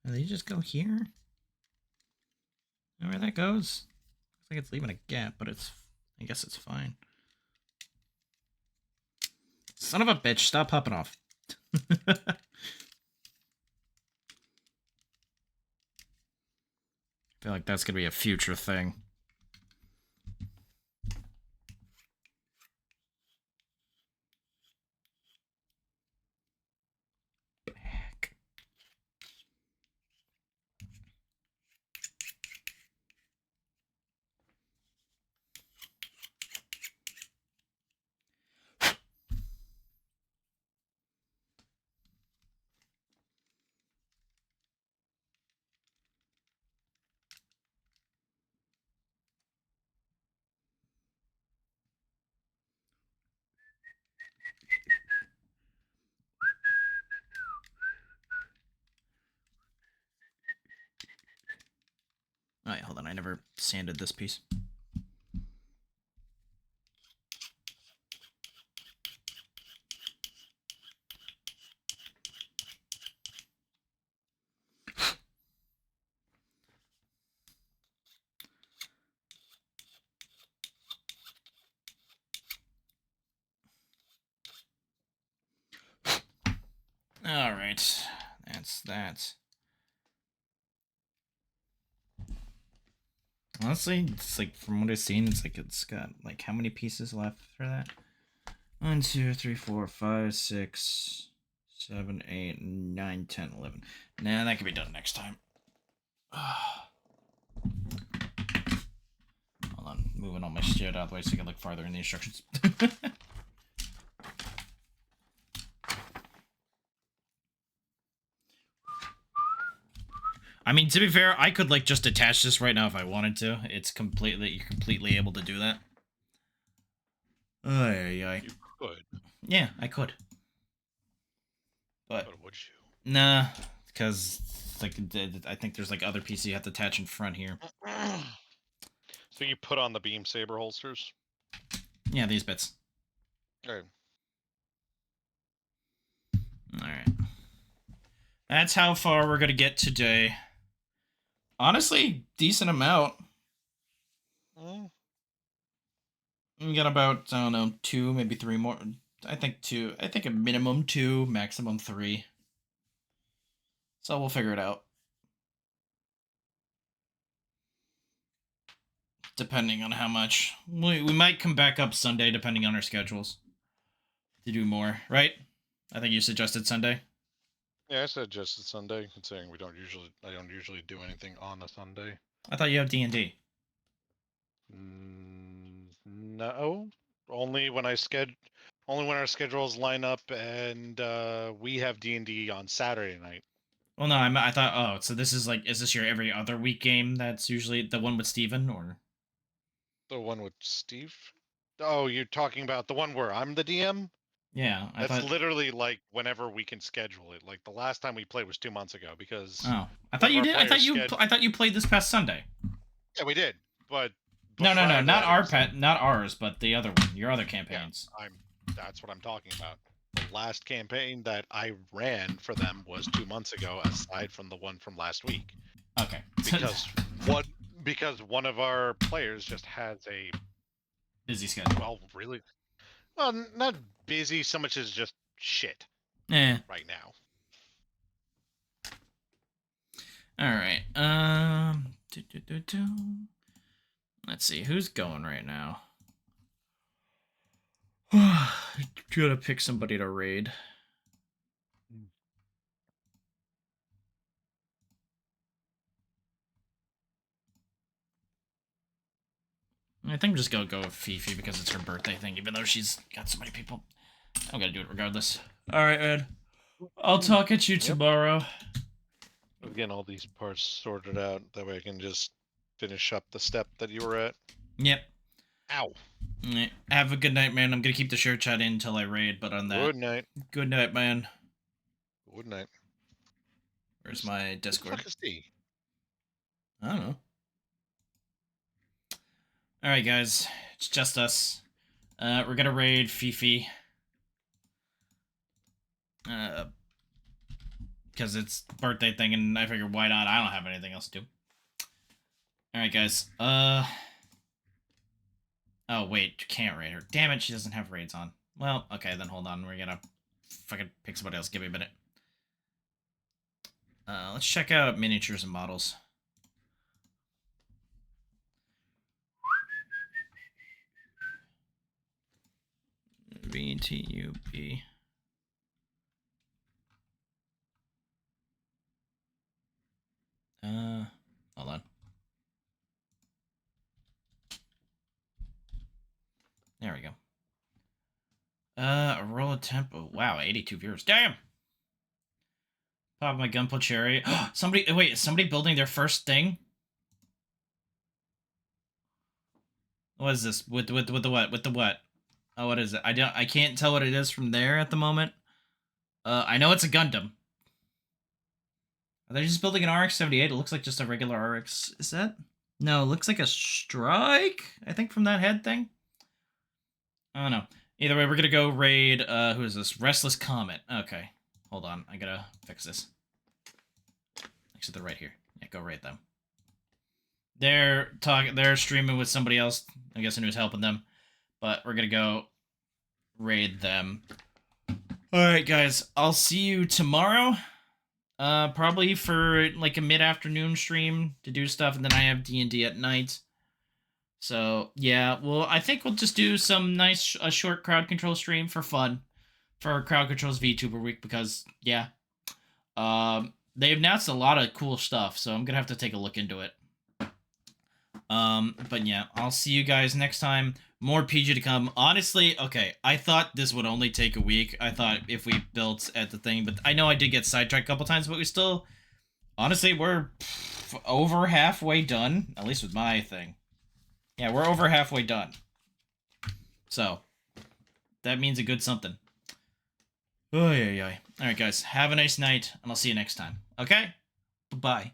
Oh, they just go here? Know where that goes? Looks like it's leaving a gap, but I guess it's fine. Son of a bitch, stop popping off. I feel like that's gonna be a future thing. Heck. Alright, hold on. I never sanded this piece. Alright. That's that. Honestly, it's like, from what I've seen, it's got, like, how many pieces left for that? 1, 2, 3, 4, 5, 6, 7, 8, 9, 10, 11. Nah, that could be done next time. Hold on, moving all my shit out of the way so I can look farther in the instructions. I mean, to be fair, I could, like, just attach this right now if I wanted to. It's you're completely able to do that. You could. Yeah, I could. But would you? nah, because, like, I think there's, like, other pieces you have to attach in front here. So you put on the beam saber holsters? Yeah, these bits. Okay. Alright. That's how far we're gonna get today. Honestly, decent amount. We got about, I don't know, 2, maybe 3 more. I think 2. I think a minimum 2, maximum 3. So we'll figure it out. Depending on how much. We might come back up Sunday, depending on our schedules. To do more, right? I think you suggested Sunday. Yeah, I suggested Sunday, considering I don't usually do anything on a Sunday. I thought you have D&D. No, only when our schedules line up and we have D&D on Saturday night. Well, no, I thought. Oh, so this is like, is this your every other week game? That's usually the one with Steven, or the one with Steve? Oh, you're talking about the one where I'm the DM? Yeah, That's literally like whenever we can schedule it. Like the last time we played was 2 months ago because. Oh, I thought you did. I thought you played this past Sunday. Yeah, we did, but. No, not not ours, but the other one, your other campaigns. Yeah, that's what I'm talking about. The last campaign that I ran for them was 2 months ago, aside from the one from last week. Okay. Because one of our players just has a busy schedule. Well, not busy so much as just shit. Right now. All right. Let's see who's going right now. Gotta pick somebody to raid. I think I'm just gonna go with Fifi because it's her birthday thing, even though she's got so many people. I'm gonna do it regardless. All right, Ed. I'll talk at you tomorrow. I'm getting all these parts sorted out. That way I can just finish up the step that you were at. Yep. Ow. Have a good night, man. I'm gonna keep the share chat in until I raid, but on that. Good night. Good night, man. Good night. Where's my Discord? What the fuck is he? I don't know. Alright, guys. It's just us. We're gonna raid Fifi. Because it's birthday thing, and I figured why not? I don't have anything else to do. Alright, guys. Oh, wait. Can't raid her. Damn it, she doesn't have raids on. Well, okay, then hold on. We're gonna fucking pick somebody else. Give me a minute. Let's check out miniatures and models. VTUB. Hold on. There we go. Roll a tempo. Wow, 82 viewers. Damn! Pop my Gunpla cherry. Wait, is somebody building their first thing? What is this? With the what? With the what? Oh, what is it? I can't tell what it is from there at the moment. I know it's a Gundam. Are they just building an RX-78? It looks like just a regular RX. Is that? No, looks like a strike, I think, from that head thing. I don't know. Either way, we're gonna go raid, who is this? Restless Comet. Okay. Hold on, I gotta fix this. Actually, they're right here. Yeah, go raid them. They're streaming with somebody else, I'm guessing, who's helping them. But we're gonna go raid them. Alright, guys, I'll see you tomorrow. Probably for, like, a mid-afternoon stream to do stuff, and then I have D&D at night. So, yeah, well, I think we'll just do some nice, a short crowd control stream for fun. For Crowd Control's VTuber Week, because, yeah. They announced a lot of cool stuff, so I'm gonna have to take a look into it. But yeah, I'll see you guys next time. More PG to come. Honestly, okay, I thought this would only take a week. I thought if we built at the thing, but I know I did get sidetracked a couple times, but we still... Honestly, we're over halfway done, at least with my thing. Yeah, we're over halfway done. So, that means a good something. Alright, guys, have a nice night, and I'll see you next time. Okay? Bye-bye.